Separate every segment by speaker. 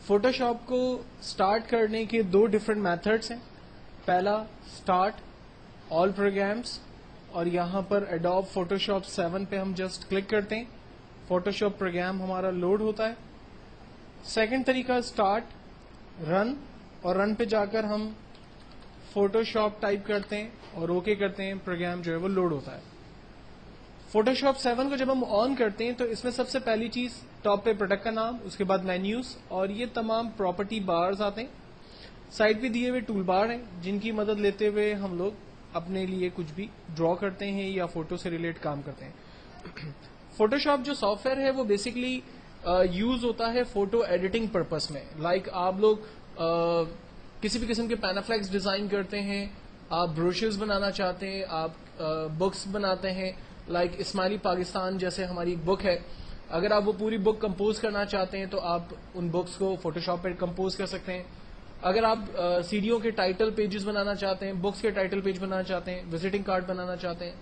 Speaker 1: Photoshop کو start کرنے کے دو ڈفرینٹ میتھڈس ہیں. پہلا سٹارٹ آل پروگرامس, اور یہاں پر ایڈوب فوٹوشاپ 7 پہ ہم جسٹ کلک کرتے ہیں, فوٹوشاپ پروگرام ہمارا لوڈ ہوتا ہے. سیکنڈ طریقہ سٹارٹ رن, اور رن پہ جا کر ہم فوٹوشاپ ٹائپ کرتے ہیں اور اوکے کرتے ہیں, پروگرام جو ہے وہ لوڈ ہوتا ہے. فوٹوشاپ 7 کو جب ہم آن کرتے ہیں تو اس میں سب سے پہلی چیز ٹاپ پہ پروڈکٹ کا نام, اس کے بعد مینیوز, اور یہ تمام پراپرٹی بارز آتے ہیں. سائڈ پہ دیے ہوئے ٹول بار ہیں جن کی مدد لیتے ہوئے ہم لوگ اپنے لیے کچھ بھی ڈرا کرتے ہیں یا فوٹو سے ریلیٹ کام کرتے ہیں. فوٹوشاپ جو سافٹ ویئر ہے وہ بیسکلی یوز ہوتا ہے فوٹو ایڈیٹنگ پرپز میں. لائک آپ لوگ کسی بھی قسم کے پینافلیکس ڈیزائن کرتے ہیں, آپ بروشرز بنانا چاہتے ہیں, آپ بکس بناتے ہیں, لائک اسماعیلی پاکستان جیسے ہماری ایک بک ہے, اگر آپ وہ پوری بک کمپوز کرنا چاہتے ہیں تو آپ ان بکس کو فوٹوشاپ پہ کمپوز کر سکتے ہیں. اگر آپ سیڈیوں کے ٹائٹل پیجز بنانا چاہتے ہیں, بکس کے ٹائٹل پیج بنانا چاہتے ہیں, وزٹنگ کارڈ بنانا چاہتے ہیں,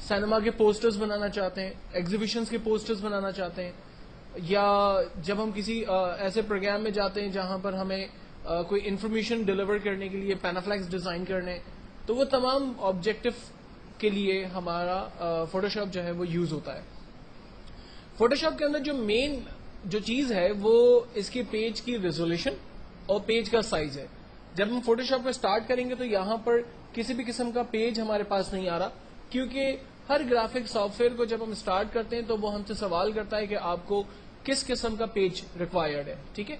Speaker 1: سینما کے پوسٹرز بنانا چاہتے ہیں, ایگزیبیشنز کے پوسٹرز بنانا چاہتے ہیں, یا جب ہم کسی ایسے پروگرام میں جاتے ہیں جہاں پر ہمیں کوئی انفارمیشن ڈیلیور کرنے کے لیے پینافلیکس ڈیزائن کرنے, تو وہ تمام آبجیکٹو کے لیے ہمارا فوٹوشاپ جو ہے وہ یوز ہوتا ہے. فوٹوشاپ کے اندر جو مین جو چیز ہے وہ اس کے پیج کی ریزولوشن اور پیج کا سائز ہے. جب ہم فوٹوشاپ کو اسٹارٹ کریں گے تو یہاں پر کسی بھی قسم کا پیج ہمارے پاس نہیں آ رہا, کیونکہ ہر گرافک سافٹ ویئر کو جب ہم اسٹارٹ کرتے ہیں تو وہ ہم سے سوال کرتا ہے کہ آپ کو کس قسم کا پیج ریکوائرڈ ہے. ٹھیک ہے,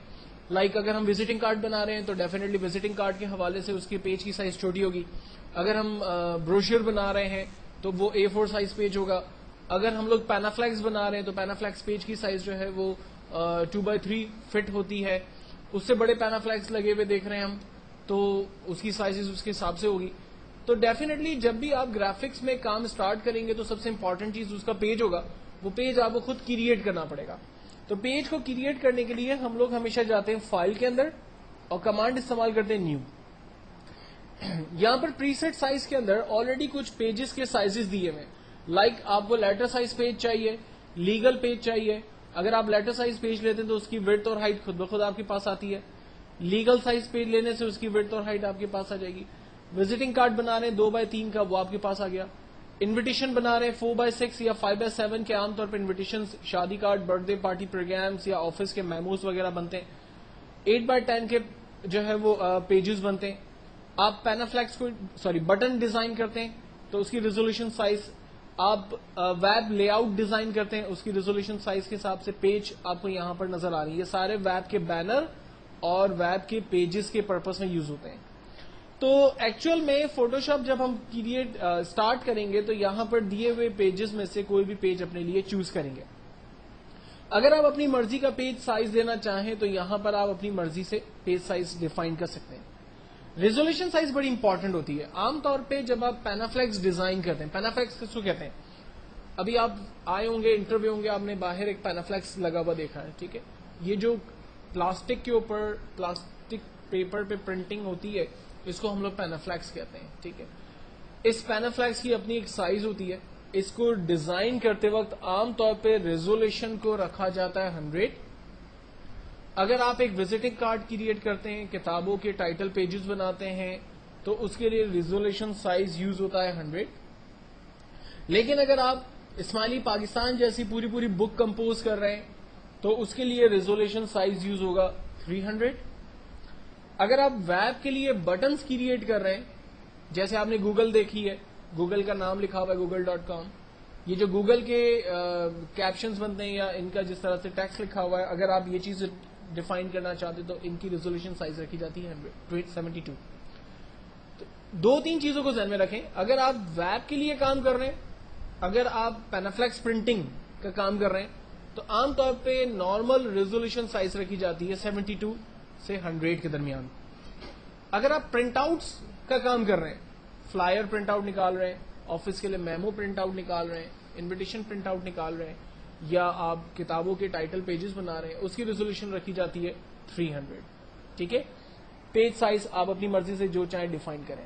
Speaker 1: لائک اگر ہم وزٹنگ کارڈ بنا رہے ہیں تو ڈیفینیٹلی وزٹنگ کارڈ کے حوالے سے اس کے پیج کی سائز چھوٹی ہوگی. اگر ہم بروشر بنا رہے ہیں تو وہ A4 سائز پیج ہوگا. اگر ہم لوگ پینافلیکس بنا رہے ہیں تو پینافلیکس پیج کی سائز جو ہے وہ 2x3 فٹ ہوتی ہے. اس سے بڑے پینافلیکس لگے ہوئے دیکھ رہے ہیں ہم تو اس کی سائز اس کے حساب سے ہوگی. تو ڈیفینیٹلی جب بھی آپ گرافکس میں کام اسٹارٹ کریں گے تو سب سے امپورٹنٹ چیز اس کا پیج ہوگا. وہ پیج آپ کو خود کریٹ کرنا پڑے گا. تو پیج کو کریٹ کرنے کے لیے ہم لوگ ہمیشہ جاتے ہیں فائل کے اندر اور کمانڈ استعمال کرتے ہیں نیو. یہاں پر پریسیٹ سائز کے اندر آلریڈی کچھ پیجز کے سائزز دیے ہوئے, لائک آپ کو لیٹر سائز پیج چاہیے, لیگل پیج چاہیے. اگر آپ لیٹر سائز پیج لیتے ہیں تو اس کی وڈتھ اور ہائٹ خود بخود آپ کے پاس آتی ہے. لیگل سائز پیج لینے سے اس کی وڈتھ اور ہائٹ آپ کے پاس آ جائے گی. وزٹنگ کارڈ بنا رہے ہیں 2x3 کا, وہ آپ کے پاس آ گیا. انویٹیشن بنا رہے ہیں 4x6 یا 5x7 کے, عام طور پر انویٹیشن شادی card, birthday party programmes یا آفس کے میموز وغیرہ بنتے ہیں. 8x10 کے جو ہے وہ پیجز بنتے ہیں. آپ پینافلیکس کو بٹن ڈیزائن کرتے ہیں تو اس کی ریزولوشن سائز, آپ ویب لے آؤٹ ڈیزائن کرتے ہیں اس کی ریزولوشن سائز کے حساب سے پیج آپ کو یہاں پر نظر آ رہی ہے. یہ سارے ویب کے بینر اور ویب کے پیجز کے پرپز میں یوز ہوتے ہیں. تو ایکچوئل میں فوٹوشاپ جب ہم کریٹ اسٹارٹ کریں گے تو یہاں پر دیے ہوئے پیجز میں سے کوئی بھی پیج اپنے لیے چوز کریں گے. اگر آپ اپنی مرضی کا پیج سائز دینا چاہیں تو یہاں پر آپ اپنی مرضی سے پیج سائز ڈیفائن کر سکتے ہیں. ریزولوشن سائز بڑی امپورٹنٹ ہوتی ہے. عام طور پہ جب آپ پینافلیکس ڈیزائن کرتے ہیں, پینافلیکس کس کو کہتے ہیں, ابھی آپ آئے ہوں گے انٹرویو ہوں گے, آپ نے باہر ایک پینافلیکس لگا ہوا دیکھا ہے. ٹھیک ہے, یہ جو پلاسٹک کے اوپر پلاسٹک پیپر پہ پرنٹنگ ہوتی ہے اس کو ہم لوگ پینافلیکس کہتے ہیں. ٹھیک ہے, اس پینافلیکس کی اپنی ایک سائز ہوتی ہے. اس کو ڈیزائن کرتے وقت عام طور پہ ریزولوشن کو رکھا جاتا ہے 100. اگر آپ ایک وزٹنگ کارڈ کریٹ کرتے ہیں, کتابوں کے ٹائٹل پیجز بناتے ہیں تو اس کے لیے ریزولوشن سائز یوز ہوتا ہے 100. لیکن اگر آپ اسماعیلی پاکستان جیسی پوری بک کمپوز کر رہے ہیں تو اس کے لیے ریزولوشن سائز یوز ہوگا 300. اگر آپ ویب کے لیے بٹنز کریٹ کر رہے ہیں, جیسے آپ نے گوگل دیکھی ہے, گوگل کا نام لکھا ہوا ہے google.com, یہ جو گوگل کے کیپشنز بنتے ہیں یا ان کا جس طرح سے ٹیکسٹ لکھا ہوا ہے, اگر آپ یہ چیز ڈیفائن کرنا چاہتے تو ان کی ریزولوشن سائز رکھی جاتی ہے 72. تو 2-3 چیزوں کو ذہن میں رکھیں. اگر آپ ویب کے لیے کام کر رہے ہیں, اگر آپ پینافلیکس پرنٹنگ کا کام کر رہے ہیں تو عام طور پہ نارمل ریزولوشن سائز رکھی جاتی ہے 72 سے 100 کے درمیان. اگر آپ پرنٹ آؤٹس کا کام کر رہے ہیں, فلائر پرنٹ آؤٹ نکال رہے ہیں, آفس کے لیے میمو پرنٹ آؤٹ نکال رہے ہیں, انویٹیشن پرنٹ آؤٹ نکال رہے ہیں, یا آپ کتابوں کے ٹائٹل پیجز بنا رہے ہیں, اس کی ریزولوشن رکھی جاتی ہے 300. ٹھیک ہے, پیج سائز آپ اپنی مرضی سے جو چاہیں ڈیفائن کریں.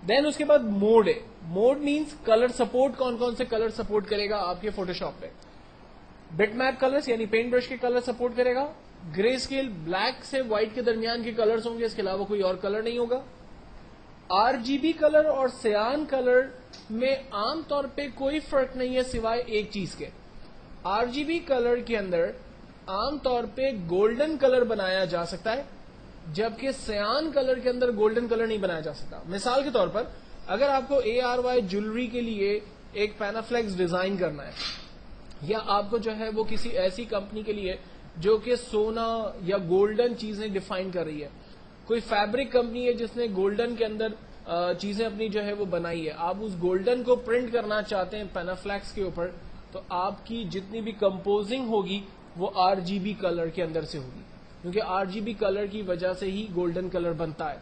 Speaker 1: دین اس کے بعد موڈ ہے. موڈ مینس کلر سپورٹ, کون کون سے کلر سپورٹ کرے گا آپ کے فوٹوشاپ پہ. بٹ میپ کلرز یعنی پینٹ برش کے کلر سپورٹ کرے گا. گرے اسکیل بلیک سے وائٹ کے درمیان کے کلرز ہوں گے, اس کے علاوہ کوئی اور کلر نہیں ہوگا. RGB کلر اور سیان کلر میں عام طور پہ کوئی فرق نہیں ہے سوائے ایک چیز کے. RGB کلر کے اندر عام طور پہ گولڈن کلر بنایا جا سکتا ہے, جبکہ سیان کلر کے اندر گولڈن کلر نہیں بنایا جا سکتا. مثال کے طور پر اگر آپ کو ARY جولری کے لیے ایک پینافلیکس ڈیزائن کرنا ہے, یا آپ کو جو ہے وہ کسی ایسی کمپنی کے لیے جو کہ سونا یا گولڈن چیزیں ڈیفائن کر رہی ہے, کوئی فیبرک کمپنی ہے جس نے گولڈن کے اندر چیزیں اپنی جو ہے وہ بنائی ہے, آپ اس گولڈن کو پرنٹ کرنا چاہتے ہیں پینافلیکس کے اوپر, تو آپ کی جتنی بھی کمپوزنگ ہوگی وہ RGB کلر کے اندر سے ہوگی, کیونکہ RGB کلر کی وجہ سے ہی گولڈن کلر بنتا ہے,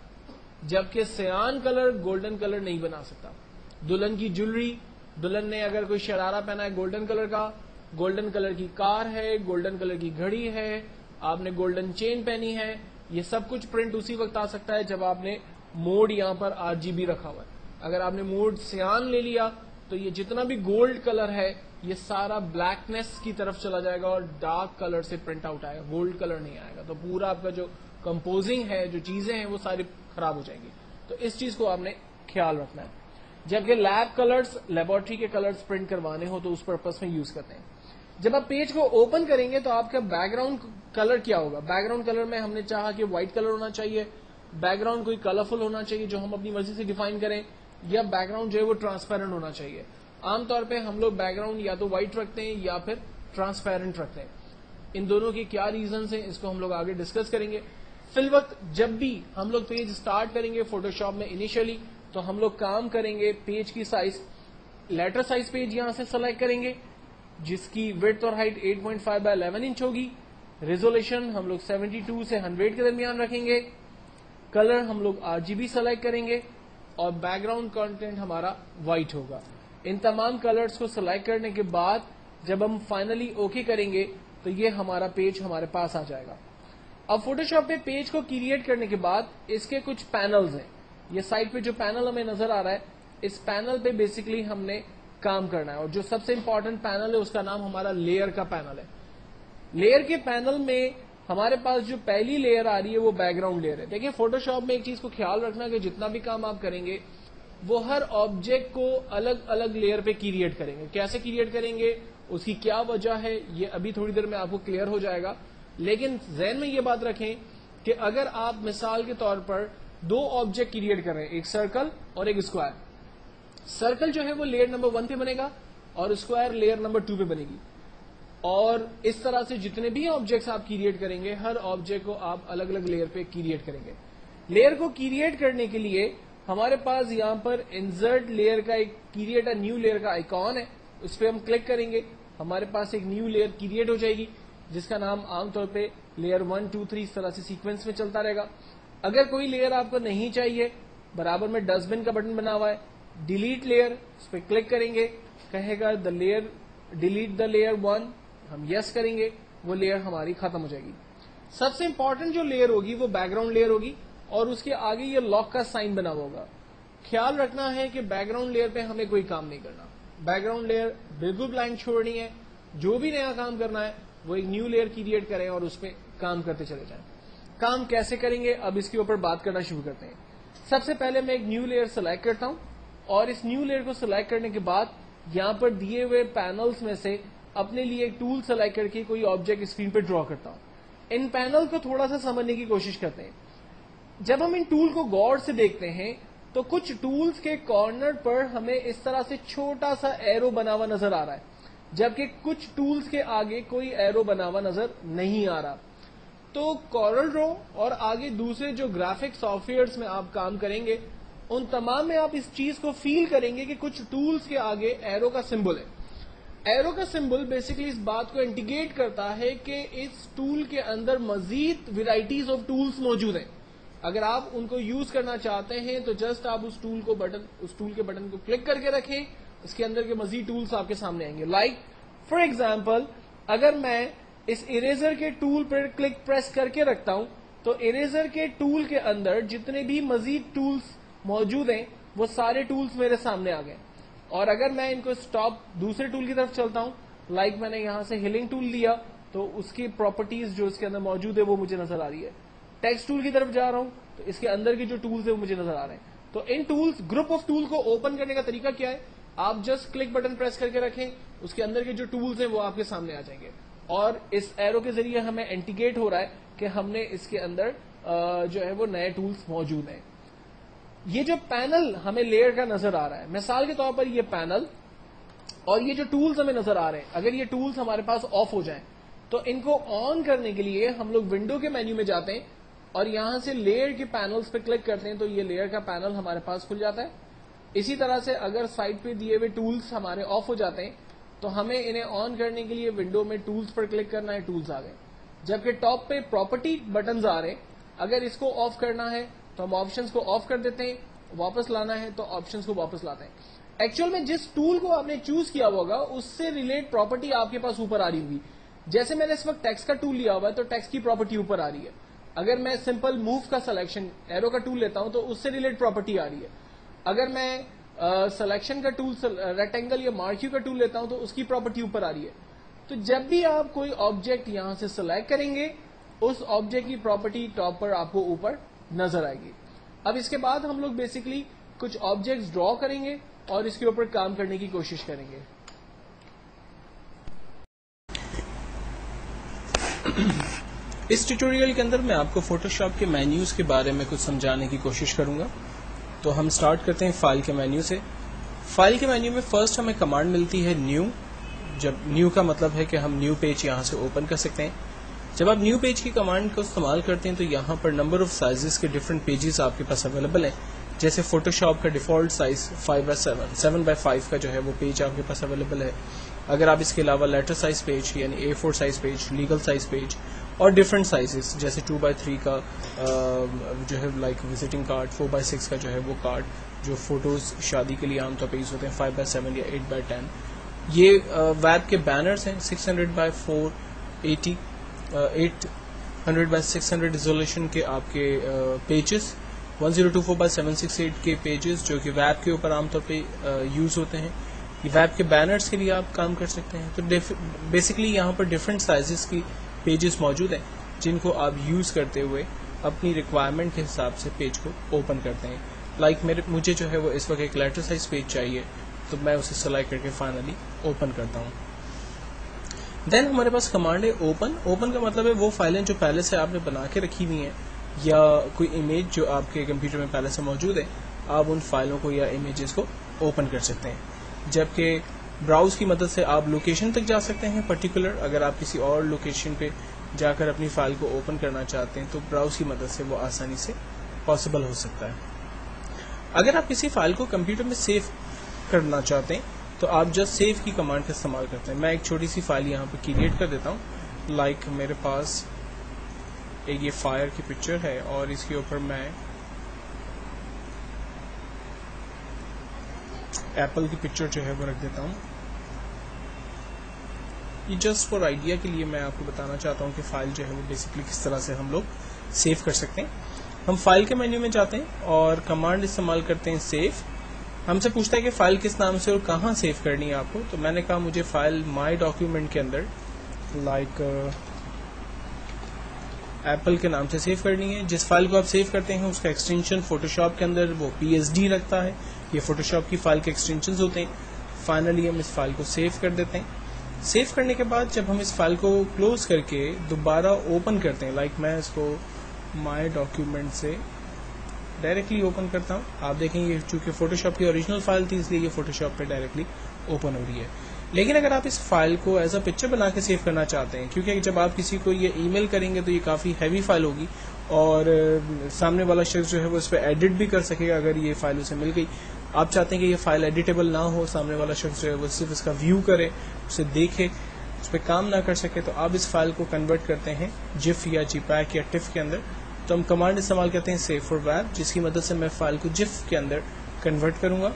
Speaker 1: جبکہ سیان کلر گولڈن کلر نہیں بنا سکتا. دلہن کی جولری, دلہن نے اگر کوئی شرارہ پہنا ہے گولڈن کلر کا, گولڈن کلر کی کار ہے, گولڈن کلر کی گھڑی ہے, آپ نے گولڈن چین پہنی ہے, یہ سب کچھ پرنٹ اسی وقت آ سکتا ہے جب آپ نے موڈ یہاں پر RGB رکھا ہوا ہے. اگر آپ نے موڈ سیان لے لیا تو یہ جتنا بھی گولڈ کلر ہے یہ سارا بلیکنیس کی طرف چلا جائے گا اور ڈارک کلر سے پرنٹ آؤٹ آئے گا, گولڈ کلر نہیں آئے گا. تو پورا آپ کا جو کمپوزنگ ہے, جو چیزیں ہیں, وہ ساری خراب ہو جائیں گی. تو اس چیز کو آپ نے خیال رکھنا ہے. جبکہ لیب کلرز, لیبورٹری کے کلرز پرنٹ کروانے ہو تو اس پرپس میں یوز کرتے ہیں. جب آپ پیج کو اوپن کریں گے تو آپ کا بیک گراؤنڈ کلر کیا ہوگا؟ بیک گراؤنڈ کلر میں ہم نے چاہا کہ وائٹ کلر ہونا چاہیے, بیک گراؤنڈ کوئی کلرفل ہونا چاہیے جو ہم اپنی مرضی سے ڈیفائن کریں, یا بیک گراؤنڈ جو ہے وہ ٹرانسپیرنٹ ہونا چاہیے. عام طور پہ ہم لوگ بیک گراؤنڈ یا تو وائٹ رکھتے ہیں یا پھر ٹرانسپیرنٹ رکھتے ہیں. ان دونوں کے کیا ریزنز ہیں اس کو ہم لوگ آگے ڈسکس کریں گے. فی الوقت جب بھی ہم لوگ پیج سٹارٹ کریں گے فوٹوشاپ میں انیشلی, تو ہم لوگ کام کریں گے پیج کی سائز, لیٹر سائز پیج یہاں سے سلیکٹ کریں گے جس کی وڈتھ اور ہائٹ 8.5x11 انچ ہوگی. ریزولوشن ہم لوگ 72 سے 100 کے درمیان رکھیں گے. کلر ہم لوگ RGB سلیکٹ کریں گے اور بیک گراؤنڈ کانٹینٹ ہمارا وائٹ ہوگا. ان تمام کلرز کو سلیکٹ کرنے کے بعد جب ہم فائنلی اوکے کریں گے تو یہ ہمارا پیج ہمارے پاس آ جائے گا. اب فوٹوشاپ پہ پیج کو کریٹ کرنے کے بعد اس کے کچھ پینلز ہیں. یہ سائٹ پہ جو پینل ہمیں نظر آ رہا ہے, اس پینل پہ بیسیکلی ہم نے کام کرنا ہے, اور جو سب سے امپورٹنٹ پینل ہے اس کا نام ہمارا لیئر کا پینل ہے. لیئر کے پینل میں ہمارے پاس جو پہلی لیئر آ رہی ہے وہ بیک گراؤنڈ لیئر ہے. دیکھیں فوٹوشاپ میں ایک چیز کو خیال رکھنا کہ جتنا بھی کام آپ کریں گے وہ ہر آبجیکٹ کو الگ الگ لیئر پہ کریٹ کریں گے. کیسے کریٹ کریں گے, اس کی کیا وجہ ہے, یہ ابھی تھوڑی دیر میں آپ کو کلیئر ہو جائے گا. لیکن ذہن میں یہ بات رکھیں کہ اگر آپ مثال کے طور پر دو آبجیکٹ کریٹ کر رہے ہیں, ایک سرکل اور ایک اسکوائر, سرکل جو ہے وہ لیئر نمبر 1 پہ بنے گا اور اسکوائر لیئر نمبر 2 پہ بنے گی. اور اس طرح سے جتنے بھی آبجیکٹس آپ کریٹ کریں گے ہر آبجیکٹ کو آپ الگ الگ لیئر پہ کریٹ کریں گے. لیئر کو کریٹ کرنے کے لیے ہمارے پاس یہاں پر انسرٹ لیئر کا ایک کریٹ اے نیو لیئر کا آئیکن ہے, اس پہ ہم کلک کریں گے, ہمارے پاس ایک نیو لیئر کریٹ ہو جائے گی جس کا نام عام طور پہ لیئر 1 2 3 اس طرح سے سیکوینس میں چلتا رہے گا. اگر کوئی لیئر آپ کو نہیں چاہیے, برابر میں ڈسٹ بن کا بٹن بنا ہوا ہے, ڈیلیٹ لیئر, اس پہ کلک کریں گے, کہے گا دا لیئر ڈیلیٹ دا لیئر 1, ہم یس کریں گے, وہ لیئر ہماری ختم ہو جائے گی. سب سے امپورٹنٹ جو لیئر ہوگی وہ بیک گراؤنڈ لیئر ہوگی اور اس کے آگے یہ لاک کا سائن بنا ہوا ہوگا. خیال رکھنا ہے کہ بیک گراؤنڈ لیئر پہ ہمیں کوئی کام نہیں کرنا, بیک گراؤنڈ لیئر بالکل بلینک چھوڑنی ہے. جو بھی نیا کام کرنا ہے وہ ایک نیو لیئر کریٹ کریں اور اس پہ کام کرتے چلے جائیں. کام کیسے کریں گے اب اس کے اوپر بات کرنا شروع کرتے ہیں. سب سے پہلے میں ایک نیو لیئر سلیکٹ کرتا ہوں اور اس نیو لیئر کو سلیکٹ کرنے کے بعد یہاں پر دیے ہوئے پینلز میں سے اپنے لیے ایک ٹول سلیکٹ کر کے کوئی آبجیکٹ اسکرین پہ ڈرا کرتا ہوں. ان پینل کو تھوڑا سا سمجھنے کی کوشش کرتے ہیں. جب ہم ان ٹول کو غور سے دیکھتے ہیں تو کچھ ٹولز کے کارنر پر ہمیں اس طرح سے چھوٹا سا ایرو بنا ہوا نظر آ رہا ہے, جبکہ کچھ ٹولز کے آگے کوئی ایرو بنا ہوا نظر نہیں آ رہا. تو کورل ڈرا اور آگے دوسرے جو گرافک سافٹ ویئرز میں آپ کام کریں گے ان تمام میں آپ اس چیز کو فیل کریں گے کہ کچھ ٹولز کے آگے ایرو کا سمبل ہے. ایرو کا سمبل بیسیکلی اس بات کو انڈیکیٹ کرتا ہے کہ اس ٹول کے اندر مزید ویرائٹیز آف ٹولز موجود ہیں. اگر آپ ان کو یوز کرنا چاہتے ہیں تو جسٹ آپ اس ٹول کے بٹن کو کلک کر کے رکھیں, اس کے اندر کے مزید ٹولز آپ کے سامنے آئیں گے. لائک فار ایگزامپل اگر میں اس اریزر کے ٹول پر کلک پریس کر کے رکھتا ہوں تو اریزر کے ٹول کے اندر جتنے بھی مزید ٹولز موجود ہیں وہ سارے ٹولز میرے سامنے آ گئے. اور اگر میں ان کو اسٹاپ دوسرے ٹول کی طرف چلتا ہوں لائک میں نے یہاں سے ہلنگ ٹول لیا تو اس کی پراپرٹیز جو اس کے اندر موجود ہے وہ مجھے نظر آ رہی ہے. ٹیکسٹ ٹول کی طرف جا رہا ہوں تو اس کے اندر کی جو ٹولز ہیں وہ مجھے نظر آ رہے ہیں. تو ان ٹولز گروپ آف ٹول کو اوپن کرنے کا طریقہ کیا ہے؟ آپ جسٹ کلک بٹن پریس کر کے رکھیں, اس کے اندر کے جو ٹولز ہیں وہ آپ کے سامنے آ جائیں گے, اور اس ایرو کے ذریعے ہمیں انڈیکیٹ ہو رہا ہے کہ ہم نے اس کے اندر جو ہے وہ نئے ٹولز موجود ہیں. یہ جو پینل ہمیں لیئر کا نظر آ رہا ہے, مثال کے طور پر یہ پینل اور یہ جو ٹولز ہمیں نظر آ رہے ہیں, اگر یہ ٹولز ہمارے پاس آف ہو جائیں تو ان کو آن کرنے کے لیے ہم لوگ ونڈو کے مینیو میں جاتے ہیں اور یہاں سے لیئر کے پینلز پہ کلک کرتے ہیں تو یہ لیئر کا پینل ہمارے پاس کھل جاتا ہے. اسی طرح سے اگر سائڈ پہ دیے ہوئے ٹولز ہمارے آف ہو جاتے ہیں تو ہمیں انہیں آن کرنے کے لیے ونڈو میں ٹولز پر کلک کرنا ہے, ٹولز آ گئے. جبکہ ٹاپ پہ پراپرٹی بٹنز آ رہے ہیں, اگر اس کو آف کرنا ہے تو ہم آپشنز کو آف کر دیتے ہیں, واپس لانا ہے تو آپشنز کو واپس لاتے ہیں. ایکچوئل میں جس ٹول کو آپ نے چوز کیا ہوگا اس سے ریلیٹ پراپرٹی آپ کے پاس اوپر آ رہی ہوگی. جیسے میں نے اس وقت ٹیکسٹ کا ٹول لیا ہوا ہے تو ٹیکسٹ کی پراپرٹی اوپر آ رہی ہے. اگر میں سمپل موو کا سلیکشن ایرو کا ٹول لیتا ہوں تو اس سے ریلیٹ پراپرٹی آ رہی ہے. اگر میں سلیکشن کا ٹول ریکٹینگل یا مارکیو کا ٹول لیتا ہوں تو اس کی پراپرٹی اوپر آ رہی ہے. تو جب بھی آپ کوئی آبجیکٹ یہاں سے سلیکٹ کریں گے اس آبجیکٹ کی پراپرٹی ٹاپ پر آپ کو اوپر نظر آئے گی. اب اس کے بعد ہم لوگ بیسکلی کچھ آبجیکٹس ڈرا کریں گے اور اس کے اوپر کام کرنے کی کوشش کریں گے. اس ٹیوٹوریل کے اندر میں آپ کو فوٹو شاپ کے مینیوز کے بارے میں کچھ سمجھانے کی کوشش کروں گا. تو ہم سٹارٹ کرتے ہیں فائل کے مینیو سے. فائل کے مینیو میں فرسٹ ہمیں کمانڈ ملتی ہے نیو. جب نیو کا مطلب ہے کہ ہم نیو پیج یہاں سے اوپن کر سکتے ہیں. جب آپ نیو پیج کی کمانڈ کو استعمال کرتے ہیں تو یہاں پر نمبر آف سائزز کے ڈفرنٹ پیجز آپ کے پاس اویلیبل ہیں. جیسے فوٹو شاپ کا ڈیفالٹ سائز 5x7 7x5 کا جو ہے وہ پیج آپ کے پاس اویلیبل ہے. اگر آپ اس کے علاوہ لیٹر سائز پیج یعنی A4 size page, legal size page اور ڈفرنٹ سائزز جیسے 2x3 کا جو ہے لائک وزٹنگ کارڈ, 4x6 کا جو ہے وہ کارڈ جو فوٹوز شادی کے لیے عام طور پہ یوز ہوتے ہیں, 5x7 یا 8x10. یہ ویب کے بینرز ہیں 600x480 800x600 ریزولوشن کے آپ کے پیجز, 1024x768 کے پیجز جو کہ ویب کے اوپر عام طور پہ یوز ہوتے ہیں. یہ ویب کے بینرز کے لیے آپ کام کر سکتے ہیں. تو بیسکلی یہاں پر ڈفرینٹ سائزز کی پیجز موجود ہیں جن کو آپ یوز کرتے ہوئے اپنی ریکوائرمنٹ کے حساب سے پیج کو اوپن کرتے ہیں. لائک مجھے جو ہے وہ اس وقت ایک لیٹر سائز پیج چاہیے تو میں اسے سلیکٹ کر کے فائنلی اوپن کرتا ہوں. دین ہمارے پاس کمانڈ ہے اوپن. اوپن کا مطلب ہے وہ فائلیں جو پہلے سے آپ نے بنا کے رکھی ہوئی ہیں یا کوئی امیج جو آپ کے کمپیوٹر میں پہلے سے موجود ہے, آپ ان فائلوں کو یا امیجز کو اوپن کر سکتے ہیں. جبکہ براؤز کی مدد سے آپ لوکیشن تک جا سکتے ہیں پرٹیکولر. اگر آپ کسی اور لوکیشن پہ جا کر اپنی فائل کو اوپن کرنا چاہتے ہیں تو براؤز کی مدد سے وہ آسانی سے پاسبل ہو سکتا ہے. اگر آپ کسی فائل کو کمپیوٹر میں سیو کرنا چاہتے ہیں تو آپ جسٹ سیو کی کمانڈ کا استعمال کرتے ہیں. میں ایک چھوٹی سی فائل یہاں پہ کریٹ کر دیتا ہوں. لائک میرے پاس ایک یہ فائر کی پکچر ہے اور اس کے اوپر میں ایپل کی پکچر جو ہے وہ رکھ دیتا ہوں. یہ جسٹ فار آئیڈیا کے لیے میں آپ کو بتانا چاہتا ہوں کہ فائل جو ہے وہ بیسکلی کس طرح سے ہم لوگ سیو کر سکتے ہیں. ہم فائل کے مینیو میں جاتے ہیں اور کمانڈ استعمال کرتے ہیں سیو. ہم سے پوچھتا ہے کہ فائل کس نام سے اور کہاں سیو کرنی ہے آپ کو. تو میں نے کہا مجھے فائل مائی ڈاکیومنٹ کے اندر لائک ایپل کے نام سے سیو کرنی ہے. جس فائل کو آپ سیو کرتے ہیں اس کا ایکسٹینشن فوٹو شاپ کے اندر وہ PSD رکھتا ہے. یہ فوٹو شاپ کی فائل کے ایکسٹینشنز ہوتے ہیں. فائنلی ہم اس فائل کو سیو کر دیتے ہیں. سیو کرنے کے بعد جب ہم اس فائل کو کلوز کر کے دوبارہ اوپن کرتے ہیں, لائک میں اس کو مائی ڈاکیومنٹ سے ڈائریکٹلی اوپن کرتا ہوں. آپ دیکھیں یہ چونکہ فوٹو شاپ کی اوریجنل فائل تھی اس لیے یہ فوٹو شاپ پہ ڈائریکٹلی اوپن ہو رہی ہے. لیکن اگر آپ اس فائل کو ایز اے پکچر بنا کے سیو کرنا چاہتے ہیں, کیونکہ جب آپ کسی کو یہ ای میل کریں گے تو یہ کافی ہیوی فائل ہوگی اور سامنے والا شخص جو ہے وہ اس پہ ایڈٹ بھی کر سکے گا اگر یہ فائل اسے مل گئی. آپ چاہتے ہیں کہ یہ فائل ایڈیٹیبل نہ ہو, سامنے والا شخص جو ہے وہ صرف اس کا ویو کرے, اسے دیکھے, اس پہ کام نہ کر سکے, تو آپ اس فائل کو کنورٹ کرتے ہیں جف یا جی پیک یا ٹف کے اندر. تو ہم کمانڈ استعمال کرتے ہیں سیو فار ویب, جس کی مدد سے میں فائل کو جف کے اندر کنورٹ کروں گا.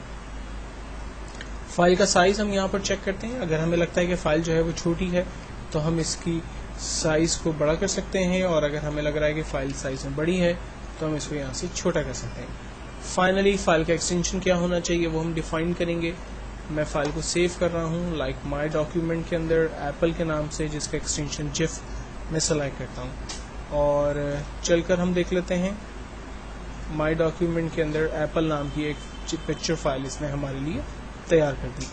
Speaker 1: فائل کا سائز ہم یہاں پر چیک کرتے ہیں. اگر ہمیں لگتا ہے کہ فائل جو ہے وہ چھوٹی ہے تو ہم اس کی سائز کو بڑا کر سکتے ہیں, اور اگر ہمیں لگ رہا ہے کہ فائل سائز میں بڑی ہے تو ہم اس کو یہاں سے چھوٹا کر سکتے ہیں. فائنلی فائل کا ایکسٹینشن کیا ہونا چاہیے وہ ہم ڈیفائن کریں گے. میں فائل کو سیو کر رہا ہوں لائک مائی ڈاکیومنٹ کے اندر ایپل کے نام سے، جس کا ایکسٹینشن جف میں سلیکٹ کرتا ہوں، اور چل کر ہم دیکھ لیتے ہیں مائی ڈاکیومنٹ کے اندر ایپل نام کی ایک پکچر فائل اس نے ہمارے لیے تیار کر دی.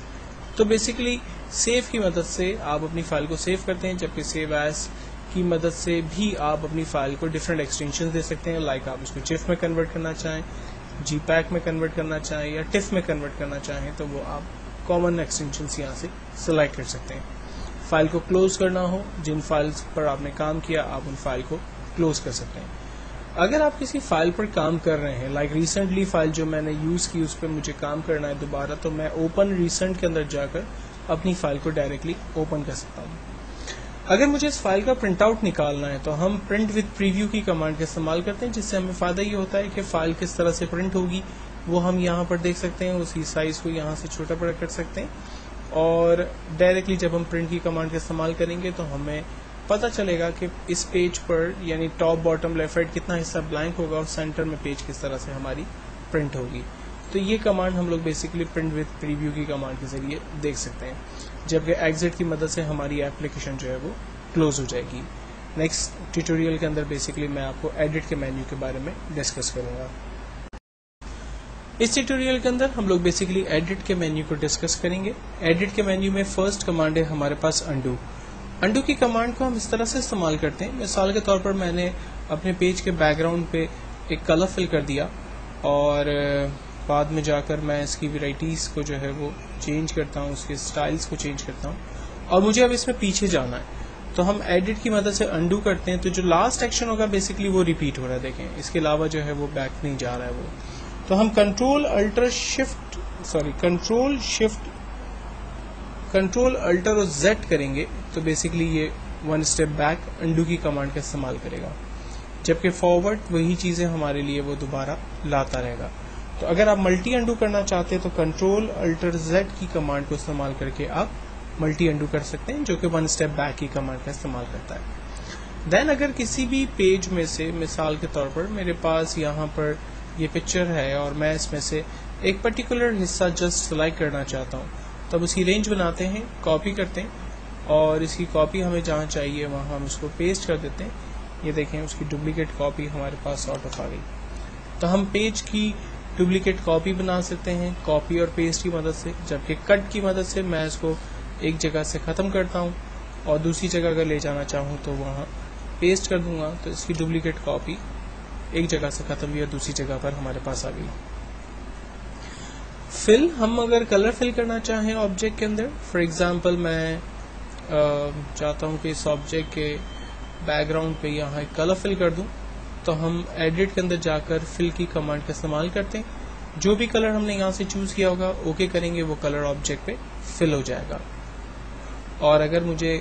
Speaker 1: تو بیسیکلی سیو کی مدد سے آپ اپنی فائل کو سیو کرتے ہیں، جبکہ سیو ایز کی مدد سے بھی آپ اپنی فائل کو ڈفرینٹ ایکسٹینشن دے سکتے ہیں. لائک آپ اس کو جف میں کنورٹ کرنا چاہیں، جی پیک میں کنورٹ کرنا چاہیں، یا ٹف میں کنورٹ کرنا چاہیں، تو وہ آپ کامن ایکسٹینشنس یہاں سے سلیکٹ کر سکتے ہیں. فائل کو کلوز کرنا ہو، جن فائلز پر آپ نے کام کیا آپ ان فائل کو کلوز کر سکتے ہیں. اگر آپ کسی فائل پر کام کر رہے ہیں، لائک ریسنٹلی فائل جو میں نے یوز کی اس پہ مجھے کام کرنا ہے دوبارہ، تو میں اوپن ریسنٹ کے اندر جا کر اپنی فائل کو ڈائریکٹلی اوپن کر سکتا ہوں. اگر مجھے اس فائل کا پرنٹ آؤٹ نکالنا ہے تو ہم پرنٹ وتھ پریویو کی کمانڈ کا استعمال کرتے ہیں، جس سے ہمیں فائدہ یہ ہوتا ہے کہ فائل کس طرح سے پرنٹ ہوگی وہ ہم یہاں پر دیکھ سکتے ہیں، اسی سائز کو یہاں سے چھوٹا بڑا کر سکتے ہیں، اور ڈائریکٹلی جب ہم پرنٹ کی کمانڈ کا استعمال کریں گے تو ہمیں پتہ چلے گا کہ اس پیج پر یعنی ٹاپ باٹم لیفٹ رائٹ کتنا حصہ بلینک ہوگا اور سینٹر میں پیج کس طرح سے ہماری پرنٹ ہوگی. تو یہ کمانڈ ہم لوگ بیسیکلی پرنٹ وتھ پریویو کی کمانڈ کے ذریعے دیکھ سکتے ہیں، جبکہ ایگزٹ کی مدد سے ہماری ایپلیکیشن جو ہے وہ کلوز ہو جائے گی. نیکسٹ ٹیوٹوریل کے اندر بیسیکلی میں آپ کو ایڈٹ کے مینیو کے بارے میں ڈسکس کروں گا. اس ٹیوٹوریل کے اندر ہم لوگ بیسیکلی ایڈٹ کے مینیو کو ڈسکس کریں گے. ایڈٹ کے مینیو میں فرسٹ کمانڈ ہے ہمارے پاس انڈو. انڈو کی کمانڈ کو ہم اس طرح سے استعمال کرتے ہیں، مثال کے طور پر میں نے اپنے پیج کے بیک گراؤنڈ پہ ایک کلر فل کر دیا، اور بعد میں جا کر میں اس کی ویرائٹیز کو جو ہے وہ چینج کرتا ہوں، اس کے سٹائلز کو چینج کرتا ہوں، اور مجھے اب اس میں پیچھے جانا ہے. تو ہم ایڈٹ کی مدد سے انڈو کرتے ہیں، تو جو لاسٹ ایکشن ہوگا بیسیکلی وہ ریپیٹ ہو رہا ہے. دیکھیں اس کے علاوہ جو ہے وہ بیک نہیں جا رہا ہے وہ. تو ہم کنٹرول الٹر اور زیڈ کریں گے تو بیسیکلی یہ ون اسٹیپ بیک انڈو کی کمانڈ کا استعمال کرے گا، جبکہ فارورڈ وہی چیزیں ہمارے لیے وہ دوبارہ لاتا رہے گا. تو اگر آپ ملٹی انڈو کرنا چاہتے ہیں تو کنٹرول الٹر زیڈ کی کمانڈ کو استعمال کر کے آپ ملٹی انڈو کر سکتے ہیں، جو کہ ون اسٹیپ بیک کی کمانڈ کا استعمال کرتا ہے. دین اگر کسی بھی پیج میں سے مثال کے طور پر میرے پاس یہاں پر یہ پکچر ہے اور میں اس میں سے ایک پرٹیکولر حصہ جسٹ سلیکٹ کرنا چاہتا ہوں، تب اس کی رینج بناتے ہیں، کاپی کرتے ہیں، اور اس کی کاپی ہمیں جہاں چاہیے وہاں ہم اس کو پیسٹ کر دیتے ہیں. یہ دیکھیں اس کی ڈپلیکیٹ کاپی ہمارے پاس سارٹ آف آ گئی. تو ہم پیج کی ڈپلیکیٹ کاپی بنا سکتے ہیں کاپی اور پیسٹ کی مدد سے، جبکہ کٹ کی مدد سے میں اس کو ایک جگہ سے ختم کرتا ہوں اور دوسری جگہ اگر لے جانا چاہوں تو وہاں پیسٹ کر دوں گا، تو اس کی ڈپلیکیٹ کاپی ایک جگہ سے ختم ہوئی اور دوسری جگہ پر ہمارے پاس آ گئی. فل، ہم اگر کلر فل کرنا چاہیں آبجیکٹ کے اندر، فار ایگزامپل میں چاہتا ہوں کہ اس آبجیکٹ کے بیک گراؤنڈ پہ یہاں ایک کلر فل کر دوں، تو ہم ایڈٹ کے اندر جا کر فل کی کمانڈ کا استعمال کرتے ہیں. جو بھی کلر ہم نے یہاں سے چوز کیا ہوگا اوکے کریں گے، وہ کلر آبجیکٹ پہ فل ہو جائے گا. اور اگر مجھے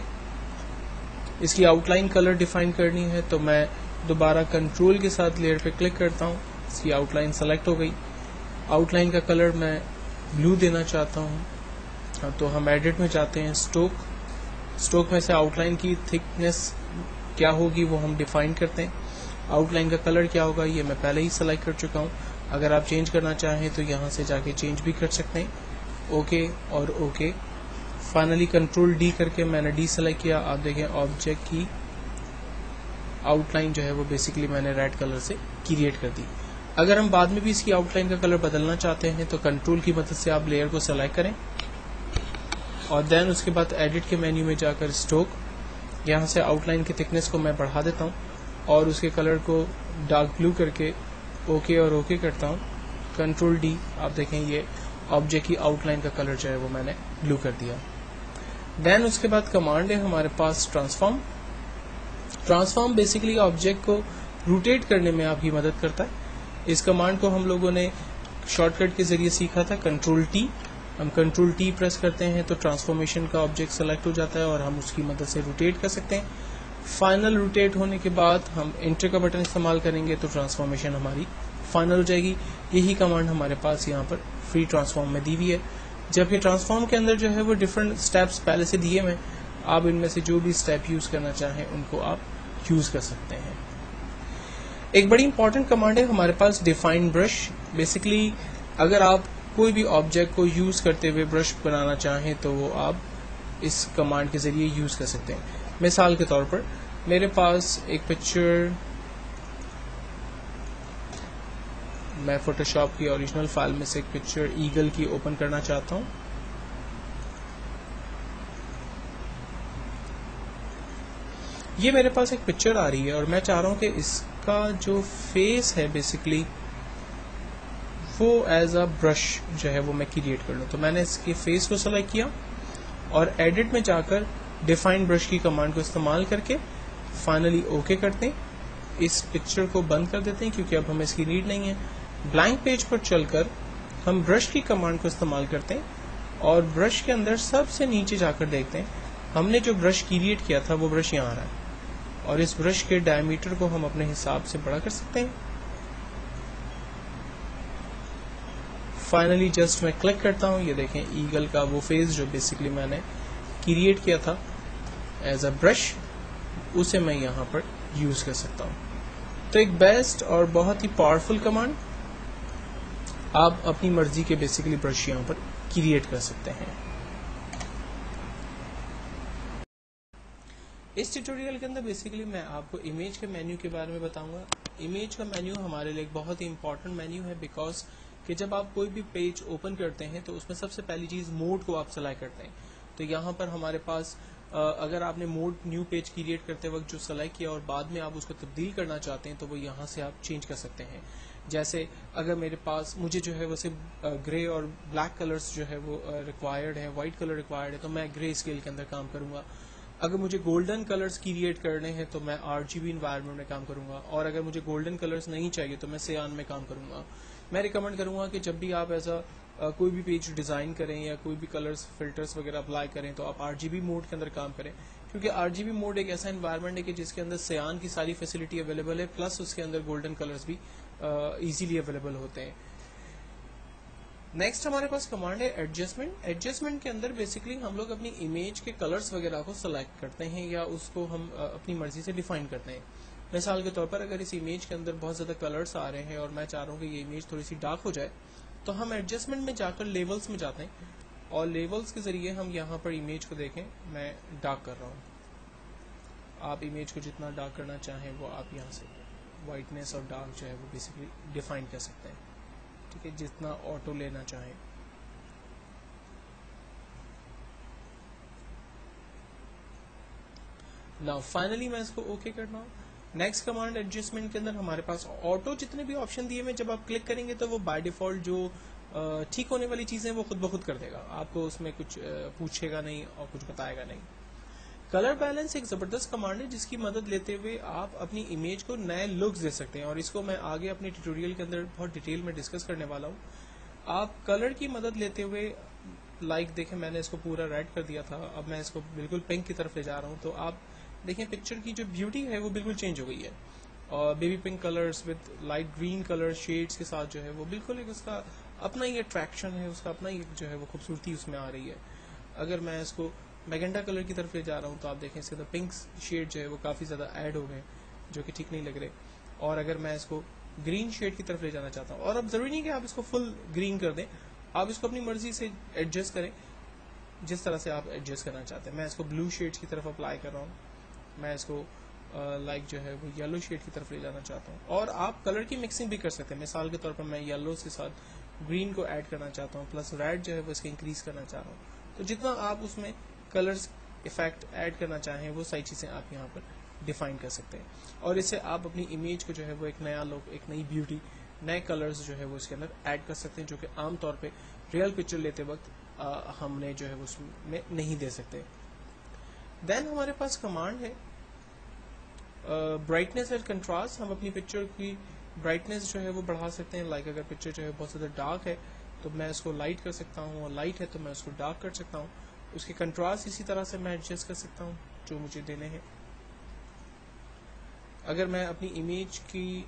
Speaker 1: اس کی آؤٹ لائن کلر ڈیفائن کرنی ہے تو میں دوبارہ کنٹرول کے ساتھ لیئر پہ کلک کرتا ہوں، اس کی آؤٹ لائن سلیکٹ ہو گئی. آؤٹ لائن کا کلر میں بلو دینا چاہتا ہوں، تو ہم ایڈٹ میں جاتے ہیں، اسٹوک میں سے آؤٹ لائن کی تھکنیس کیا ہوگی وہ ہم ڈیفائن کرتے ہیں. آؤٹ لائن کا کلر کیا ہوگا یہ میں پہلے ہی سلیکٹ کر چکا ہوں. اگر آپ چینج کرنا چاہیں تو یہاں سے جا کے چینج بھی کر سکتے ہیں. اوکے اور اوکے. فائنلی کنٹرول ڈی کر کے میں نے ڈی سلیکٹ کیا. آپ دیکھیں آبجیکٹ کی آؤٹ لائن جو ہے وہ بیسیکلی میں نے ریڈ کلر سے کریٹ کر دی. اگر ہم بعد میں بھی اس کی آؤٹ لائن کا کلر بدلنا چاہتے ہیں تو کنٹرول کی مدد سے آپ لیئر کو سلیکٹ کریں، اور دین اس کے بعد ایڈٹ کے مینیو میں جا کر اسٹوک، یہاں سے آؤٹ لائن کی تھکنیس کو میں بڑھا دیتا ہوں اور اس کے کلر کو ڈارک بلو کر کے اوکے اور اوکے کرتا ہوں. کنٹرول ڈی، آپ دیکھیں یہ آبجیکٹ کی آؤٹ لائن کا کلر جو ہے وہ میں نے بلو کر دیا. دین اس کے بعد کمانڈ ہے ہمارے پاس ٹرانسفارم. ٹرانسفارم بیسیکلی آبجیکٹ کو روٹیٹ کرنے میں آپ کی مدد کرتا ہے. اس کمانڈ کو ہم لوگوں نے شارٹ کٹ کے ذریعے سیکھا تھا، کنٹرول ٹی. ہم کنٹرول ٹی پریس کرتے ہیں تو ٹرانسفارمیشن کا آبجیکٹ سلیکٹ ہو جاتا ہے اور ہم اس کی مدد سے روٹیٹ کر سکتے ہیں. فائنل روٹیٹ ہونے کے بعد ہم انٹر کا بٹن استعمال کریں گے تو ٹرانسفارمیشن ہماری فائنل ہو جائے گی. یہی کمانڈ ہمارے پاس یہاں پر فری ٹرانسفارم میں دی ہوئی ہے. جبکہ ٹرانسفارم کے اندر جو ہے وہ ڈفرینٹ اسٹیپس پہلے سے دیے ہوئے، آپ ان میں سے جو بھی اسٹیپ یوز کرنا چاہیں ان کو آپ یوز کر سکتے ہیں. ایک بڑی امپورٹنٹ کمانڈ ہے ہمارے پاس ڈیفائن برش. بیسیکلی اگر آپ کوئی بھی آبجیکٹ کو یوز کرتے ہوئے برش بنانا چاہیں تو وہ آپ اس کمانڈ کے ذریعے یوز کر سکتے ہیں. مثال کے طور پر میرے پاس ایک پکچر، میں فوٹو شاپ کی اوریجنل فائل میں سے ایک پکچر ایگل کی اوپن کرنا چاہتا ہوں. یہ میرے پاس ایک پکچر آ رہی ہے اور میں چاہ رہا ہوں کہ اس کا جو فیس ہے بیسیکلی وہ ایز اے برش جو ہے وہ میں کریٹ کر لوں. تو میں نے اس کے فیس کو سلیکٹ کیا اور ایڈٹ میں جا کر ڈیفائن برش کی کمانڈ کو استعمال کر کے فائنلی اوکے کرتے ہیں. اس پکچر کو بند کر دیتے ہیں کیونکہ اب ہمیں اس کی نیڈ نہیں ہے. بلینک پیج پر چل کر ہم برش کی کمانڈ کو استعمال کرتے ہیں اور برش کے اندر سب سے نیچے جا کر دیکھتے ہیں ہم نے جو برش کریٹ کیا تھا وہ برش یہاں آ رہا ہے اور اس برش کے ڈائمیٹر کو ہم اپنے حساب سے بڑا کر سکتے ہیں. فائنلی جسٹ میں کلک کرتا ہوں، یہ دیکھیں ایگل کا وہ فیس جو بیسکلی میں نے کریٹ کیا تھا ایز اے برش، اسے میں یہاں پر یوز کر سکتا ہوں. تو ایک بیسٹ اور بہت ہی پاورفل کمانڈ، آپ اپنی مرضی کے بیسیکلی برش یہاں پر کریٹ کر سکتے ہیں. اس ٹیوٹوریل کے اندر بیسیکلی میں آپ کو امیج کے مینیو کے بارے میں بتاؤں گا. امیج کا مینیو ہمارے لیے ایک بہت ہی امپورٹنٹ مینیو ہے، بیکاز کہ جب آپ کوئی بھی پیج اوپن کرتے ہیں تو اس میں سب سے پہلی چیز موڈ کو آپ سلیکٹ کرتے ہیں. تو یہاں پر ہمارے پاس اگر آپ نے موڈ نیو پیج کریٹ کرتے وقت جو سلیکٹ کیا اور بعد میں آپ اس کو تبدیل کرنا چاہتے ہیں تو وہ یہاں سے آپ چینج کر سکتے ہیں. جیسے اگر میرے پاس مجھے جو ہے وہ صرف گرے اور بلیک کلرز جو ہے وہ ریکوائرڈ ہے، وائٹ کلر ریکوائرڈ ہے، تو میں گرے اسکیل کے اندر کام کروں گا. اگر مجھے گولڈن کلرز کریٹ کرنے ہیں تو میں RGB انوائرمنٹ میں کام کروں گا، اور اگر مجھے گولڈن کلرز نہیں چاہیے تو میں سیان میں کام کروں گا. میں ریکمینڈ کروں گا کہ جب بھی آپ ایسا کوئی بھی پیج ڈیزائن کریں یا کوئی بھی کلرز فلٹرز وغیرہ اپلائی کریں تو آپ RGB موڈ کے اندر کام کریں، کیونکہ RGB موڈ ایک ایسا انوائرمنٹ ہے کہ جس کے اندر سیان کی ساری فیسلٹی اویلیبل ہے، پلس اس کے اندر گولڈن کلرز بھی ایزیلی اویلیبل ہوتے ہیں. نیکسٹ ہمارے پاس کمانڈ ہے ایڈجسٹمنٹ. ایڈجسٹمنٹ کے اندر بیسکلی ہم لوگ اپنی امیج کے کلرز وغیرہ کو سلیکٹ کرتے ہیں یا اس کو ہم اپنی مرضی سے ڈیفائن کرتے ہیں. مثال کے طور پر اگر اس امیج کے اندر بہت زیادہ کلرز آ رہے ہیں اور میں چاہ رہا ہوں کہ یہ امیج تھوڑی سی ڈارک ہو جائے تو ہم ایڈجسٹمنٹ میں جا کر لیولز میں جاتے ہیں اور لیولز کے ذریعے ہم یہاں پر امیج کو دیکھیں میں ڈارک کر رہا ہوں. آپ امیج کو جتنا ڈارک کرنا چاہیں وہ آپ یہاں سے وائٹنس اور ڈارک جو ہے وہ بیسکلی ڈیفائن کر سکتے ہیں. ٹھیک ہے، جتنا آٹو لینا چاہیں. ناؤ فائنلی میں اس کو اوکے کرنا ہوں. نیکسٹ کمانڈ ایڈجسٹمنٹ کے اندر ہمارے پاس آٹو جتنے بھی آپشن دیے ہوئے جب آپ کلک کریں گے تو وہ بائی ڈیفالٹ جو ٹھیک ہونے والی چیزیں وہ خود بخود کر دے گا، آپ کو اس میں کچھ پوچھے گا نہیں اور کچھ بتائے گا نہیں. کلر بیلنس ایک زبردست کمانڈ ہے جس کی مدد لیتے ہوئے آپ اپنی امیج کو نئے لکس دے سکتے ہیں، اور اس کو میں آگے اپنے ٹیوٹوریل کے اندر بہت ڈیٹیل میں ڈسکس کرنے والا ہوں. آپ کلر کی مدد لیتے ہوئے لائک دیکھیں میں نے اس کو پورا ریڈ کر دیا تھا، اب میں اس کو بالکل پنک کی طرف لے جا رہا ہوں تو آپ دیکھیں پکچر کی جو بیوٹی ہے وہ بالکل چینج ہو گئی ہے، اور baby pink colours with light green colour sheds کے ساتھ جو ہے وہ بالکل ایک اس کا اپنا ہی اٹریکشن ہے، اس کا اپنا ہی جو ہے وہ خوبصورتی اس میں آ رہی ہے. اگر میں اس کو میگنٹا کلر کی طرف لے جا رہا ہوں تو آپ دیکھیں اس کے اندر پنک شیڈ جو ہے وہ کافی زیادہ ایڈ ہو گئے جو کہ ٹھیک نہیں لگ رہے. اور اگر میں اس کو گرین شیڈ کی طرف لے جانا چاہتا ہوں، اور اب ضروری نہیں کہ آپ اس کو فل گرین کر دیں، آپ اس کو اپنی مرضی سے ایڈجسٹ کریں جس طرح سے آپ ایڈجسٹ کرنا چاہتے ہیں. میں اس کو بلو شیڈ کی طرف اپلائی کر رہا ہوں، میں اس کو لائک جو ہے وہ یلو شیڈ کی طرف لے جانا چاہتا ہوں. اور آپ کلر کی مکسنگ بھی کر سکتے ہیں. مثال کے طور پر میں یلو کے ساتھ گرین کو ایڈ کرنا چاہتا ہوں، پلس ریڈ جو ہے وہ اس کے انکریز کرنا چاہ رہا ہوں. تو جتنا آپ اس میں کلرز افیکٹ ایڈ کرنا چاہیں وہ ساری چیزیں آپ یہاں پر ڈیفائن کر سکتے ہیں، اور اس سے آپ اپنی امیج کو جو ہے وہ ایک نیا لک، ایک نئی بیوٹی، نئے کلرز جو ہے وہ اس کے اندر ایڈ کر سکتے ہیں جو کہ عام طور پہ ریئل پکچر لیتے وقت ہم نے جو ہے اس میں نہیں دے سکتے. دین ہمارے پاس کمانڈ ہے برائٹنس اینڈ کنٹراسٹ. ہم اپنی پکچر کی برائٹنس جو ہے وہ بڑھا سکتے ہیں. لائک اگر پکچر جو ہے بہت زیادہ ڈارک ہے تو میں اس کو لائٹ کر سکتا ہوں، اور لائٹ ہے تو میں اس کو ڈارک کر سکتا ہوں. اس کے کنٹراسٹ اسی طرح سے میں ایڈجسٹ کر سکتا ہوں جو مجھے دینے ہیں. اگر میں اپنی امیج کی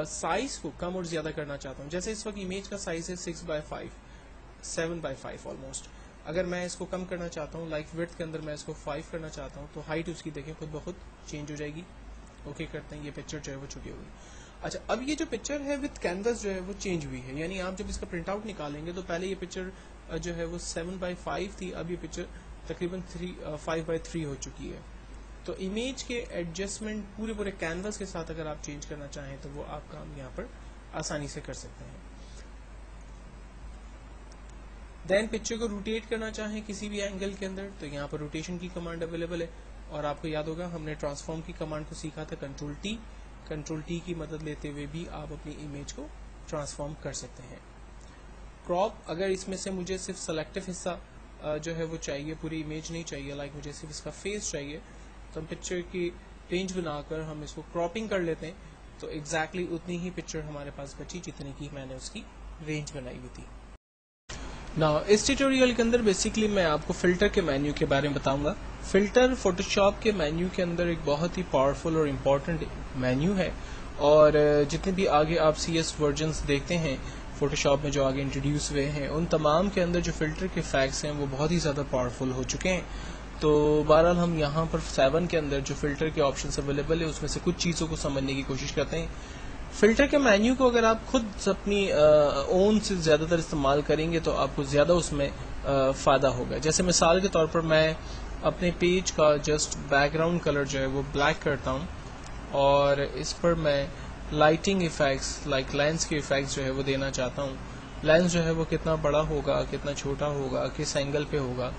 Speaker 1: سائز کو کم اور زیادہ کرنا چاہتا ہوں، جیسے اس وقت امیج کا سائز ہے 6:5 7:5 آلموسٹ. اگر میں اس کو کم کرنا چاہتا ہوں، لائک وڈتھ کے اندر میں اس کو 5 کرنا چاہتا ہوں، تو ہائٹ اس کی دیکھیں خود بخود چینج ہو جائے گی. اوکے کرتے ہیں، یہ پکچر جو ہے وہ چھوٹی ہوگی.
Speaker 2: اچھا اب یہ جو پکچر ہے وتھ کینوس جو ہے وہ چینج ہوئی ہے, یعنی آپ جب اس کا پرنٹ آؤٹ نکالیں گے تو پہلے یہ پکچر جو ہے وہ 7x5 تھی, اب یہ پکچر تقریباً 5x3 ہو چکی ہے. تو امیج کے ایڈجسٹمنٹ پورے کینوس کے ساتھ اگر آپ چینج کرنا چاہیں تو وہ آپ کام یہاں پر آسانی سے کر سکتے ہیں. دین پکچر کو روٹیٹ کرنا چاہیں کسی بھی اینگل کے اندر تو یہاں پر روٹیشن کی کمانڈ اویلیبل ہے, اور آپ کو یاد ہوگا ہم نے ٹرانسفارم کی کمانڈ کو سیکھا تھا کنٹرول ٹی کی مدد لیتے ہوئے بھی آپ اپنی امیج کو ٹرانسفارم کر سکتے ہیں. کراپ, اگر اس میں سے مجھے صرف سلیکٹو حصہ جو ہے وہ چاہیے, پوری امیج نہیں چاہیے, لائک مجھے صرف اس کا فیس چاہیے, تو ہم پکچر کی رینج بنا کر ہم اس کو کراپنگ کر لیتے ہیں, تو ایگزیکٹلی اتنی ہی پکچر ہمارے پاس بچی جتنی کی میں نے اس کی رینج بنائی ہوئی تھی. نا اس ٹیوٹوریل کے اندر بیسکلی میں آپ کو فلٹر کے مینیو کے بارے میں بتاؤں گا. فلٹر فوٹو شاپ کے مینیو کے اندر ایک بہت ہی پاورفل اور امپورٹنٹ مینیو ہے, اور جتنے بھی آگے آپ سی ایس ورژنس دیکھتے ہیں فوٹو شاپ میں جو آگے انٹروڈیوس ہوئے ہیں, ان تمام کے اندر جو فلٹر کے فیکٹس ہیں وہ بہت ہی زیادہ پاورفل ہو چکے ہیں. تو بہرحال ہم یہاں پر 7 کے اندر جو فلٹر کے آپشنس اویلیبل ہے اس میں سے کچھ چیزوں کو سمجھنے کی کوشش کرتے ہیں. فلٹر کے مینیو کو اگر آپ خود اپنی اون سے زیادہ تر استعمال کریں گے تو آپ کو زیادہ اس میں فائدہ ہوگا. جیسے مثال کے طور پر میں اپنے پیج کا جسٹ بیک گراؤنڈ کلر جو ہے وہ بلیک کرتا ہوں, اور اس پر میں لائٹنگ ایفیکٹس لائک لینس کے ایفیکٹس جو ہے وہ دینا چاہتا ہوں. لینس جو ہے وہ کتنا بڑا ہوگا, کتنا چھوٹا ہوگا, کس اینگل پہ ہوگا,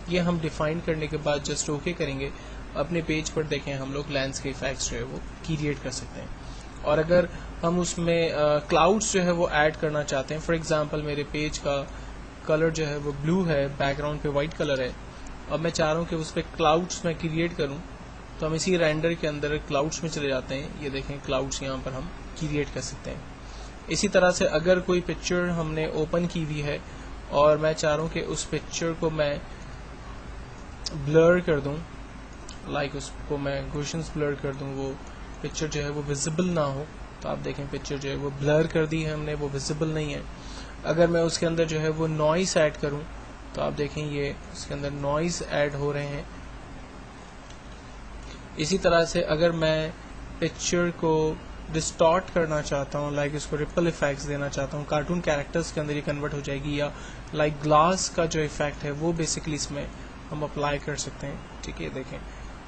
Speaker 2: یہ ہم ڈیفائن کرنے کے بعد جسٹ اوکے کریں گے. اپنے پیج پر دیکھیں ہم لوگ لینس کے ایفیکٹس جو ہے وہ کریٹ کر سکتے ہیں. اور اگر ہم اس میں کلاؤڈس جو ہے وہ ایڈ کرنا چاہتے ہیں, فار ایگزامپل میرے پیج کا کلر جو ہے وہ بلو ہے, بیک گراؤنڈ پہ وائٹ کلر ہے, اور میں چاہ رہا ہوں کہ اس پہ کلاؤڈس میں کریٹ کروں, تو ہم اسی رینڈر کے اندر کلاؤڈس میں چلے جاتے ہیں. یہ دیکھیں کلاؤڈس یہاں پر ہم کریٹ کر سکتے ہیں. اسی طرح سے اگر کوئی پکچر ہم نے اوپن کی ہوئی ہے اور میں چاہ رہا ہوں کہ اس پکچر کو میں بلر کر دوں, لائک اس کو میں گوشنز بلر کر دوں, وہ پکچر جو ہے وہ ویزیبل نہ ہو, تو آپ دیکھیں پکچر جو ہے وہ بلر کر دی ہے ہم نے, وہ ویزیبل نہیں ہے. اگر میں اس کے اندر جو ہے وہ نوائز ایڈ کروں تو آپ دیکھیں یہ اس کے اندر نوائز ایڈ ہو رہے ہیں. اسی طرح سے اگر میں پکچر کو ڈسٹارٹ کرنا چاہتا ہوں, لائک اس کو ریپل ایفیکٹس دینا چاہتا ہوں, کارٹون کیریکٹرز کے اندر یہ کنورٹ ہو جائے گی, یا لائک گلاس کا جو ایفیکٹ ہے وہ بیسکلی اس میں ہم اپلائی کر سکتے ہیں. ٹھیک ہے, دیکھیں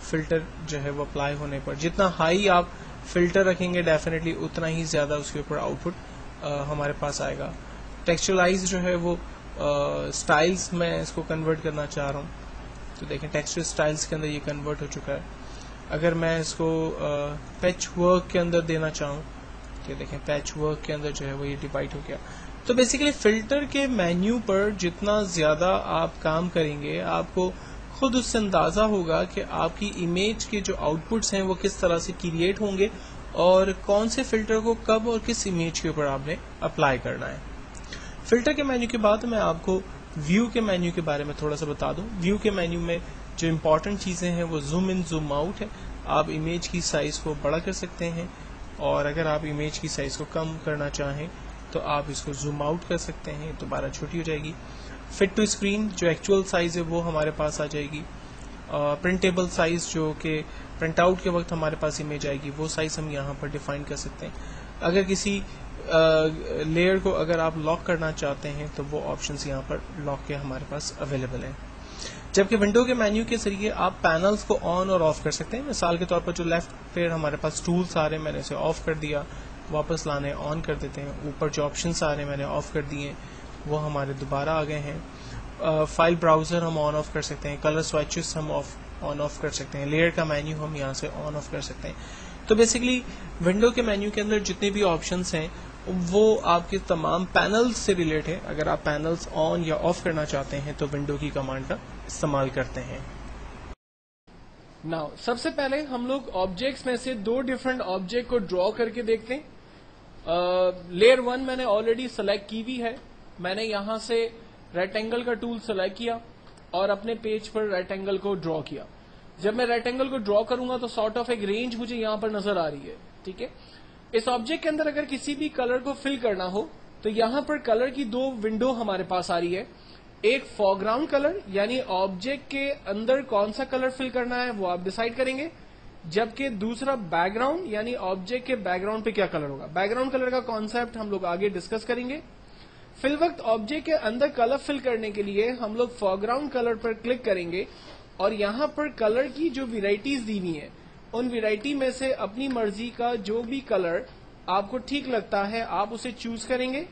Speaker 2: فلٹر جو ہے وہ اپلائی ہونے پر جتنا ہائی آپ فلٹر رکھیں گے ڈیفینیٹلی اتنا ہی زیادہ اس کے اوپر آؤٹ پٹ ہمارے پاس آئے گا. ٹیکسچرائز جو ہے وہ سٹائلز میں اس کو کنورٹ کرنا چاہ رہا ہوں, تو دیکھیں ٹیکسچر سٹائلز کے اندر یہ کنورٹ ہو چکا ہے. اگر میں اس کو پیچ ورک کے اندر دینا چاہوں تو دیکھیں پیچ ورک کے اندر جو ہے وہ یہ ڈیوائڈ ہو گیا. تو بیسیکلی فلٹر کے مینیو پر جتنا زیادہ آپ کام کریں گے آپ کو خود اس سے اندازہ ہوگا کہ آپ کی امیج کے جو آؤٹ پٹس ہیں وہ کس طرح سے کریٹ ہوں گے, اور کون سے فلٹر کو کب اور کس امیج کے اوپر آپ نے اپلائی کرنا ہے. فلٹر کے مینیو کے بعد میں آپ کو ویو کے مینیو کے بارے میں تھوڑا سا بتا دوں. ویو کے مینیو میں جو امپورٹنٹ چیزیں ہیں وہ زوم ان زوم آؤٹ ہے. آپ امیج کی سائز کو بڑا کر سکتے ہیں, اور اگر آپ امیج کی سائز کو کم کرنا چاہیں تو آپ اس کو زوم آؤٹ کر سکتے ہیں, دوبارہ چھوٹی ہو جائے گی. فٹ ٹو اسکرین جو ایکچوئل سائز ہے وہ ہمارے پاس آ جائے گی. پرنٹیبل سائز جو کہ پرنٹ آؤٹ کے وقت ہمارے پاس امیج آئے گی وہ سائز ہم یہاں پر ڈیفائن کر سکتے ہیں. اگر کسی لیئر کو اگر آپ لاک کرنا چاہتے ہیں تو وہ آپشنز یہاں پر لاک کے ہمارے پاس اویلیبل ہیں. جبکہ ونڈو کے مینیو کے ذریعے آپ پینلز کو آن اور آف کر سکتے ہیں. مثال کے طور پر جو لیفٹ پہ ہمارے پاس ٹولس آ رہے ہیں میں نے اسے آف کر دیا, واپس لانے آن کر دیتے ہیں. اوپر جو آپشنس آ رہے ہیں میں نے آف کر دیے, وہ ہمارے دوبارہ آ گئے ہیں. فائل براؤزر ہم آن آف کر سکتے ہیں, کلر سوئچز ہم آن آف کر سکتے ہیں, لیئر کا مینیو ہم یہاں سے آن آف کر سکتے ہیں. تو بیسیکلی ونڈو کے مینیو کے اندر جتنے بھی آپشنس ہیں وہ آپ کے تمام پینلز سے ریلیٹ ہے. اگر آپ پینلز آن یا آف کرنا چاہتے ہیں تو ونڈو کی کمانڈ کا استعمال کرتے ہیں.
Speaker 1: ناؤ سب سے پہلے ہم لوگ آبجیکٹس میں سے دو ڈفرنٹ آبجیکٹ کو ڈرا کر کے دیکھتے ہیں. لیئر 1 میں نے آلریڈی سلیکٹ کی ہوئی ہے. میں نے یہاں سے ریکٹینگل کا ٹول سلیکٹ کیا اور اپنے پیج پر ریکٹینگل کو ڈرا کیا. جب میں ریکٹینگل کو ڈرا کروں گا تو سارٹ آف ایک رینج مجھے یہاں پر نظر آ رہی ہے. ٹھیک ہے, اس آبجیکٹ کے اندر اگر کسی بھی کلر کو فل کرنا ہو تو یہاں پر کلر کی دو ونڈو ہمارے پاس آ رہی ہے. ایک فور گراؤنڈ کلر یعنی آبجیکٹ کے اندر کون سا کلر فل کرنا ہے وہ آپ ڈیسائیڈ کریں گے. جبکہ دوسرا بیک گراؤنڈ یعنی آبجیکٹ کے بیک گراؤنڈ پہ کیا کلر ہوگا. بیک گراؤنڈ کلر کا کانسیپٹ ہم لوگ آگے ڈسکس کریں گے. فی الوقت آبجیکٹ کے اندر کلر فل کرنے کے لیے ہم لوگ فور گراؤنڈ کلر پر کلک کریں گے اور یہاں پر کلر کی جو ویرائٹیز دی ہوئی ہیں ان ویرائٹی میں سے اپنی مرضی کا جو بھی کلر آپ کو ٹھیک لگتا ہے آپ اسے چوز کریں گے.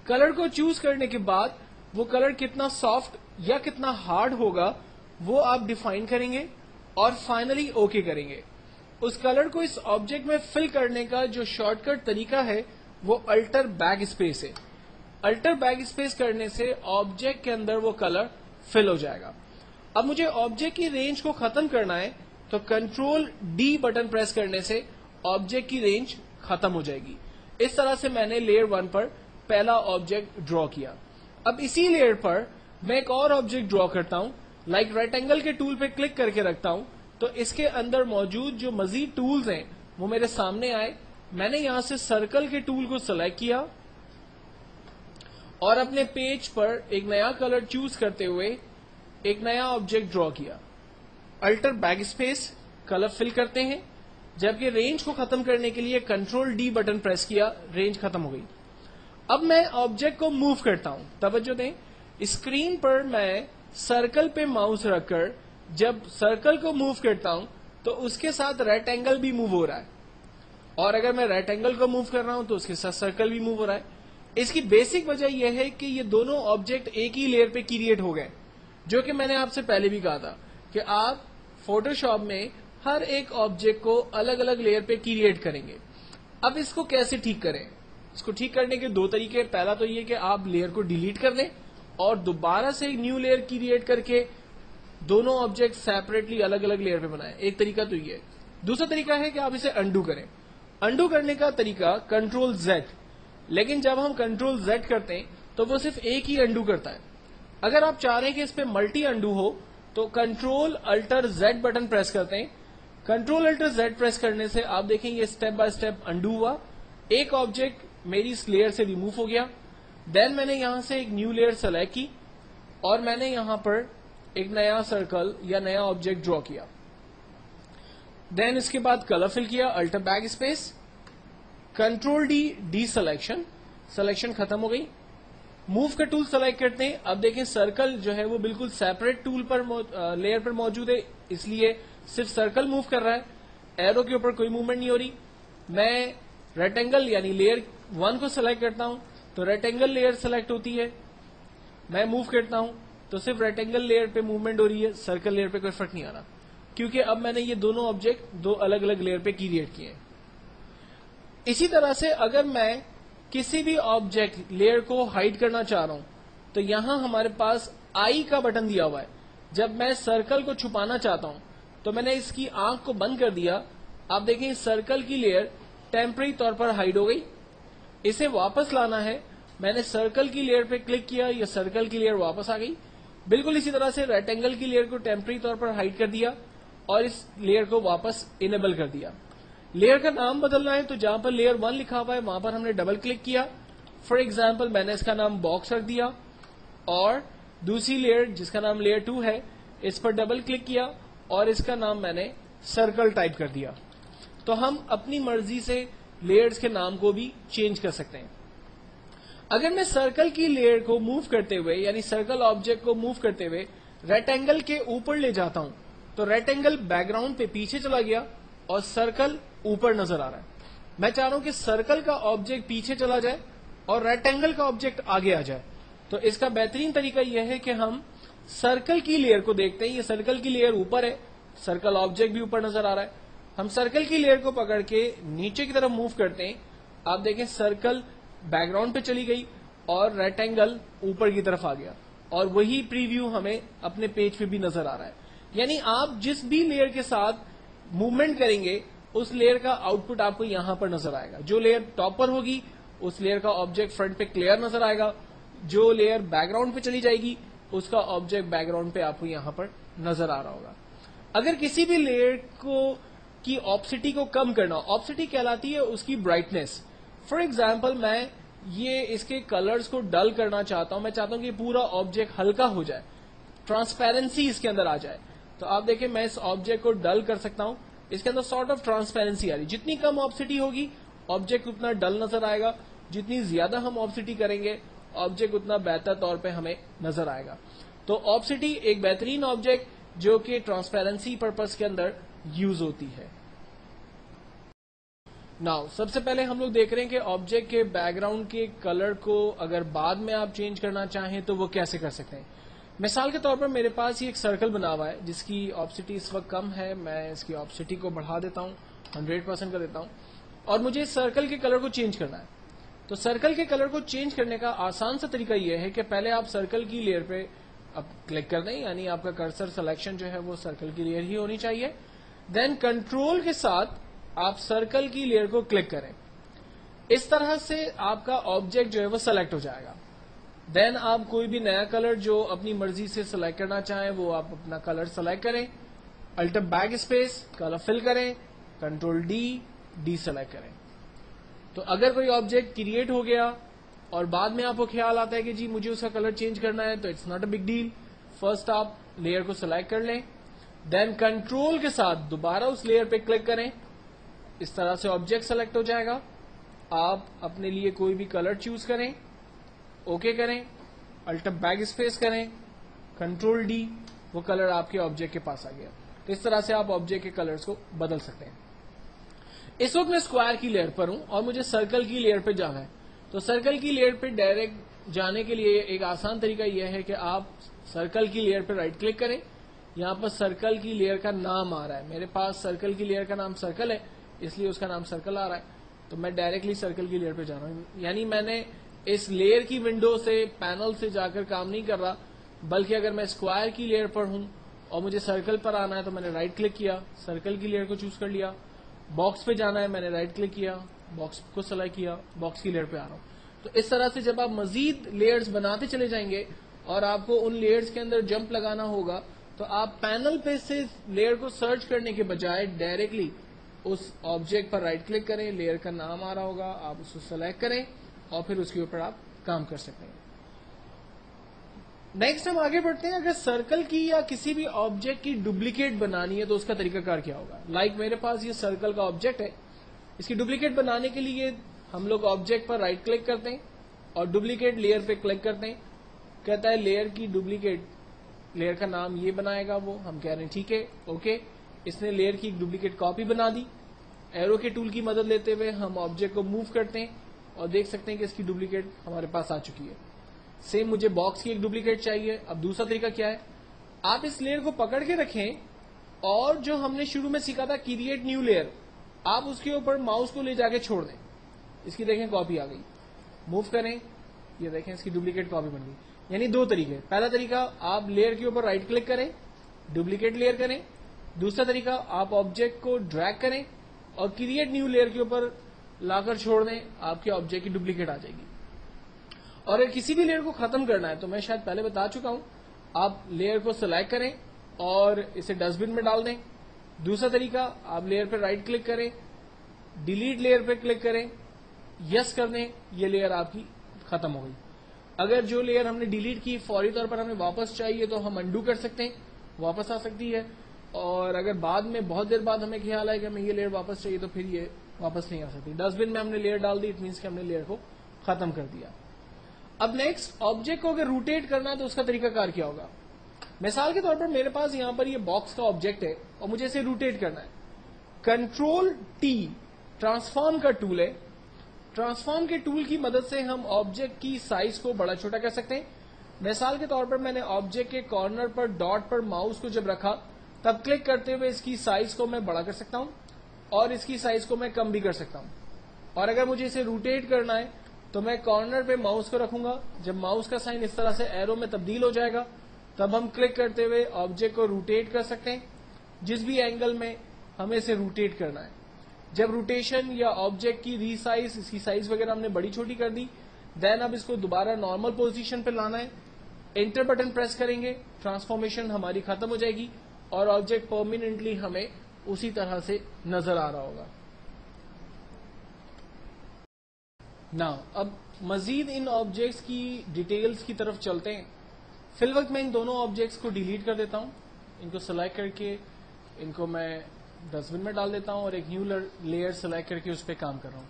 Speaker 1: کلر کو چوز کرنے کے بعد وہ کلر کتنا سافٹ یا کتنا ہارڈ ہوگا وہ آپ ڈیفائن کریں گے اور فائنلی اوکے کریں گے. اس کلر کو اس آبجیکٹ میں فل کرنے کا جو شارٹ کٹ طریقہ ہے وہ الٹر بیک اسپیس ہے. الٹر بیک اسپیس کرنے سے آبجیکٹ کے اندر وہ کلر فل ہو جائے گا. اب مجھے آبجیکٹ کی رینج کو ختم کرنا ہے تو کنٹرول ڈی بٹن پریس کرنے سے آبجیکٹ کی رینج ختم ہو جائے گی. اس طرح سے میں نے لیئر 1 پر پہلا آبجیکٹ ڈرا کیا. اب اسی لیئر پر میں ایک اور آبجیکٹ ڈرا کرتا ہوں. لائک رائٹ اینگل کے ٹول پہ کلک کر کے رکھتا ہوں تو اس کے اندر موجود جو مزید ٹولز ہیں وہ میرے سامنے آئے. میں نے یہاں سے سرکل کے ٹول کو سلیکٹ کیا اور اپنے پیج پر ایک نیا کلر چوز کرتے ہوئے ایک نیا آبجیکٹ ڈرا کیا. Alt back space colour full کرتے ہیں جبکہ رینج کو ختم کرنے کے لیے کنٹرول ڈی بٹن پریس کیا, رینج ختم ہو گئی. اب میں آبجیکٹ کو موو کرتا ہوں. توجہ دیں, اسکرین پر میں سرکل پہ ماؤس رکھ کر جب سرکل کو موو کرتا ہوں تو اس کے ساتھ ریکٹ اینگل بھی موو ہو رہا ہے اور اگر میں ریکٹ اینگل کو موو کر رہا ہوں تو اس کے ساتھ سرکل بھی موو ہو رہا ہے. اس کی بیسک وجہ یہ ہے کہ یہ دونوں آبجیکٹ ایک ہی لیئر پہ کریٹ ہو گئے, جو کہ میں نے آپ سے پہلے بھی کہا تھا کہ آپ فوٹو شاپ میں ہر ایک آبجیکٹ کو الگ الگ لیئر پہ کریٹ کریں گے. اب اس کو کیسے ٹھیک کریں؟ اس کو ٹھیک کرنے کے دو طریقے. پہلا تو یہ کہ آپ لیئر کو ڈیلیٹ کر دیں اور دوبارہ سے ایک نیو لیئر کریٹ کر کے دونوں آبجیکٹ سیپریٹلی الگ الگ لیئر پہ بنائیں. ایک طریقہ تو یہ ہے. دوسرا طریقہ ہے کہ آپ اسے انڈو کریں. انڈو کرنے کا طریقہ کنٹرول زیڈ, لیکن جب ہم کنٹرول زیڈ کرتے ہیں تو وہ صرف ایک ہی انڈو کرتا ہے. اگر آپ چاہ رہے ہیں کہ اس پہ ملٹی انڈو ہو تو کنٹرول الٹر زیڈ بٹن پریس کرتے ہیں. کنٹرول الٹر زیڈ پریس کرنے سے آپ دیکھیں یہ اسٹیپ بائی اسٹیپ انڈو ہوا. ایک آبجیکٹ میری اس لیئر سے ریموو ہو گیا. دین میں نے یہاں سے ایک نیو لیئر سلیکٹ کی اور میں نے یہاں پر ایک نیا سرکل یا نیا آبجیکٹ ڈرا کیا. دین اس کے بعد کلر فل کیا, alt back space, control D selection, selection ختم ہو گئی. موو کا ٹول سلیکٹ کرتے ہیں. اب دیکھیں سرکل جو ہے وہ بالکل سیپریٹ ٹول پر لیئر پر موجود ہے, اس لیے صرف سرکل موو کر رہا ہے, ایرو کے اوپر کوئی موومنٹ نہیں ہو رہی. میں ریکٹینگل یعنی لیئر 1 کو سلیکٹ کرتا ہوں تو ریکٹینگل لیئر سلیکٹ ہوتی ہے. میں موو کرتا ہوں تو صرف ریکٹینگل لیئر پہ موومنٹ ہو رہی ہے, سرکل لیئر پہ کوئی فرق نہیں آ رہا کیونکہ اب میں نے یہ دونوں آبجیکٹ دو الگ الگ لیئر پہ کریٹ کیے ہیں. اسی طرح سے اگر میں کسی بھی آبجیکٹ لیئر کو ہائڈ کرنا چاہ رہا ہوں تو یہاں ہمارے پاس آئی کا بٹن دیا ہوا ہے. جب میں سرکل کو چھپانا چاہتا ہوں تو میں نے اس کی آنکھ کو بند کر دیا. آپ دیکھیں سرکل کی لیئر ٹیمپرری طور پر ہائڈ ہو گئی. اسے واپس لانا ہے, میں نے سرکل کی لیئر پہ کلک کیا, یہ سرکل کی لیئر واپس آ گئی. بالکل اسی طرح سے ریکٹینگل کی لیئر کو ٹیمپرری طور پر ہائڈ کر دیا اور اس لیئر کو واپس انیبل کر دیا. لیئر کا نام بدلنا ہے تو جہاں پر لیئر 1 لکھا ہوا ہے وہاں پر ہم نے ڈبل کلک کیا. فار ایگزامپل میں نے اس کا نام باکس رکھ دیا اور دوسری لیئر جس کا نام لیئر 2 ہے اس پر ڈبل کلک کیا اور اس کا نام میں نے سرکل ٹائپ کر دیا. تو ہم اپنی مرضی سے لیئرز کے نام کو بھی چینج کر سکتے ہیں. اگر میں سرکل کی لیئر کو موو کرتے ہوئے یعنی سرکل آبجیکٹ کو موو کرتے ہوئے ریکٹینگل کے اوپر لے جاتا ہوں تو ریکٹینگل بیک گراؤنڈ پہ پیچھے چلا گیا اور سرکل اوپر نظر آ رہا ہے. میں چاہ رہا ہوں کہ سرکل کا آبجیکٹ پیچھے چلا جائے اور ریکٹینگل کا آبجیکٹ آگے آ جائے. تو اس کا بہترین طریقہ یہ ہے کہ ہم سرکل کی لیئر کو دیکھتے ہیں. یہ سرکل کی لیئر اوپر ہے, سرکل آبجیکٹ بھی اوپر نظر آ رہا ہے. ہم سرکل کی لیئر کو پکڑ کے نیچے کی طرف موو کرتے ہیں. آپ دیکھیں سرکل بیک گراؤنڈ پہ چلی گئی اور ریکٹینگل اوپر کی طرف آ گیا اور وہی پریویو ہمیں اپنے پیج پہ بھی نظر آ رہا ہے. یعنی آپ جس بھی لیئر کے ساتھ موومنٹ کریں گے اس لیئر کا آؤٹ پٹ آپ کو یہاں پر نظر آئے گا. جو لیئر ٹاپ پر ہوگی اس لیئر کا آبجیکٹ فرنٹ پہ کلیئر نظر آئے گا. جو لیئر بیک گراؤنڈ پہ چلی جائے گی اس کا آبجیکٹ بیک گراؤنڈ پہ آپ کو یہاں پر نظر آ رہا ہوگا. اگر کسی بھی لیئر کی آپسٹی کو کم کرنا, آپسٹی کہلاتی ہے اس کی برائٹنس. فار ایگزامپل میں یہ اس کے کلرز کو ڈل کرنا چاہتا ہوں. میں چاہتا ہوں کہ پورا آبجیکٹ ہلکا ہو جائے, ٹرانسپیرنسی اس کے اندر آ جائے. تو آپ دیکھیں میں اس آبجیکٹ کو ڈل کر سکتا ہوں. اس کے اندر سارٹ آف ٹرانسپیرنسی آ رہی. جتنی کم آپسٹی ہوگی آبجیکٹ اتنا ڈل نظر آئے گا, جتنی زیادہ ہم آپسٹی کریں گے آبجیکٹ اتنا بہتر طور پہ ہمیں نظر آئے گا. تو آپسٹی ایک بہترین آبجیکٹ جو کہ ٹرانسپیرنسی پرپز کے اندر یوز ہوتی ہے. ناؤ سب سے پہلے ہم لوگ دیکھ رہے ہیں کہ آبجیکٹ کے بیک گراؤنڈ کے کلر کو اگر بعد میں آپ چینج کرنا چاہیں تو وہ کیسے کر سکتے ہیں. مثال کے طور پر میرے پاس یہ ایک سرکل بنا ہوا ہے جس کی آپسٹی اس وقت کم ہے. میں اس کی آپسٹی کو بڑھا دیتا ہوں, 100% کر دیتا ہوں, اور مجھے اس سرکل کے کلر کو چینج کرنا ہے. تو سرکل کے کلر کو چینج کرنے کا آسان سا طریقہ یہ ہے کہ پہلے آپ سرکل کی لیئر پہ اب کلک کر دیں, یعنی آپ کا کرسر سلیکشن جو ہے وہ سرکل کی لیئر ہی ہونی چاہیے. دین کنٹرول کے ساتھ آپ سرکل کی لیئر کو کلک کریں. اس طرح سے آپ کا آبجیکٹ جو ہے وہ سلیکٹ ہو جائے گا. دین آپ کوئی بھی نیا کلر جو اپنی مرضی سے سلیکٹ کرنا چاہیں وہ آپ اپنا کلر سلیکٹ کریں, الٹ بیک اسپیس کلر فل کریں, کنٹرول ڈی سلیکٹ کریں. تو اگر کوئی آبجیکٹ کریٹ ہو گیا اور بعد میں آپ کو خیال آتا ہے کہ جی مجھے اس کا کلر چینج کرنا ہے تو it's not a big deal. First آپ لیئر کو سلیکٹ کر لیں, دین کنٹرول کے ساتھ دوبارہ اس لیئر پہ کلک کریں. اس طرح سے آبجیکٹ سلیکٹ ہو جائے گا. آپ اپنے لیے کوئی بھی کلر چوز کریں, اوکے کریں, الٹ بیک اسپیس کریں, کنٹرول ڈی, وہ کلر آپ کے آبجیکٹ کے پاس آ گیا. تو اس طرح سے آپ آبجیکٹ کے کلرز کو بدل سکتے ہیں. اس وقت میں اسکوائر کی لیئر پر ہوں اور مجھے سرکل کی لیئر پہ جانا ہے. تو سرکل کی لیئر پہ ڈائریکٹ جانے کے لیے ایک آسان طریقہ یہ ہے کہ آپ سرکل کی لیئر پہ رائٹ کلک کریں. یہاں پر سرکل کی لیئر کا نام آ رہا ہے, میرے پاس سرکل کی لیئر کا نام سرکل ہے اس لیے اس کا نام سرکل آ رہا ہے. تو میں ڈائریکٹلی سرکل کی لیئر پہ جا رہا ہوں, یعنی میں نے اس لیئر کی ونڈو سے پینل سے جا کر کام نہیں کر رہا, بلکہ اگر میں اسکوائر کی لیئر پر ہوں اور مجھے سرکل پر آنا ہے تو میں نے رائٹ کلک کیا, سرکل کی لیئر کو چوز کر لیا. باکس پہ جانا ہے میں نے رائٹ کلک کیا, باکس کو سلیکٹ کیا, باکس کی لیئر پہ آ رہا ہوں. تو اس طرح سے جب آپ مزید لیئرز بناتے چلے جائیں گے اور آپ کو ان لیئرز کے اندر جمپ لگانا ہوگا تو آپ پینل پہ سے لیئر کو سرچ کرنے کے بجائے ڈائریکٹلی اس آبجیکٹ پر رائٹ کلک کریں, لیئر کا نام آ رہا ہوگا, آپ اس کو سلیکٹ کریں اور پھر اس کے اوپر آپ کام کر سکتے ہیں. نیکسٹ ہم آگے بڑھتے ہیں. اگر سرکل کی یا کسی بھی آبجیکٹ کی ڈپلیکیٹ بنانی ہے تو اس کا طریقہ کار کیا ہوگا. لائک میرے پاس یہ سرکل کا آبجیکٹ ہے, اس کی ڈپلیکیٹ بنانے کے لیے ہم لوگ آبجیکٹ پر رائٹ کلک کرتے ہیں اور ڈپلیکیٹ لیئر پہ کلک کرتے ہیں. کہتا ہے لیئر کی ڈپلیکیٹ, لیئر کا نام یہ بنائے گا وہ, ہم کہہ رہے ہیں ٹھیک ہے اوکے. اس نے لیئر کی ایک ڈپلیکیٹ کاپی بنا دی. ایرو کے ٹول کی مدد لیتے ہوئے ہم آبجیکٹ کو موو کرتے ہیں اور دیکھ سکتے ہیں کہ اس کی ڈپلیکیٹ ہمارے پاس آ چکی ہے. سیم مجھے باکس کی ایک ڈپلیکیٹ چاہیے. اب دوسرا طریقہ کیا ہے, آپ اس لیئر کو پکڑ کے رکھیں اور جو ہم نے شروع میں سیکھا تھا کریٹ نیو لیئر, آپ اس کے اوپر ماؤس کو لے جا کے چھوڑ دیں. اس کی دیکھیں کاپی آ گئی, موو کریں, یہ دیکھیں اس کی ڈپلیکیٹ کاپی بن گئی. یعنی دو طریقے. پہلا طریقہ آپ لیئر کے اوپر رائٹ کلک کریں, ڈپلیکیٹ لیئر کریں. دوسرا طریقہ آپ آبجیکٹ کو ڈریگ کریں اور کریٹ نیو لیئر کے اوپر لا کر چھوڑ دیں, آپ کے آبجیکٹ کی ڈپلیکیٹ آ جائے گی. اور اگر کسی بھی لیئر کو ختم کرنا ہے تو میں شاید پہلے بتا چکا ہوں, آپ لیئر کو سلیکٹ کریں اور اسے ڈسٹ بن میں ڈال دیں. دوسرا طریقہ آپ لیئر پہ رائٹ کلک کریں, ڈیلیٹ لیئر پہ کلک کریں, یس کر دیں, یہ لیئر آپ کی ختم ہو گئی. اگر جو لیئر ہم نے ڈیلیٹ کی فوری طور پر ہمیں واپس چاہیے تو ہم انڈو کر سکتے ہیں, واپس آ سکتی ہے. اور اگر بعد میں بہت دیر بعد ہمیں خیال آئے کہ ہمیں یہ لیئر واپس چاہیے تو پھر یہ واپس نہیں آ سکتی. ڈسٹ بن میں ہم نے لیئر ڈال دی, اٹ مینس کہ ہم نے لیئر کو ختم کر دیا. اب نیکسٹ آبجیکٹ کو اگر روٹیٹ کرنا ہے تو اس کا طریقہ کار کیا ہوگا. مثال کے طور پر میرے پاس یہاں پر یہ باکس کا آبجیکٹ ہے اور مجھے اسے روٹیٹ کرنا ہے. کنٹرول ٹی ٹرانسفارم کا ٹول ہے. ٹرانسفارم کے ٹول کی مدد سے ہم آبجیکٹ کی سائز کو بڑا چھوٹا کر سکتے ہیں. مثال کے طور پر میں نے آبجیکٹ کے کارنر پر ڈاٹ پر ماؤس کو جب رکھا تب کلک کرتے ہوئے اس کی سائز کو میں بڑا کر سکتا ہوں اور اس کی سائز کو میں کم بھی کر سکتا ہوں. اور اگر مجھے اسے روٹیٹ کرنا ہے تو میں کارنر پہ ماؤس کو رکھوں گا, جب ماؤس کا سائن اس طرح سے ایرو میں تبدیل ہو جائے گا تب ہم کلک کرتے ہوئے آبجیکٹ کو روٹیٹ کر سکتے ہیں جس بھی اینگل میں ہمیں اسے روٹیٹ کرنا ہے. جب روٹیشن یا آبجیکٹ کی ری سائز, اس کی سائز وغیرہ ہم نے بڑی چھوٹی کر دی, دین اب اس کو دوبارہ نارمل پوزیشن پہ لانا ہے, انٹر بٹن پریس کریں گے, ٹرانسفارمیشن ہماری ختم ہو جائے گی اور آبجیکٹ پرماننٹلی ہمیں اسی طرح سے نظر آ رہا ہوگا. نا اب مزید ان آبجیکٹس کی ڈیٹیلز کی طرف چلتے ہیں. فی الوقت میں ان دونوں آبجیکٹس کو ڈیلیٹ کر دیتا ہوں. ان کو سلیکٹ کر کے ان کو میں ڈسٹ بن میں ڈال دیتا ہوں اور ایک نیو لیئر سلیکٹ کر کے اس پہ کام کر رہا ہوں.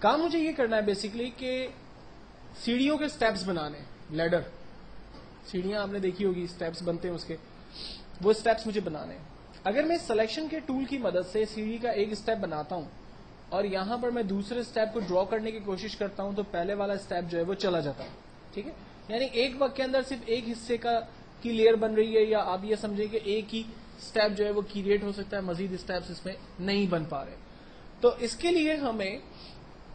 Speaker 1: کام مجھے یہ کرنا ہے بیسیکلی کہ سیڑھیوں کے سٹیپس بنانے. لیڈر سیڑھیاں آپ نے دیکھی ہوگی, سٹیپس بنتے ہیں اس کے, وہ سٹیپس مجھے بنانے ہیں. اگر میں سلیکشن کے ٹول کی مدد سے سیڑھی کا ایک سٹیپ بناتا ہوں اور یہاں پر میں دوسرے سٹیپ کو ڈرا کرنے کی کوشش کرتا ہوں تو پہلے والا سٹیپ جو ہے وہ چلا جاتا ہے. ٹھیک ہے, یعنی ایک وقت کے اندر صرف ایک حصے کی لیئر بن رہی ہے, یا آپ یہ سمجھیں کہ ایک ہی سٹیپ جو ہے وہ کریٹ ہو سکتا ہے, مزید سٹیپس اس میں نہیں بن پا رہے. تو اس کے لیے ہمیں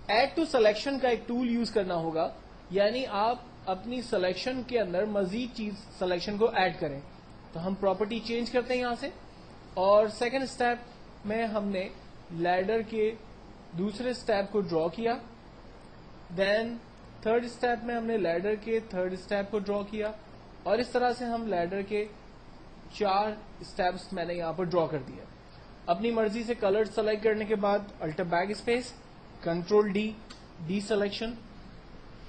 Speaker 1: ایڈ ٹو سلیکشن کا ایک ٹول یوز کرنا ہوگا, یعنی آپ اپنی سلیکشن کے اندر مزید چیز سلیکشن کو ایڈ کریں. تو ہم پراپرٹی چینج کرتے ہیں یہاں سے, اور سیکنڈ اسٹیپ میں ہم نے لیڈر کے دوسرے اسٹیپ کو ڈرا کیا. دین تھرڈ اسٹیپ میں ہم نے لیڈر کے تھرڈ اسٹیپ کو ڈرا کیا, اور اس طرح سے ہم لیڈر کے 4 اسٹیپس میں نے یہاں پر ڈرا کر دیا. اپنی مرضی سے کلر سلیکٹ کرنے کے بعد alt back space, control D selection,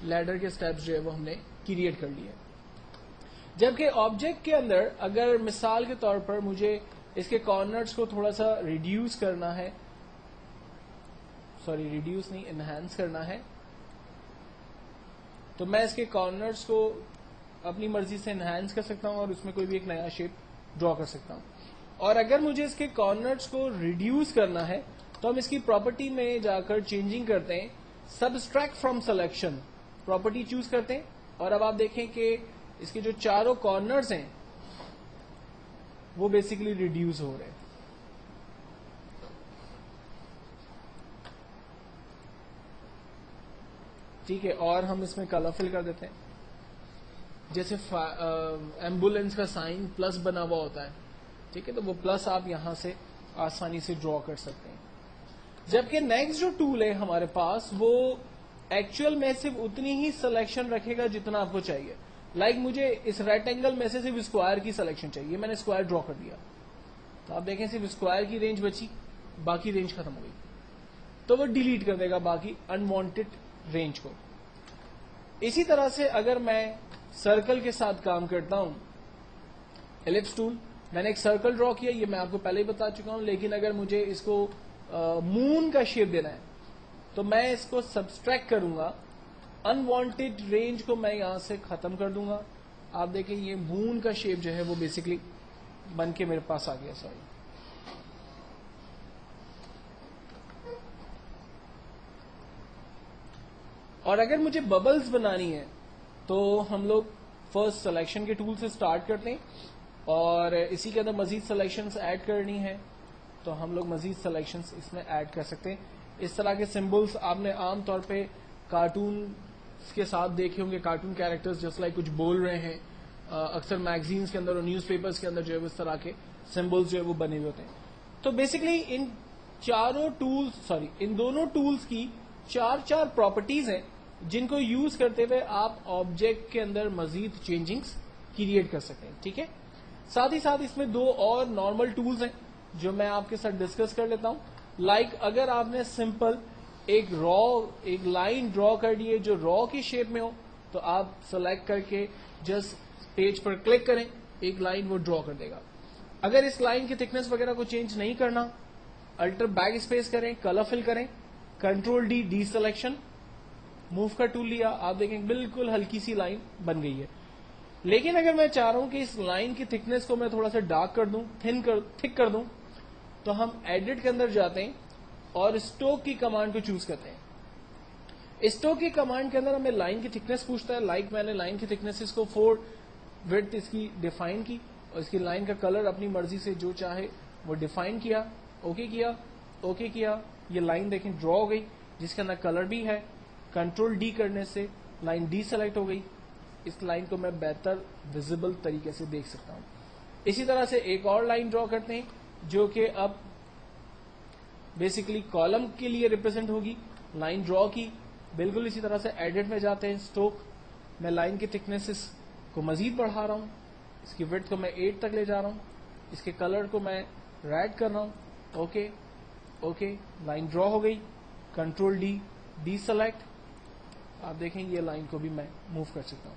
Speaker 1: leader کے اسٹیپس جو ہے وہ ہم نے کریٹ کر لیے. جبکہ آبجیکٹ کے اندر اگر مثال کے طور پر مجھے اس کے کارنرز کو تھوڑا سا ریڈیوس کرنا ہے, سوری ریڈیوس نہیں, انہینس کرنا ہے, تو میں اس کے کارنرز کو اپنی مرضی سے انہینس کر سکتا ہوں اور اس میں کوئی بھی ایک نیا شیپ ڈرا کر سکتا ہوں. اور اگر مجھے اس کے کارنرز کو ریڈیوس کرنا ہے تو ہم اس کی پراپرٹی میں جا کر چینجنگ کرتے ہیں, subtract from selection property choose کرتے ہیں, اور اب آپ دیکھیں کہ اس کے جو چاروں کارنرز ہیں وہ بیسیکلی ریڈیوس ہو رہے ہیں. ٹھیک ہے, اور ہم اس میں کلر فل کر دیتے ہیں. جیسے ایمبولینس کا سائن پلس بنا ہوا ہوتا ہے, ٹھیک ہے, تو وہ پلس آپ یہاں سے آسانی سے ڈرا کر سکتے ہیں. جبکہ نیکسٹ جو ٹول ہے ہمارے پاس وہ ایکچوئل میں صرف اتنی ہی سلیکشن رکھے گا جتنا آپ کو چاہیے. لائک مجھے اس ریکٹ اینگل میں سے صرف اسکوائر کی سلیکشن چاہیے, میں نے اسکوائر ڈرا کر دیا, تو آپ دیکھیں صرف اسکوائر کی رینج بچی, باقی رینج ختم ہو گئی, تو وہ ڈیلیٹ کر دے گا باقی انوانٹڈ رینج کو. اسی طرح سے اگر میں سرکل کے ساتھ کام کرتا ہوں, ایلپس ٹول, میں نے ایک سرکل ڈرا کیا, یہ میں آپ کو پہلے ہی بتا چکا ہوں, لیکن اگر مجھے اس کو مون کا شیپ دینا ہے تو میں اس کو سبسٹریکٹ کروں گا, انوانٹڈ رینج کو میں یہاں سے ختم کر دوں گا. آپ دیکھیں یہ مون کا شیپ جو ہے وہ بیسیکلی بن کے میرے پاس آ گیا. سوری, اور اگر مجھے ببلز بنانی ہے تو ہم لوگ فرسٹ سلیکشن کے ٹول سے سٹارٹ کرتے ہیں, اور اسی کے اندر مزید سلیکشنز ایڈ کرنی ہے تو ہم لوگ مزید سلیکشنز اس میں ایڈ کر سکتے ہیں. اس طرح کے سمبلز آپ نے عام طور پہ کارٹون کے ساتھ دیکھے ہوں گے, کارٹون کیریکٹرز جس لائک کچھ بول رہے ہیں, اکثر میگزینز کے اندر اور نیوز پیپرز کے اندر جو ہے اس طرح کے سمبلز جو ہے وہ بنے ہوئے ہوتے ہیں. تو بیسیکلی ان دونوں ٹولز کی 4 پراپرٹیز ہیں جن کو یوز کرتے ہوئے آپ آبجیکٹ کے اندر مزید چینجنگز کریٹ کر سکتے ہیں. ٹھیک ہے, ساتھ ہی ساتھ اس میں 2 اور نارمل ٹولز ہیں جو میں آپ کے ساتھ ڈسکس کر لیتا ہوں. لائک اگر آپ نے سمپل ایک لائن ڈرا کر دی ہے جو را کی شیپ میں ہو, تو آپ سلیکٹ کر کے جسٹ پیج پر کلک کریں, ایک لائن وہ ڈرا کر دے گا. اگر اس لائن کی تھکنس وغیرہ کو چینج نہیں کرنا, الٹر بیک اسپیس کریں, کلر فل کریں, کنٹرول ڈی سلیکشن, موو کا ٹول لیا, آپ دیکھیں بالکل ہلکی سی لائن بن گئی ہے. لیکن اگر میں چاہ رہا ہوں کہ اس لائن کی تھکنس کو میں تھوڑا سا ڈارک کر دوں, تھک کر دوں, تو ہم ایڈٹ کے اندر جاتے ہیں اور اسٹوک کی کمانڈ کو چوز کرتے ہیں. اسٹوک کی کمانڈ کے اندر ہمیں لائن کی تھکنس پوچھتا ہے. لائک میں نے لائن کی تھکنس اس کو 4 وڈتھ اس کی ڈیفائن کی, اور اس کی لائن کا کلر اپنی مرضی سے جو چاہے وہ ڈیفائن کیا, اوکے کیا, یہ لائن دیکھیں ڈرا ہو گئی جس کے اندر کلر بھی ہے. کنٹرول ڈی کرنے سے لائن ڈی سلیکٹ ہو گئی, اس لائن کو میں بہتر ویزیبل طریقے سے دیکھ سکتا ہوں. اسی طرح سے ایک اور لائن ڈرا کرتے ہیں جو کہ اب بیسیکلی کالم کے لیے ریپرزینٹ ہوگی. لائن ڈرا کی, بالکل اسی طرح سے ایڈٹ میں جاتے ہیں, اسٹوک, میں لائن کی تھکنیسز کو مزید بڑھا رہا ہوں, اس کی وڈتھ کو میں 8 تک لے جا رہا ہوں, اس کے کلر کو میں ریڈ کر رہا ہوں. اوکے, لائن ڈرا ہو گئی. کنٹرول ڈی سلیکٹ, آپ دیکھیں یہ لائن کو بھی میں موو کر سکتا ہوں.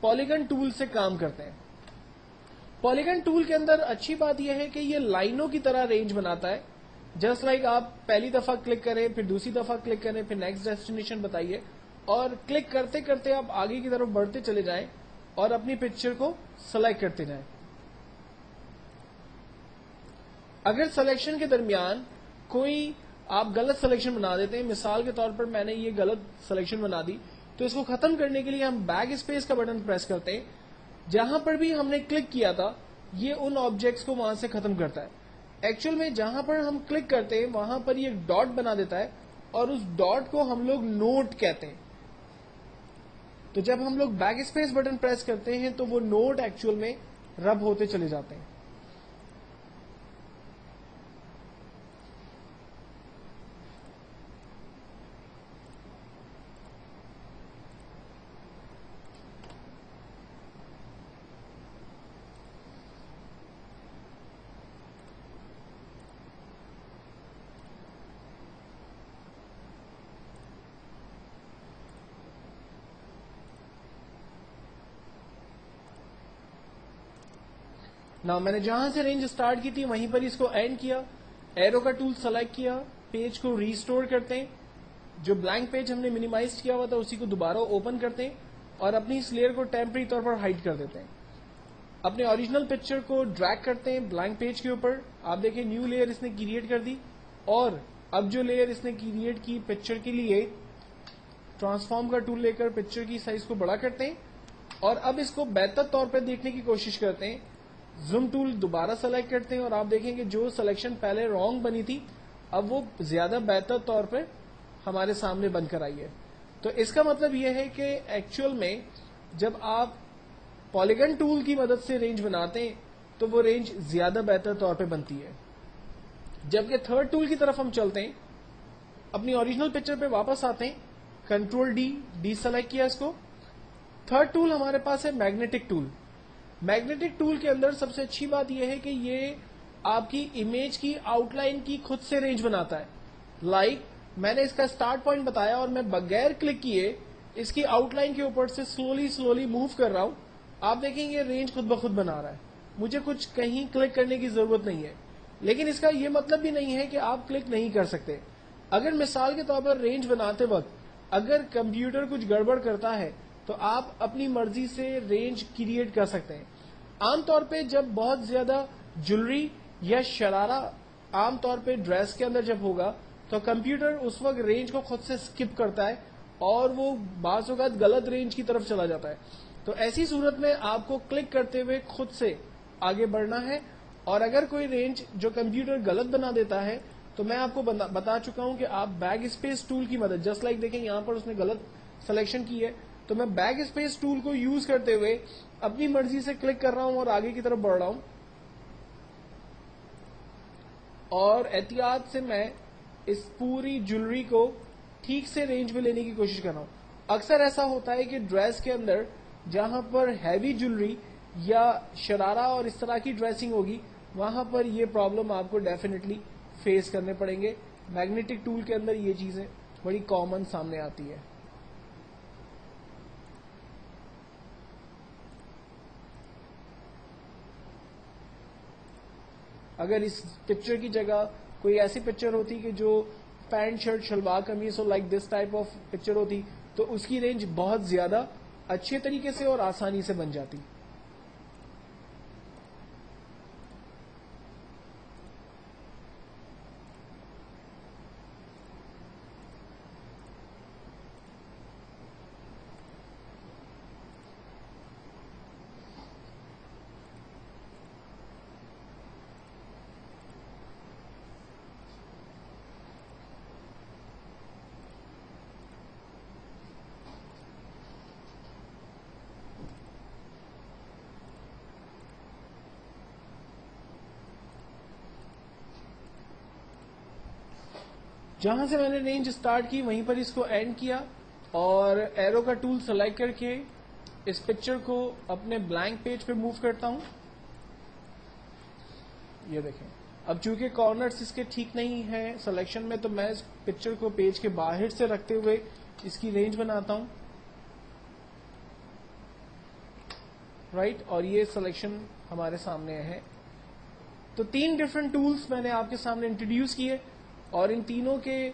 Speaker 1: پالیگن ٹول سے کام کرتے ہیں. پالیگن ٹول کے اندر اچھی بات یہ ہے کہ یہ لائنوں کی طرح رینج بناتا ہے. جسٹ لائک آپ پہلی دفعہ کلک کریں, پھر دوسری دفعہ کلک کریں, پھر نیکسٹ ڈیسٹینیشن بتائیے, اور کلک کرتے کرتے آپ آگے کی طرف بڑھتے چلے جائیں اور اپنی پکچر کو سلیکٹ کرتے جائیں. اگر سلیکشن کے درمیان کوئی آپ غلط سلیکشن بنا دیتے ہیں, مثال کے طور پر میں نے یہ غلط سلیکشن بنا دی, تو اس کو ختم کرنے کے لیے ہم بیک اسپیس کا بٹن پریس کرتے ہیں. جہاں پر بھی ہم نے کلک کیا تھا یہ ان آبجیکٹس کو وہاں سے ختم کرتا ہے. ایکچوئل میں جہاں پر ہم کلک کرتے ہیں وہاں پر یہ ڈاٹ بنا دیتا ہے, اور اس ڈاٹ کو ہم لوگ نوٹ کہتے ہیں. تو جب ہم لوگ بیک اسپیس بٹن پریس کرتے ہیں تو وہ نوٹ ایکچوئل میں رب ہوتے چلے جاتے ہیں. میں نے جہاں سے رینج سٹارٹ کی تھی وہیں پر اس کو اینڈ کیا, ایرو کا ٹول سلیکٹ کیا, پیج کو ریسٹور کرتے ہیں, جو بلینک پیج ہم نے منیمائز کیا ہوا تھا اسی کو دوبارہ اوپن کرتے ہیں اور اپنی اس لیئر کو ٹیمپرری طور پر ہائڈ کر دیتے ہیں. اپنے اوریجنل پکچر کو ڈریگ کرتے ہیں بلینک پیج کے اوپر, آپ دیکھیں نیو لیئر اس نے کریٹ کر دی, اور اب جو لیئر اس نے کریٹ کی پکچر کے لیے ٹرانسفارم کا ٹول لے کر پکچر کی سائز کو بڑا کرتے ہیں, اور اب اس کو بہتر طور پہ دیکھنے کی کوشش کرتے ہیں. زوم ٹول دوبارہ سلیکٹ کرتے ہیں اور آپ دیکھیں کہ جو سلیکشن پہلے رانگ بنی تھی اب وہ زیادہ بہتر طور پہ ہمارے سامنے بن کر آئی ہے. تو اس کا مطلب یہ ہے کہ ایکچوئل میں جب آپ پالیگن ٹول کی مدد سے رینج بناتے ہیں تو وہ رینج زیادہ بہتر طور پہ بنتی ہے. جبکہ تھرڈ ٹول کی طرف ہم چلتے ہیں, اپنی اوریجنل پکچر پہ واپس آتے ہیں, کنٹرول ڈی سلیکٹ کیا اس کو. تھرڈ ٹول ہمارے پاس ہے میگنیٹک ٹول. میگنیٹک ٹول کے اندر سب سے اچھی بات یہ ہے کہ یہ آپ کی امیج کی آؤٹ لائن کی خود سے رینج بناتا ہے. لائک میں نے اس کا سٹارٹ پوائنٹ بتایا اور میں بغیر کلک کیے اس کی آؤٹ لائن کے اوپر سے سلولی موو کر رہا ہوں, آپ دیکھیں یہ رینج خود بخود بنا رہا ہے, مجھے کچھ کہیں کلک کرنے کی ضرورت نہیں ہے. لیکن اس کا یہ مطلب بھی نہیں ہے کہ آپ کلک نہیں کر سکتے. اگر مثال کے طور پر رینج بناتے وقت اگر کمپیوٹر کچھ گڑبڑ کرتا ہے تو آپ اپنی مرضی سے رینج کریٹ کر سکتے ہیں. عام طور پہ جب بہت زیادہ جولری یا شرارہ عام طور پہ ڈریس کے اندر جب ہوگا تو کمپیوٹر اس وقت رینج کو خود سے سکپ کرتا ہے اور وہ بعض اوقات غلط رینج کی طرف چلا جاتا ہے. تو ایسی صورت میں آپ کو کلک کرتے ہوئے خود سے آگے بڑھنا ہے, اور اگر کوئی رینج جو کمپیوٹر غلط بنا دیتا ہے تو میں آپ کو بتا چکا ہوں کہ آپ بیک اسپیس ٹول کی مدد, جسٹ لائک دیکھیں یہاں پر اس نے غلط سلیکشن کی ہے, تو میں بیک اسپیس ٹول کو یوز کرتے ہوئے اپنی مرضی سے کلک کر رہا ہوں اور آگے کی طرف بڑھ رہا ہوں, اور احتیاط سے میں اس پوری جولری کو ٹھیک سے رینج میں لینے کی کوشش کر رہا ہوں. اکثر ایسا ہوتا ہے کہ ڈریس کے اندر جہاں پر ہیوی جولری یا شرارہ اور اس طرح کی ڈریسنگ ہوگی وہاں پر یہ پرابلم آپ کو ڈیفینیٹلی فیس کرنے پڑیں گے. میگنیٹک ٹول کے اندر یہ چیزیں بڑی کامن سامنے آتی ہے. اگر اس پکچر کی جگہ کوئی ایسی پکچر ہوتی کہ جو پینٹ شرٹ شلوار قمیص اور like this type of picture ہوتی تو اس کی رینج بہت زیادہ اچھے طریقے سے اور آسانی سے بن جاتی. جہاں سے میں نے رینج سٹارٹ کی وہیں پر اس کو اینڈ کیا اور ایرو کا ٹول سلیکٹ کر کے اس پکچر کو اپنے بلینک پیج پہ موو کرتا ہوں. یہ دیکھیں اب چونکہ کارنرز اس کے ٹھیک نہیں ہے سلیکشن میں تو میں اس پکچر کو پیج کے باہر سے رکھتے ہوئے اس کی رینج بناتا ہوں. رائٹ, اور یہ سلیکشن ہمارے سامنے ہے. تو 3 ڈفرینٹ ٹولس میں نے آپ کے سامنے انٹروڈیوس کیے اور ان تینوں کے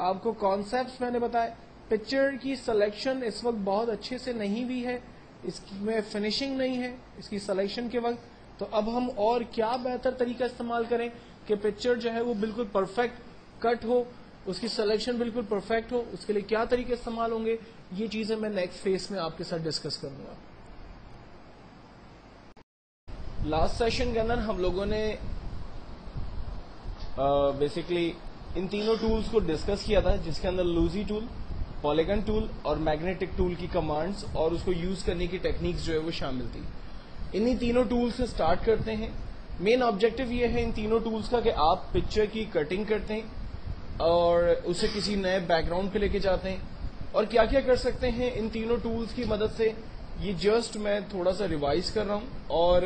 Speaker 1: آپ کو کانسیپٹس میں نے بتائے. پکچر کی سلیکشن اس وقت بہت اچھے سے نہیں بھی ہے, اس میں فنیشنگ نہیں ہے اس کی سلیکشن کے وقت. تو اب ہم اور کیا بہتر طریقہ استعمال کریں کہ پکچر جو ہے وہ بالکل پرفیکٹ کٹ ہو, اس کی سلیکشن بالکل پرفیکٹ ہو, اس کے لیے کیا طریقے استعمال ہوں گے, یہ چیزیں میں نیکسٹ فیس میں آپ کے ساتھ ڈسکس کروں گا. لاسٹ سیشن کے اندر ہم لوگوں نے بیسکلی ان تینوں ٹولز کو ڈسکس کیا تھا, جس کے اندر لوزی ٹول, پالیگن ٹول اور میگنیٹک ٹول کی کمانڈز اور اس کو یوز کرنے کی ٹیکنیکس جو ہے وہ شامل تھی. انہی تینوں ٹولز سے سٹارٹ کرتے ہیں. مین آبجیکٹو یہ ہے ان تینوں ٹولز کا کہ آپ پکچر کی کٹنگ کرتے ہیں اور اسے کسی نئے بیک گراؤنڈ پہ لے کے جاتے ہیں. اور کیا کیا کر سکتے ہیں ان تینوں ٹولز کی مدد سے, یہ جسٹ میں تھوڑا سا ریوائز کر رہا ہوں اور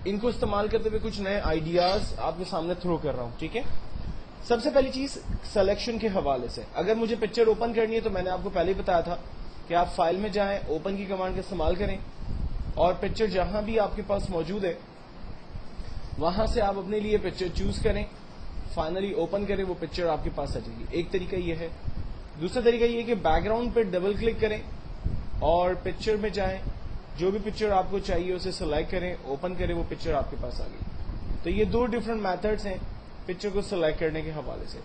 Speaker 1: ان کو استعمال کرتے ہوئے کچھ نئے آئیڈیاز آپ کے سامنے تھرو کر رہا ہوں. ٹھیک ہے, سب سے پہلی چیز سلیکشن کے حوالے سے, اگر مجھے پکچر اوپن کرنی ہے تو میں نے آپ کو پہلے ہی بتایا تھا کہ آپ فائل میں جائیں, اوپن کی کمانڈ کا استعمال کریں اور پکچر جہاں بھی آپ کے پاس موجود ہے وہاں سے آپ اپنے لیے پکچر چوز کریں, فائنلی اوپن کریں, وہ پکچر آپ کے پاس آ جائے گی. ایک طریقہ یہ ہے. دوسرا طریقہ یہ ہے کہ بیک گراؤنڈ پہ ڈبل کلک کریں اور پکچر میں جائیں, جو بھی پکچر آپ کو چاہیے اسے سلیکٹ کریں, اوپن کریں, وہ پکچر آپ کے پاس آ گئی. تو یہ 2 ڈفرینٹ میتھڈس ہیں پکچر کو سلیکٹ کرنے کے حوالے سے.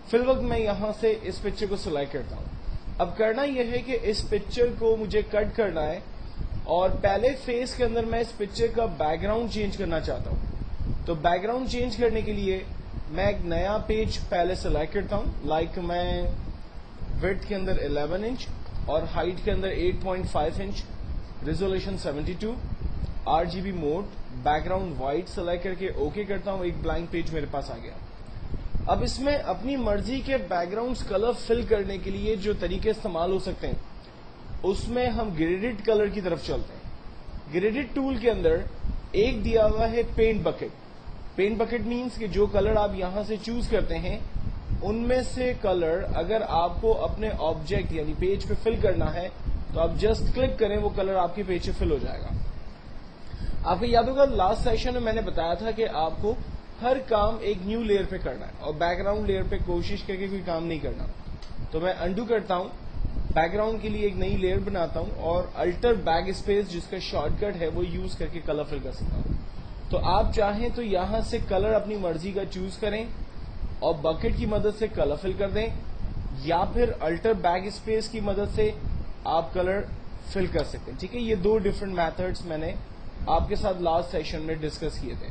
Speaker 1: فی الوقت میں یہاں سے اس پکچر کو سلیکٹ کرتا ہوں. اب کرنا یہ ہے کہ اس پکچر کو مجھے کٹ کرنا ہے اور پہلے فیز کے اندر میں اس پکچر کا بیک گراؤنڈ چینج کرنا چاہتا ہوں. تو بیک گراؤنڈ چینج کرنے کے لیے میں ایک نیا پیج پہلے سلیکٹ کرتا ہوں. لائک میں وڈتھ کے اندر 11 انچ اور ہائٹ کے اندر 8.5 inch, resolution 72, RGB mode, background white select کر کے اوکے کرتا ہوں. ایک بلینک پیج میرے پاس آ گیا. اب اس میں اپنی مرضی کے بیک گراؤنڈ کلر فل کرنے کے لیے جو طریقے استعمال ہو سکتے ہیں اس میں ہم گریڈڈ کلر کی طرف چلتے ہیں. گریڈڈ ٹول کے اندر ایک دیا ہوا ہے paint bucket. Paint bucket means کہ جو کلر آپ یہاں سے چوز کرتے ہیں ان میں سے کلر اگر آپ کو اپنے آبجیکٹ یعنی پیج پہ فل کرنا ہے تو آپ جسٹ کلک کریں, وہ کلر آپ کے پیج پہ فل ہو جائے گا. آپ کو یاد ہوگا لاسٹ سیشن میں نے بتایا تھا کہ آپ کو ہر کام ایک نیو لیئر پہ کرنا ہے اور بیک گراؤنڈ لیئر پہ کوشش کر کے کوئی کام نہیں کرنا. تو میں انڈو کرتا ہوں, بیک گراؤنڈ کے لیے ایک نئی لیئر بناتا ہوں اور الٹر بیک اسپیس جس کا شارٹ کٹ ہے وہ یوز کر کے کلر فل کر سکتا ہوں. تو آپ چاہیں تو یہاں سے کلر اپنی مرضی کا چوز کریں اور بکٹ کی مدد سے کلر فل کر دیں, یا پھر الٹر بیک اسپیس کی مدد سے آپ کلر فل کر سکتے ہیں. ٹھیک ہے, یہ 2 ڈفرینٹ میتھڈس میں نے آپ کے ساتھ لاسٹ سیشن میں ڈسکس کیے تھے.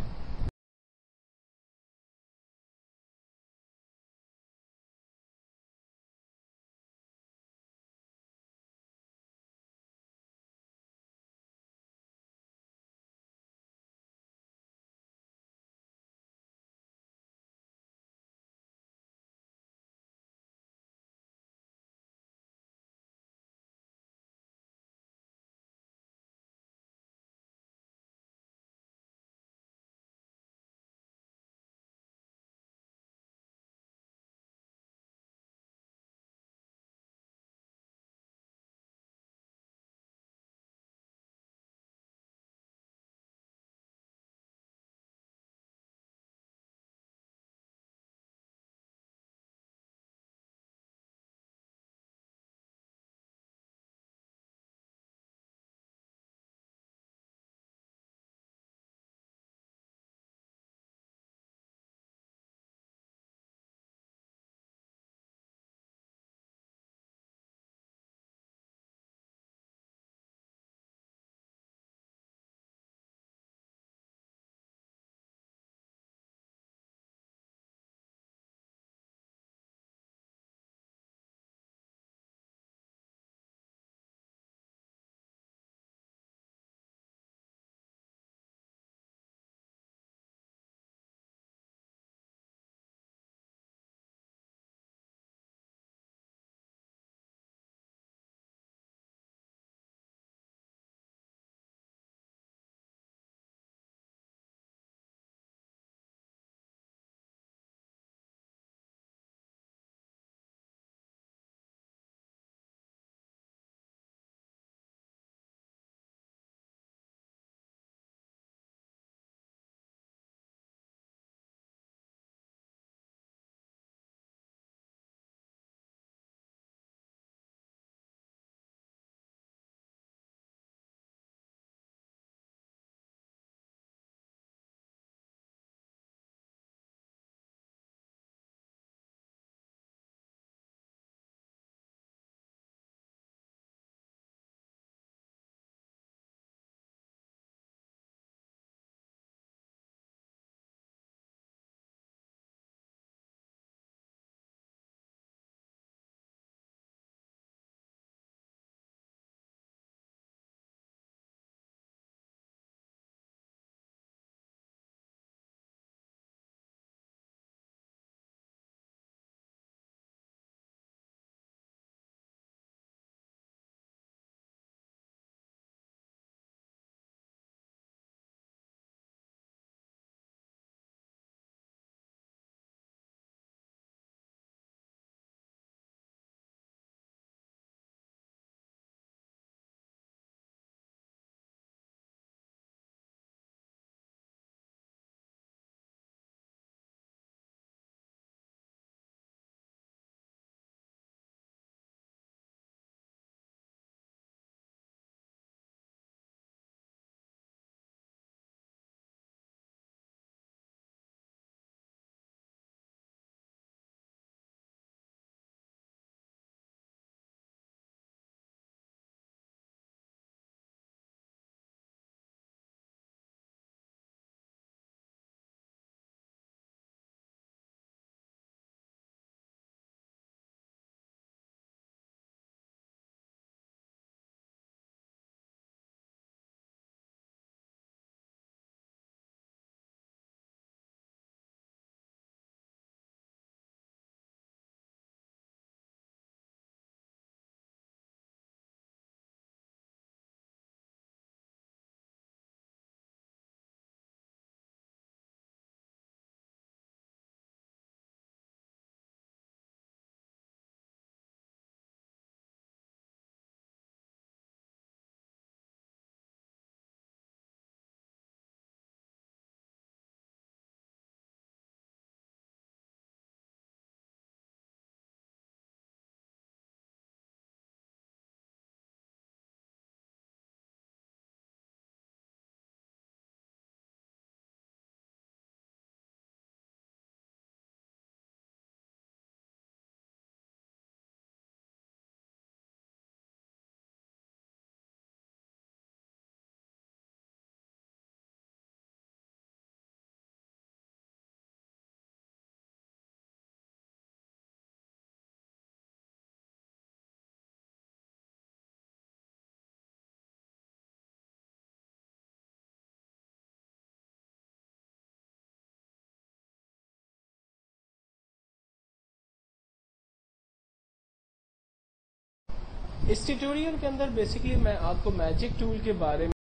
Speaker 1: اس ٹیوٹوریل کے اندر بیسکلی میں آپ کو میجک ٹول کے بارے میں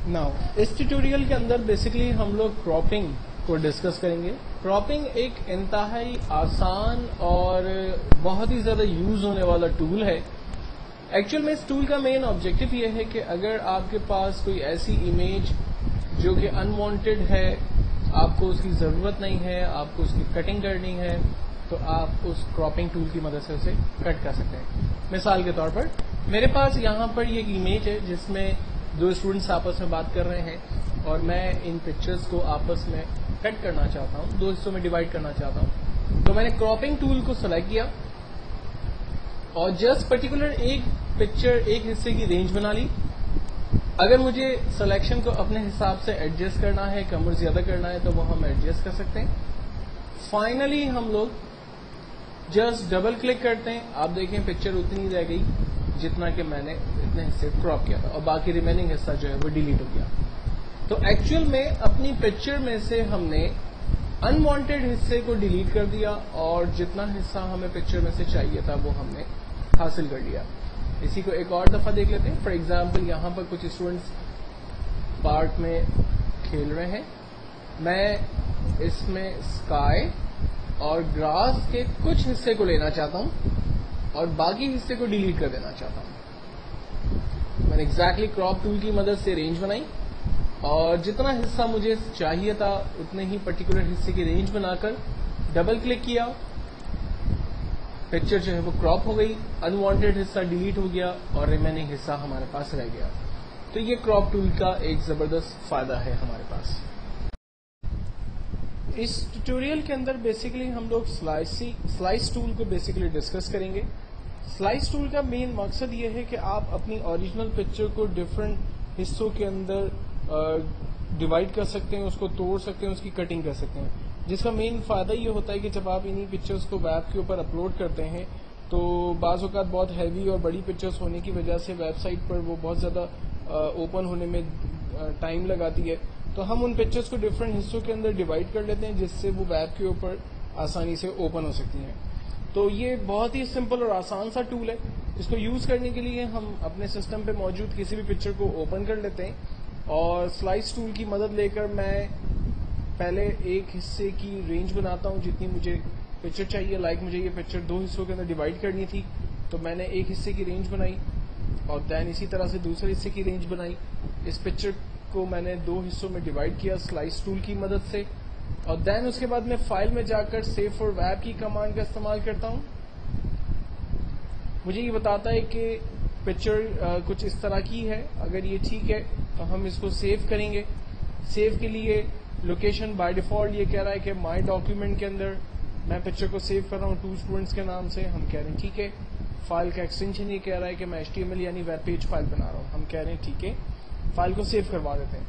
Speaker 1: ناؤ اس ٹیوٹوریل کے اندر بیسکلی ہم لوگ کراپنگ کو ڈسکس کریں گے. کراپنگ ایک انتہائی آسان اور بہت ہی زیادہ یوز ہونے والا ٹول ہے. ایکچوئل میں اس ٹول کا مین آبجیکٹو یہ ہے کہ اگر آپ کے پاس کوئی ایسی امیج جو کہ انوانٹیڈ ہے, آپ کو اس کی ضرورت نہیں ہے, آپ کو اس کی کٹنگ کرنی ہے, تو آپ اس کراپنگ ٹول کی مدد سے اسے کٹ کر سکتے ہیں. مثال کے طور پر میرے پاس یہاں پر یہ ایک امیج ہے جس میں دو اسٹوڈنٹس آپس میں بات کر رہے ہیں اور میں ان پکچرز کو آپس میں کٹ کرنا چاہتا ہوں, دو حصوں میں ڈیوائڈ کرنا چاہتا ہوں. تو میں نے کراپنگ ٹول کو سلیکٹ کیا اور جسٹ پرٹیکولر ایک پکچر ایک حصے کی رینج بنا لی. اگر مجھے سلیکشن کو اپنے حساب سے ایڈجسٹ کرنا ہے, کم اور زیادہ کرنا ہے, تو وہ ہم ایڈجسٹ کر سکتے ہیں. فائنلی ہم لوگ جسٹ ڈبل کلک کرتے ہیں. آپ دیکھیں پکچر اتنی رہ گئی جتنا کہ میں نے اتنے حصے کراپ کیا تھا اور باقی ریمیننگ حصہ جو ہے وہ ڈیلیٹ ہو گیا. تو ایکچوئل میں اپنی پکچر میں سے ہم نے انوانٹیڈ حصے کو ڈیلیٹ کر دیا اور جتنا حصہ ہمیں پکچر میں سے چاہیے تھا وہ ہم نے حاصل کر لیا. اسی کو ایک اور دفعہ دیکھ لیتے ہیں. فار ایگزامپل یہاں پر کچھ اسٹوڈنٹس پارک میں کھیل رہے ہیں. میں اس میں اسکائی اور گراس کے کچھ حصے کو لینا چاہتا ہوں اور باقی حصے کو ڈیلیٹ کر دینا چاہتا ہوں. میں نے ایگزیکٹلی کراپ ٹول کی مدد سے رینج بنائی اور جتنا حصہ مجھے چاہیے تھا اتنے ہی پرٹیکولر حصے کی رینج بنا کر ڈبل کلک کیا. پکچر جو ہے وہ کراپ ہو گئی, انوانٹیڈ حصہ ڈیلیٹ ہو گیا اور ریمیننگ حصہ ہمارے پاس رہ گیا. تو یہ کراپ ٹول کا ایک زبردست فائدہ ہے ہمارے پاس. اس ٹیوٹوریل کے اندر بیسیکلی ہم لوگ سلائس ٹول کو بیسیکلی ڈسکس کریں گے. سلائس ٹول کا مین مقصد یہ ہے کہ آپ اپنی اوریجنل پکچر کو ڈفرینٹ حصوں کے اندر ڈیوائڈ کر سکتے ہیں, اس کو توڑ سکتے ہیں, اس کی کٹنگ کر سکتے ہیں. جس کا مین فائدہ یہ ہوتا ہے کہ جب آپ انہی پکچرز کو ویب کے اوپر اپلوڈ کرتے ہیں تو بعض اوقات بہت ہیوی اور بڑی پکچرز ہونے کی وجہ سے ویب سائٹ پر وہ بہت زیادہ اوپن ہونے میں ٹائم لگاتی ہے. تو ہم ان پکچرز کو ڈفرینٹ حصوں کے اندر ڈیوائڈ کر لیتے ہیں جس سے وہ ویب کے اوپر آسانی سے اوپن ہو سکتی ہیں. تو یہ بہت ہی سمپل اور آسان سا ٹول ہے. اس کو یوز کرنے کے لیے ہم اپنے سسٹم پہ موجود کسی بھی پکچر کو اوپن کر لیتے ہیں اور سلائس ٹول کی مدد لے کر میں پہلے ایک حصے کی رینج بناتا ہوں جتنی مجھے پکچر چاہیے. لائک مجھے یہ پکچر دو حصوں کے اندر ڈیوائڈ کرنی تھی تو میں نے ایک حصے کی رینج بنائی اور دین اسی طرح سے دوسرے حصے کی رینج بنائی. اس پکچر کو میں نے دو حصوں میں ڈیوائڈ کیا سلائس ٹول کی مدد سے اور دین اس کے بعد میں فائل میں جا کر سیو فار ویب کی کمانڈ کا استعمال کرتا ہوں. مجھے یہ بتاتا ہے کہ پکچر کچھ اس طرح کی ہے. اگر یہ ٹھیک ہے تو ہم اس کو سیو کریں گے. سیو کے لیے لوکیشن بائی ڈیفالٹ یہ کہہ رہا ہے کہ مائی ڈاکیومنٹ کے اندر میں پکچر کو سیو کر رہا ہوں 2 اسٹوڈنٹس کے نام سے. ہم کہہ رہے ہیں ٹھیک ہے. فائل کا ایکسٹینشن یہ کہہ رہا ہے کہ میں HTML یعنی ویب پیج فائل بنا رہا ہوں. ہم کہہ رہے ہیں ٹھیک ہے. فائل کو سیو کروا دیتے ہیں.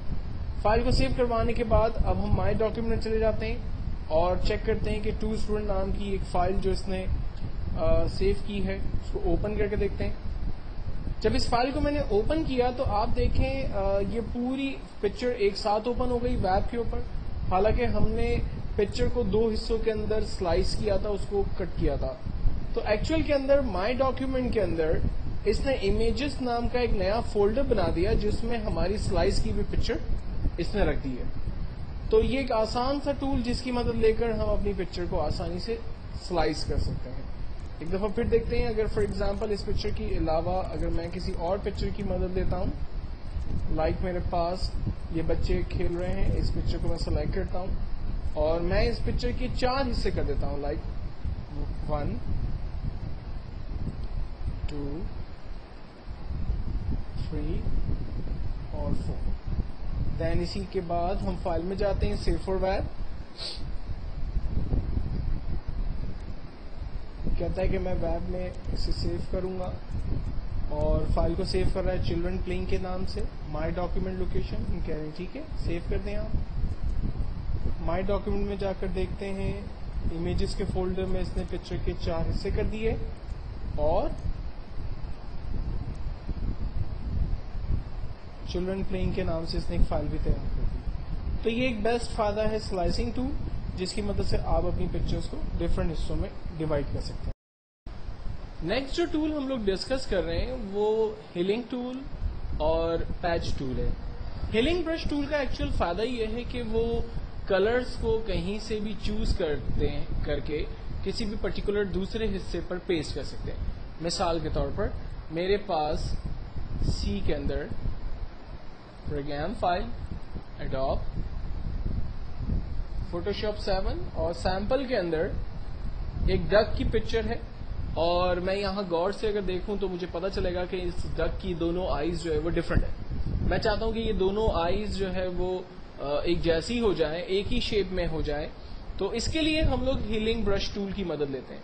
Speaker 1: فائل کو سیو کروانے کے بعد اب ہم مائی ڈاکیومنٹ چلے جاتے ہیں اور چیک کرتے ہیں کہ 2 اسٹوڈنٹ نام کی ایک فائل جو اس نے سیو کی ہے اس کو اوپن کر کے دیکھتے ہیں. جب اس فائل کو میں نے اوپن کیا تو آپ دیکھیں یہ پوری پکچر ایک ساتھ اوپن ہو گئی ویب کے اوپر. حالانکہ ہم نے پکچر کو 2 حصوں کے اندر سلائس کیا تھا, اس کو کٹ کیا تھا. تو ایکچوئل کے اندر مائی ڈاکیومنٹ کے اندر اس نے امیجز نام کا ایک نیا فولڈر بنا دیا جس میں ہماری سلائس کی بھی پکچر اس نے رکھ دی ہے. تو یہ ایک آسان سا ٹول جس کی مدد لے کر ہم اپنی پکچر کو آسانی سے سلائس کر سکتے ہیں. ایک دفعہ پھر دیکھتے ہیں. اگر فار ایگزامپل اس پکچر کے علاوہ اگر میں کسی اور پکچر کی مدد لیتا ہوں, لائک میرے پاس یہ بچے کھیل رہے ہیں, اس پکچر کو میں سلیکٹ کرتا ہوں اور میں اس پکچر کے 4 حصے کر دیتا ہوں, لائک 1 2 3 اور 4. دین اسی کے بعد ہم فائل میں جاتے ہیں سیو فار ویب. کہتا ہے کہ میں ویب میں اسے سیو کروں گا اور فائل کو سیو کر رہا ہے چلڈرن پلینگ کے نام سے. مائی ڈاکیومنٹ لوکیشن ہم کہہ رہے ہیں ٹھیک ہے سیو کر دیں. آپ مائی ڈاکیومنٹ میں جا کر دیکھتے ہیں امیجز کے فولڈر میں اس نے پکچر کے 4 حصے کر دیے اور چلڈرن پلینگ کے نام سے اس نے ایک فائل بھی تیار کر دی. تو یہ ایک بیسٹ فائدہ ہے سلائسنگ ٹول جس کی مدد سے آپ اپنی پکچرز کو ڈفرینٹ حصوں میں ڈیوائڈ کر سکتے ہیں. نیکسٹ جو ٹول ہم لوگ ڈسکس کر رہے ہیں وہ ہیلنگ ٹول اور پیچ ٹول ہے. ہیلنگ برش ٹول کا ایکچوئل فائدہ یہ ہے کہ وہ کلرز کو کہیں سے بھی چوز کر کے کسی بھی پرٹیکولر دوسرے حصے پر پیسٹ کر سکتے ہیں. مثال کے طور پر میرے پاس سی کے اندر پروگرام فائل ایڈوب فوٹوشاپ 7 اور سیمپل کے اندر ایک ڈک کی پکچر ہے, اور میں یہاں غور سے اگر دیکھوں تو مجھے پتا چلے گا کہ اس ڈک کی دونوں آئیز جو ہے وہ ڈفرنٹ ہے. میں چاہتا ہوں کہ یہ دونوں آئیز جو ہے وہ ایک جیسی ہو جائیں, ایک ہی شیپ میں ہو جائیں, تو اس کے لیے ہم لوگ ہیلنگ برش ٹول کی مدد لیتے ہیں.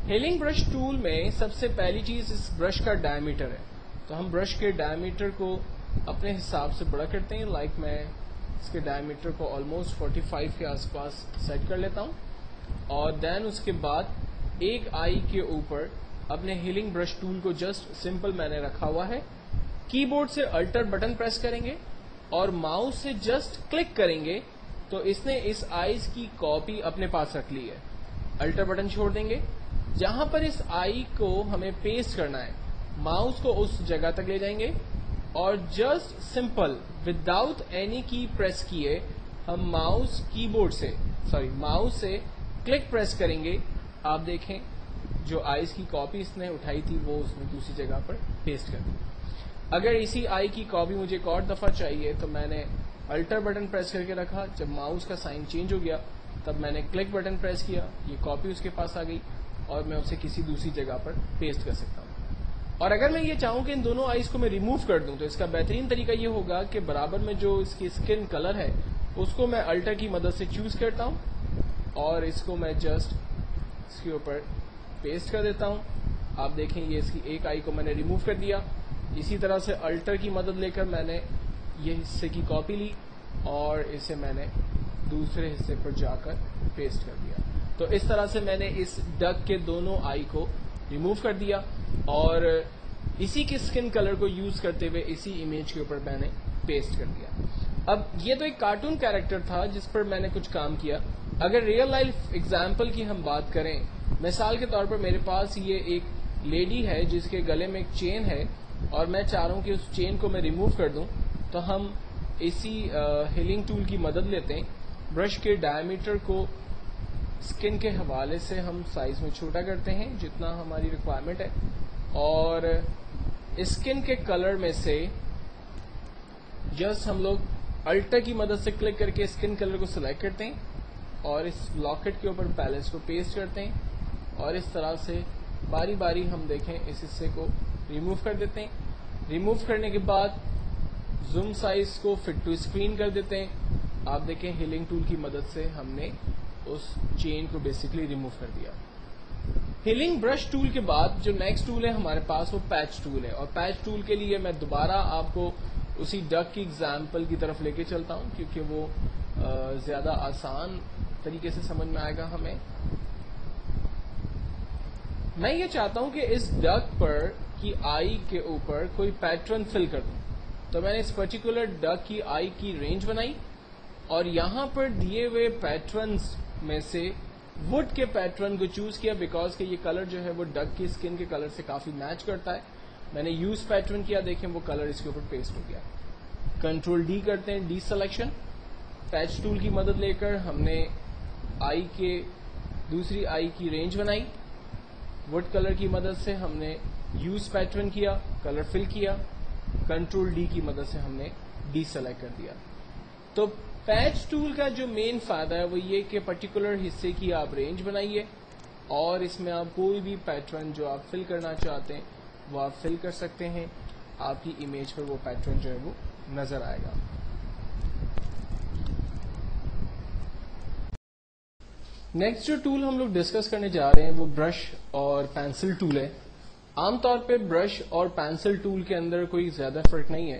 Speaker 1: ہیلنگ برش ٹول میں سب سے پہلی چیز اس برش کا ڈائمیٹر ہے, تو ہم برش کے ڈائمیٹر کو اپنے حساب سے بڑا کرتے ہیں. لائک میں اس کے ڈائمیٹر کو آلموسٹ 45 کے آس پاس سیٹ کر لیتا ہوں, اور دین اس کے بعد ایک آئی کے اوپر اپنے ہیلنگ برش ٹول کو جسٹ سمپل میں نے رکھا ہوا ہے. کی بورڈ سے الٹر بٹن پریس کریں گے اور ماؤس سے جسٹ کلک کریں گے تو اس نے اس آئیز کی کاپی اپنے پاس رکھ لی ہے. الٹر بٹن چھوڑ دیں گے, جہاں پر اس آئی کو ہمیں پیسٹ کرنا ہے ماؤس کو اس جگہ تک لے جائیں گے اور جسٹ سمپل وداؤٹ اینی کی پریس کیے ہم ماؤس سے کلک پریس کریں گے. آپ دیکھیں جو آئیز کی کاپی اس نے اٹھائی تھی وہ اس نے دوسری جگہ پر پیسٹ کر دی. اگر اسی آئی کی کاپی مجھے ایک اور دفعہ چاہیے تو میں نے الٹر بٹن پریس کر کے رکھا, جب ماؤس کا سائن چینج ہو گیا تب میں نے کلک بٹن پریس کیا, یہ کاپی اس کے پاس آ گئی اور میں اسے کسی دوسری جگہ پر پیسٹ کر سکتا ہوں. اور اگر میں یہ چاہوں کہ ان دونوں آئیز کو میں ریموو کر دوں تو اس کا بہترین طریقہ یہ ہوگا کہ برابر میں جو اس کی اسکن کلر ہے اس کو میں الٹر کی مدد سے چوز کرتا ہوں اور اس کو میں جسٹ اس کے اوپر پیسٹ کر دیتا ہوں. آپ دیکھیں یہ اس کی ایک آئی کو میں نے ریموو کر دیا. اسی طرح سے الٹر کی مدد لے کر میں نے یہ حصے کی کاپی لی اور اسے میں نے دوسرے حصے پر جا کر پیسٹ کر دیا. تو اس طرح سے میں نے اس ڈک کے دونوں آئی کو ریموو کر دیا اور اسی کے اسکن کلر کو یوز کرتے ہوئے اسی امیج کے اوپر میں نے پیسٹ کر دیا. اب یہ تو ایک کارٹون کیریکٹر تھا جس پر میں نے کچھ کام کیا. اگر ریئل لائف ایگزامپل کی ہم بات کریں, مثال کے طور پر میرے پاس یہ ایک لیڈی ہے جس کے گلے میں ایک چین ہے اور میں چاہ رہا ہوں کہ اس چین کو میں ریموو کر دوں, تو ہم اسی ہیلنگ ٹول کی مدد لیتے ہیں. برش کے ڈائمیٹر کو اسکن کے حوالے سے ہم سائز میں چھوٹا کرتے ہیں جتنا ہماری ریکوائرمنٹ ہے, اور اسکن کے کلر میں سے جسٹ ہم لوگ الٹر کی مدد سے کلک کر کے اسکن کلر کو سلیکٹ کرتے ہیں اور اس لاکٹ کے اوپر پیلس کو پیسٹ کرتے ہیں, اور اس طرح سے باری باری ہم دیکھیں اس حصے کو ریموو کر دیتے ہیں. ریموو کرنے کے بعد زوم سائز کو فٹ ٹو اسکرین کر دیتے ہیں. آپ دیکھیں ہیلنگ ٹول کی مدد سے ہم نے اس چین کو بیسکلی ریموو کر دیا. ہیلنگ برش ٹول کے بعد جو نیکسٹ ٹول ہے ہمارے پاس وہ پیچ ٹول ہے, اور پیچ ٹول کے لیے میں دوبارہ آپ کو اسی ڈک کی ایگزامپل کی طرف لے کے چلتا ہوں کیونکہ وہ زیادہ آسان طریقے سے سمجھ میں آئے گا ہمیں. میں یہ چاہتا ہوں کہ اس ڈک پر کی آئی کے اوپر کوئی پیٹرن فل کر دوں, تو میں نے اس پرٹیکولر ڈک کی آئی کی رینج بنائی اور یہاں پر دیے ہوئے پیٹرنز میں سے وڈ کے پیٹرن کو چوز کیا بیکاز کہ یہ کلر جو ہے وہ ڈک کی اسکن کے کلر سے کافی میچ کرتا ہے. میں نے یوز پیٹرن کیا, دیکھیں وہ کلر اس کے اوپر پیسٹ ہو گیا. کنٹرول ڈی کرتے ہیں, ڈی سلیکشن. پیچ ٹول کی مدد لے کر ہم نے آئی کے دوسری آئی کی رینج بنائی. وڈ کلر کی مدد سے ہم نے یوز پیٹرن کیا, کلر فل کیا. کنٹرول ڈی کی مدد سے ہم نے ڈی سلیکٹ کر دیا. تو پیچ ٹول کا جو مین فائدہ ہے وہ یہ کہ پرٹیکولر حصے کی آپ رینج بنائیے اور اس میں آپ کوئی بھی پیٹرن جو آپ فل کرنا چاہتے ہیں وہ آپ فل کر سکتے ہیں. آپ کی امیج پر وہ پیٹرن جو ہے وہ نظر آئے گا. نیکسٹ جو ٹول ہم لوگ ڈسکس کرنے جا رہے ہیں وہ برش اور پینسل ٹول ہے. عام طور پہ برش اور پینسل ٹول کے اندر کوئی زیادہ فرق نہیں ہے,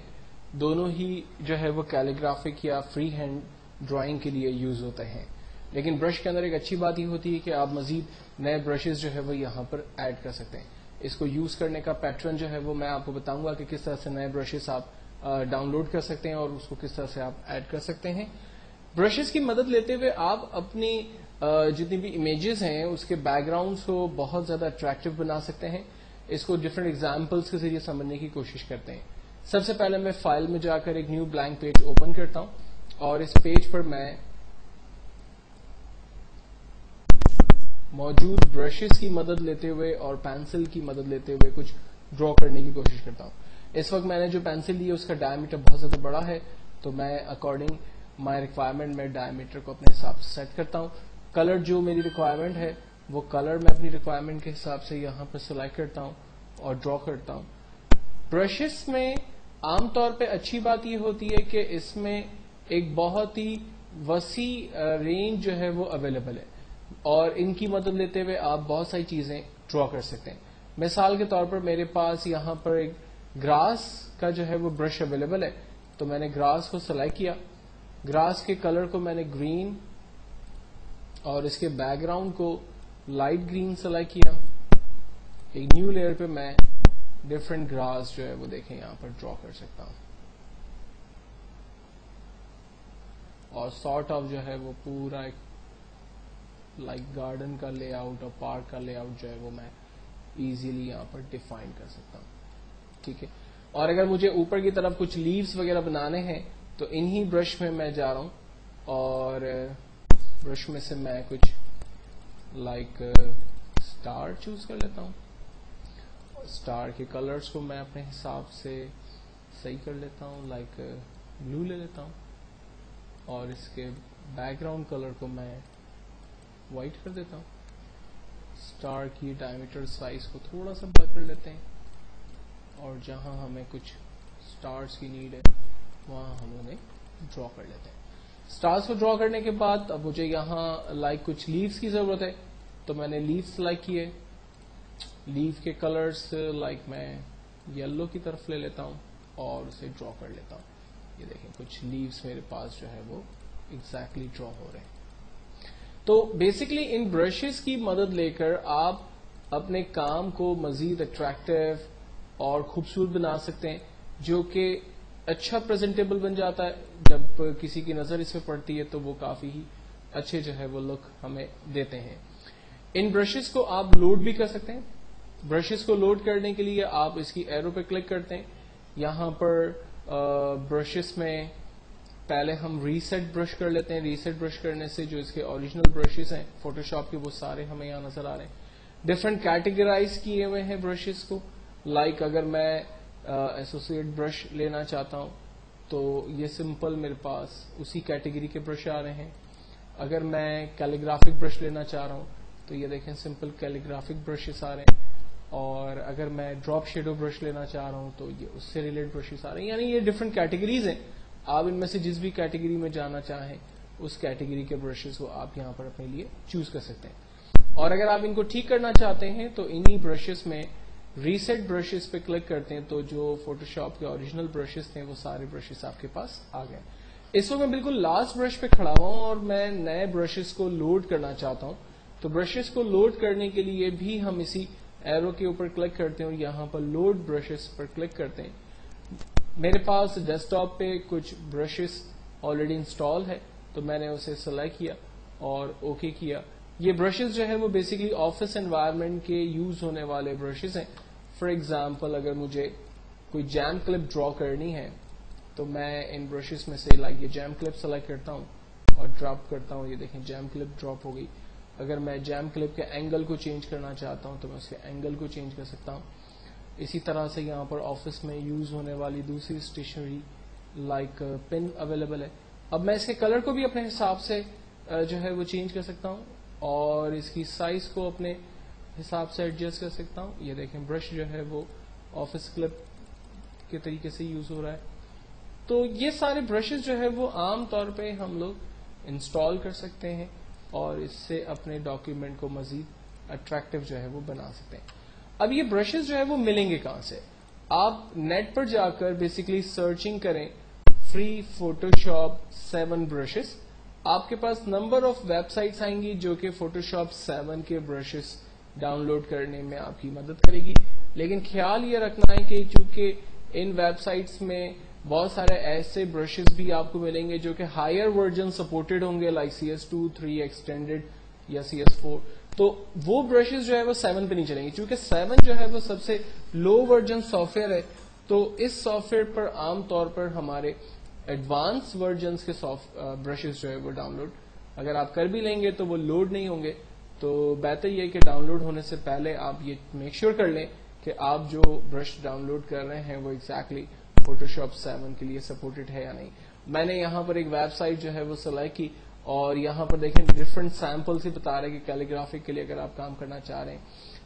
Speaker 1: دونوں ہی جو ہے وہ کیلیگرافک یا فری ہینڈ ڈرائنگ کے لیے یوز ہوتے ہیں. لیکن برش کے اندر ایک اچھی بات یہ ہوتی ہے کہ آپ مزید نئے برشز جو ہے وہ یہاں پر ایڈ کر سکتے ہیں. اس کو یوز کرنے کا پیٹرن جو ہے وہ میں آپ کو بتاؤں گا کہ کس طرح سے نئے برشز آپ ڈاؤن لوڈ کر سکتے ہیں اور اس کو کس طرح سے آپ ایڈ کر سکتے ہیں. برشز کی مدد لیتے ہوئے آپ اپنی جتنی بھی امیجز ہیں اس کے بیک گراؤنڈس کو بہت زیادہ اٹریکٹیو بنا سکتے ہیں. اس کو ڈفرینٹ ایگزامپلس کے ذریعے سمجھنے کی کوشش کرتے ہیں. سب سے پہلے میں فائل میں جا کر ایک نیو بلینک پیج اوپن کرتا ہوں اور اس پیج پر میں موجود برشز کی مدد لیتے ہوئے اور پینسل کی مدد لیتے ہوئے کچھ ڈرا کرنے کی کوشش کرتا ہوں. اس وقت میں نے جو پینسل لی ہے اس کا ڈائمیٹر بہت زیادہ بڑا ہے, تو میں اکارڈنگ مائی ریکوائرمنٹ میں ڈائمیٹر کو اپنے حساب سے سیٹ کرتا ہوں. کلر جو میری ریکوائرمنٹ ہے وہ کلر میں اپنی ریکوائرمنٹ کے حساب سے یہاں پر سلیکٹ کرتا ہوں اور ڈرا کرتا ہوں. برشز میں عام طور پہ اچھی بات یہ ہوتی ہے کہ اس میں ایک بہت ہی وسیع رینج جو ہے وہ اویلیبل ہے اور ان کی مدد لیتے ہوئے آپ بہت ساری چیزیں ڈرا کر سکتے ہیں. مثال کے طور پر میرے پاس یہاں پر ایک گراس کا جو ہے وہ برش اویلیبل ہے, تو میں نے گراس کو سلیکٹ کیا. گراس کے کلر کو میں نے گرین اور اس کے بیک گراؤنڈ کو لائٹ گرین سلیکٹ کیا. ایک نیو لیئر پہ میں ڈفرنٹ گراس جو ہے وہ دیکھیں یہاں پر ڈرا کر سکتا ہوں اور سارٹ آف جو ہے وہ پورا ایک لائک گارڈن کا لے آؤٹ اور پارک کا لے آؤٹ جو ہے وہ میں ایزیلی یہاں پر ڈیفائن کر سکتا ہوں. ٹھیک ہے, اور اگر مجھے اوپر کی طرف کچھ لیوز وغیرہ بنانے ہیں تو انہی برش میں جا رہا ہوں اور برش میں سے میں کچھ لائک اسٹار چوز کر لیتا ہوں. اسٹار کے کلرز کو میں اپنے حساب سے صحیح کر لیتا ہوں, لائک بلو لے لیتا ہوں اور اس کے بیک گراؤنڈ کلر کو میں وائٹ کر دیتا ہوں. اسٹار کی ڈائمیٹر سائز کو تھوڑا سا بڑھ کر لیتے ہیں اور جہاں ہمیں کچھ اسٹارز کی نیڈ ہے وہاں ہم انہیں ڈرا کر لیتے ہیں. اسٹارز کو ڈرا کرنے کے بعد اب مجھے یہاں لائک کچھ لیوز کی ضرورت ہے, تو میں نے لیوز سلیکٹ کیے. لیف کے کلرز لائک میں یلو کی طرف لے لیتا ہوں اور اسے ڈرا کر لیتا ہوں. یہ دیکھیں کچھ لیوز میرے پاس جو ہے وہ ایگزیکٹلی ڈرا ہو رہے ہیں. تو بیسکلی ان برشز کی مدد لے کر آپ اپنے کام کو مزید اٹریکٹیو اور خوبصورت بنا سکتے ہیں, جو کہ اچھا پریزنٹیبل بن جاتا ہے. جب کسی کی نظر اس پہ پڑتی ہے تو وہ کافی ہی اچھے جو ہے وہ لک ہمیں دیتے ہیں. ان برشز کو آپ لوڈ بھی کر سکتے ہیں. برشز کو لوڈ کرنے کے لیے آپ اس کی ایرو پہ کلک کرتے ہیں. یہاں پر برشز میں پہلے ہم ریسیٹ برش کر لیتے ہیں. ریسیٹ برش کرنے سے جو اس کے اوریجنل برشز ہیں فوٹو شاپ کے وہ سارے ہمیں یہاں نظر آ رہے ہیں. ڈفرنٹ کیٹیگرائز کیے ہوئے ہیں برشز کو, لائک اگر میں ایسوسیٹ برش لینا چاہتا ہوں تو یہ سمپل میرے پاس اسی کیٹیگری کے برش آ رہے ہیں. اگر میں کیلیگرافک برش لینا چاہ رہا ہوں تو یہ دیکھیں سمپل کیلیگرافک برشز آ رہے ہیں. اور اگر میں ڈراپ شیڈو برش لینا چاہ رہا ہوں تو یہ اس سے ریلیٹ برشز آ رہے ہیں. یعنی یہ ڈفرنٹ کیٹیگریز ہیں, آپ ان میں سے جس بھی کیٹیگری میں جانا چاہیں اس کیٹیگری کے برشز کو آپ یہاں پر اپنے لیے چوز کر سکتے ہیں. اور اگر آپ ان کو ٹھیک کرنا چاہتے ہیں تو انہی برشز میں ریسیٹ برشز پہ کلک کرتے ہیں تو جو فوٹو شاپ کے اوریجنل برشز تھے وہ سارے برشز آپ کے پاس آ گئے. اس وقت میں بالکل لاسٹ برش پہ کھڑا ہوا ہوں اور میں نئے برشز کو لوڈ کرنا چاہتا ہوں. تو برشز کو لوڈ کرنے کے لیے بھی ہم اسی ایرو کے اوپر کلک کرتے ہیں اور یہاں پر لوڈ برشز پر کلک کرتے ہیں. میرے پاس ڈیسک ٹاپ پہ کچھ برشز آلریڈی انسٹال ہے تو میں نے اسے سلیکٹ کیا اور اوکے کیا. یہ برشز جو ہے وہ بیسکلی آفس انوائرمنٹ کے یوز ہونے والے برشز ہیں. فار ایگزامپل اگر مجھے کوئی جیم کلپ ڈرا کرنی ہے تو میں ان برشز میں سے لائک یہ جیم کلپ سلیکٹ کرتا ہوں اور ڈراپ کرتا ہوں. یہ دیکھیں جیم کلپ ڈراپ ہو گئی. اگر میں جیم کلپ کے اینگل کو چینج کرنا چاہتا ہوں تو میں اس کے اینگل کو چینج کر سکتا ہوں. اسی طرح سے یہاں پر آفس میں یوز ہونے والی دوسری اسٹیشنری لائک پن اویلیبل ہے. اب میں اس کے کلر کو بھی اپنے حساب سے جو ہے وہ چینج کر سکتا ہوں اور اس کی سائز کو اپنے حساب سے ایڈجسٹ کر سکتا ہوں. یہ دیکھیں برش جو ہے وہ آفس کلپ کے طریقے سے یوز ہو رہا ہے. تو یہ سارے برشز جو ہے وہ عام طور پہ ہم لوگ انسٹال کر سکتے ہیں اور اس سے اپنے ڈاکیومنٹ کو مزید اٹریکٹیو جو ہے وہ بنا سکتے ہیں. اب یہ برشز جو ہے وہ ملیں گے کہاں سے؟ آپ نیٹ پر جا کر بیسکلی سرچنگ کریں فری فوٹو شاپ 7 برشز. آپ کے پاس نمبر آف ویب سائٹس آئیں گی جو کہ فوٹو شاپ 7 کے برشز ڈاؤن لوڈ کرنے میں آپ کی مدد کرے گی. لیکن خیال یہ رکھنا ہے کہ چونکہ ان ویب سائٹس میں بہت سارے ایسے برشز بھی آپ کو ملیں گے جو کہ ہائر ورژن سپورٹڈ ہوں گے لائک CS2 3 ایکسٹینڈیڈ یا CS4. تو وہ برشز جو ہے وہ 7 پہ نہیں چلیں گے چونکہ 7 جو ہے وہ سب سے لو ورژن سافٹ ویئر ہے تو اس سافٹ ویئر پر عام طور پر ہمارے ایڈوانس ورژنس کے برشز جو ہے وہ ڈاؤن لوڈ اگر آپ کر بھی لیں گے تو وہ لوڈ نہیں ہوں گے. تو بہتر یہ کہ ڈاؤن لوڈ ہونے سے پہلے آپ یہ میک شیور کر لیں کہ آپ جو برش ڈاؤن لوڈ کر رہے ہیں وہ ایگزیکٹلی فوٹو شاپ 7 کے لیے سپورٹڈ ہے یا نہیں. میں نے یہاں پر ایک ویب سائٹ جو ہے وہ سلیکٹ کی اور یہاں پر دیکھیں ڈفرنٹ سیمپلس ہی بتا رہے ہیں کہ کیلیگرافک کے لیے اگر آپ کام کرنا چاہ رہے ہیں,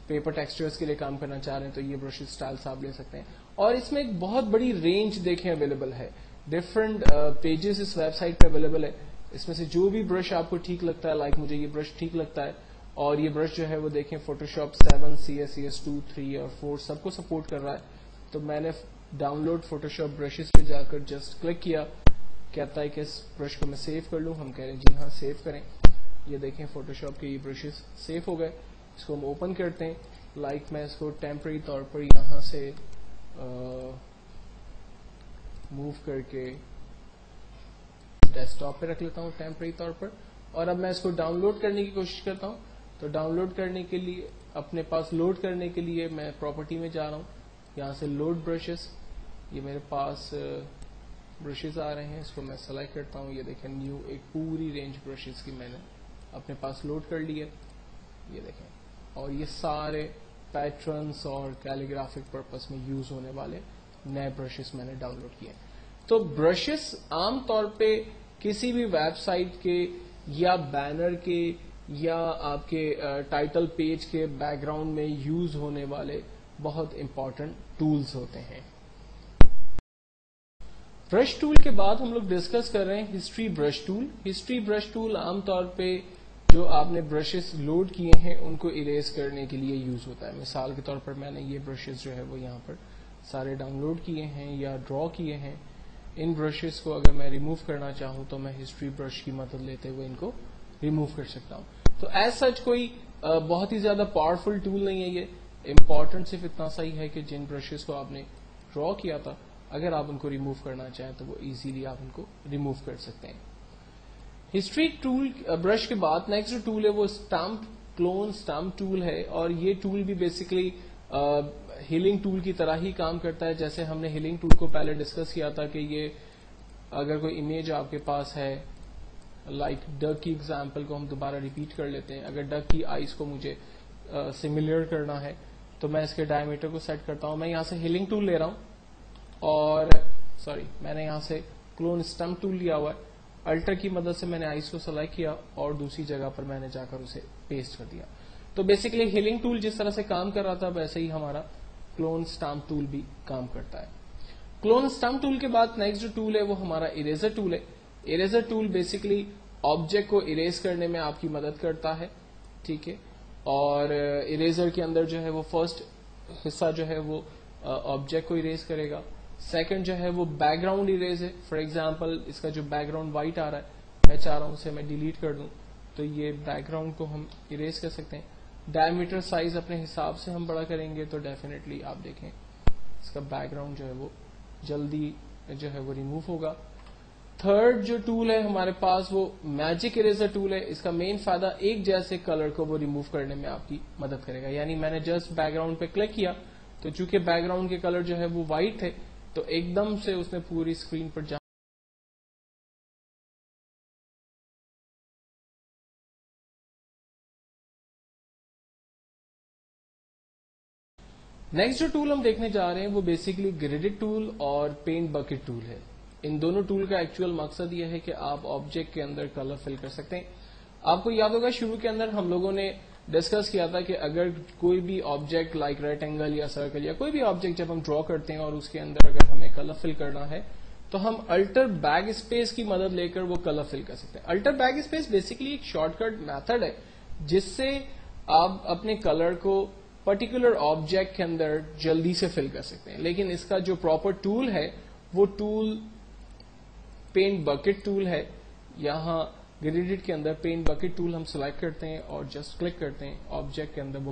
Speaker 1: پیپر ٹیکسچرز کے لیے کام کرنا چاہ رہے ہیں تو یہ برش اسٹائلس آپ لے سکتے ہیں. اور اس میں ایک بہت بڑی رینج دیکھیں اویلیبل ہے, ڈفرنٹ پیجز اس ویب سائٹ پہ اویلیبل ہے. اس میں سے جو بھی برش آپ کو ٹھیک لگتا ہے, لائک مجھے یہ برش ٹھیک لگتا ہے, اور یہ برش جو ہے وہ دیکھیں فوٹو شاپ 7 CS 2 3 اور 4 سب کو سپورٹ کر رہا ہے. تو میں نے download Photoshop brushes پہ جا کر جسٹ کلک کیا, کہتا ہے کہ اس برش کو میں سیو کر لوں. ہم کہہ رہے ہیں جی ہاں سیو کریں. یہ دیکھیں فوٹو شاپ کے یہ برشز سیو ہو گئے. اس کو ہم اوپن کرتے ہیں. لائک میں اس کو ٹیمپرری طور پر یہاں سے موو کر کے ڈیسک ٹاپ پہ رکھ لیتا ہوں ٹیمپرری طور پر, اور اب میں اس کو ڈاؤن لوڈ کرنے کی کوشش کرتا ہوں. تو ڈاؤن لوڈ کرنے کے لیے اپنے پاس لوڈ کرنے کے لیے میں پراپرٹی میں جا رہا ہوں, یہاں سے لوڈ برشز, یہ میرے پاس برشز آ رہے ہیں, اس کو میں سلیکٹ کرتا ہوں. یہ دیکھیں نیو ایک پوری رینج برشز کی میں نے اپنے پاس لوڈ کر لی ہے. یہ دیکھیں, اور یہ سارے پیٹرنس اور کیلیگرافک پرپس میں یوز ہونے والے نئے برشز میں نے ڈاؤن لوڈ کیے. تو برشز عام طور پہ کسی بھی ویب سائٹ کے یا بینر کے یا آپ کے ٹائٹل پیج کے بیک گراؤنڈ میں یوز ہونے والے بہت امپورٹنٹ ٹولز ہوتے ہیں. برش ٹول کے بعد ہم لوگ ڈسکس کر رہے ہیں history brush tool. History brush tool عام طور پہ جو آپ نے برشز لوڈ کیے ہیں ان کو اریز کرنے کے لیے یوز ہوتا ہے. مثال کے طور پر میں نے یہ برشز جو ہے وہ یہاں پر سارے ڈاؤن لوڈ کیے ہیں یا ڈرا کیے ہیں. ان برشز کو اگر میں ریموو کرنا چاہوں تو میں ہسٹری برش کی مدد لیتے ہوئے ان کو ریموو کر سکتا ہوں. تو ایز سچ کوئی بہت ہی زیادہ پاورفل ٹول نہیں ہے. یہ امپورٹنٹ صرف اتنا سا ہی ہے کہ جن برشز کو آپ نے ڈرا کیا تھا اگر آپ ان کو ریموو کرنا چاہیں تو وہ ایزیلی آپ ان کو ریموو کر سکتے ہیں. ہسٹری ٹول برش کے بعد نیکسٹ جو ٹول ہے وہ اسٹمپ کلون اسٹمپ ٹول ہے, اور یہ ٹول بھی بیسکلی ہیلنگ ٹول کی طرح ہی کام کرتا ہے. جیسے ہم نے ہیلنگ ٹول کو پہلے ڈسکس کیا تھا کہ یہ اگر کوئی امیج آپ کے پاس ہے, لائک ڈک کی ایگزامپل کو ہم دوبارہ ریپیٹ کر لیتے ہیں. اگر ڈک کی آئیز کو مجھے سملر کرنا ہے تو میں اس کے ڈائے میٹر کو سیٹ کرتا ہوں. میں یہاں سے ہیلنگ ٹول لے رہا ہوں, اور میں نے یہاں سے کلون اسٹمپ ٹول لیا ہوا ہے. الٹر کی مدد سے میں نے آئیز کو سلیکٹ کیا اور دوسری جگہ پر میں نے جا کر اسے پیسٹ کر دیا. تو بیسکلی ہیلنگ ٹول جس طرح سے کام کر رہا تھا ویسے ہی ہمارا کلون اسٹمپ ٹول بھی کام کرتا ہے. کلون اسٹمپ ٹول کے بعد نیکسٹ جو ٹول ہے وہ ہمارا اریزر ٹول ہے. اریزر ٹول بیسکلی آبجیکٹ کو اریز کرنے میں آپ کی مدد کرتا ہے, ٹھیک ہے. اور اریزر کے اندر جو ہے وہ فرسٹ حصہ جو ہے وہ آبجیکٹ کو اریز کرے گا. سیکنڈ جو ہے وہ بیک گراؤنڈ اریز ہے. فار ایگزامپل اس کا جو بیک گراؤنڈ وائٹ آ رہا ہے, میں چاہ رہا ہوں اسے میں ڈیلیٹ کر دوں, تو یہ بیک گراؤنڈ کو ہم اریز کر سکتے ہیں. ڈائمیٹر سائز اپنے حساب سے ہم بڑا کریں گے تو ڈیفینیٹلی آپ دیکھیں اس کا بیک گراؤنڈ جو ہے وہ جلدی جو ہے وہ ریموو ہوگا. تھرڈ جو ٹول ہے ہمارے پاس وہ میجک اریزر ٹول ہے. اس کا مین فائدہ ایک جیسے کلر کو وہ ریموو کرنے میں آپ کی مدد کرے گا. یعنی میں نے جسٹ بیک گراؤنڈ پہ کلک کیا تو چونکہ بیک گراؤنڈ کے کلر جو ہے وہ وائٹ تھے تو ایک دم سے اس نے پوری اسکرین پر نیکسٹ جو ٹول ہم دیکھنے جا رہے ہیں وہ بیسکلی گریڈڈ ٹول اور پینٹ بکٹ ٹول ہے. ان دونوں ٹول کا ایکچوئل مقصد یہ ہے کہ آپ آبجیکٹ کے اندر کلر فل کر سکتے ہیں. آپ کو یاد ہوگا شروع کے اندر ہم لوگوں نے ڈسکس کیا تھا کہ اگر کوئی بھی آبجیکٹ لائک ریکٹینگل یا سرکل یا کوئی بھی آبجیکٹ جب ہم ڈرا کرتے ہیں اور اس کے اندر اگر ہمیں کلر فل کرنا ہے تو ہم الٹر بیک اسپیس کی مدد لے کر وہ کلر فل کر سکتے ہیں. الٹر بیک اسپیس بیسکلی ایک شارٹ کٹ میتھڈ ہے جس سے آپ اپنے کلر کو پرٹیکولر آبجیکٹ کے اندر جلدی سے فل کر سکتے ہیں. لیکن اس کا جو پراپر ٹول ہے وہ ٹول پینٹ بکٹ ٹول ہے. یہاں گریڈڈ کے اندر پینٹ بکٹ ٹول ہم سلیکٹ کرتے ہیں اور جسٹ کلک کرتے ہیں آبجیکٹ کے اندر وہ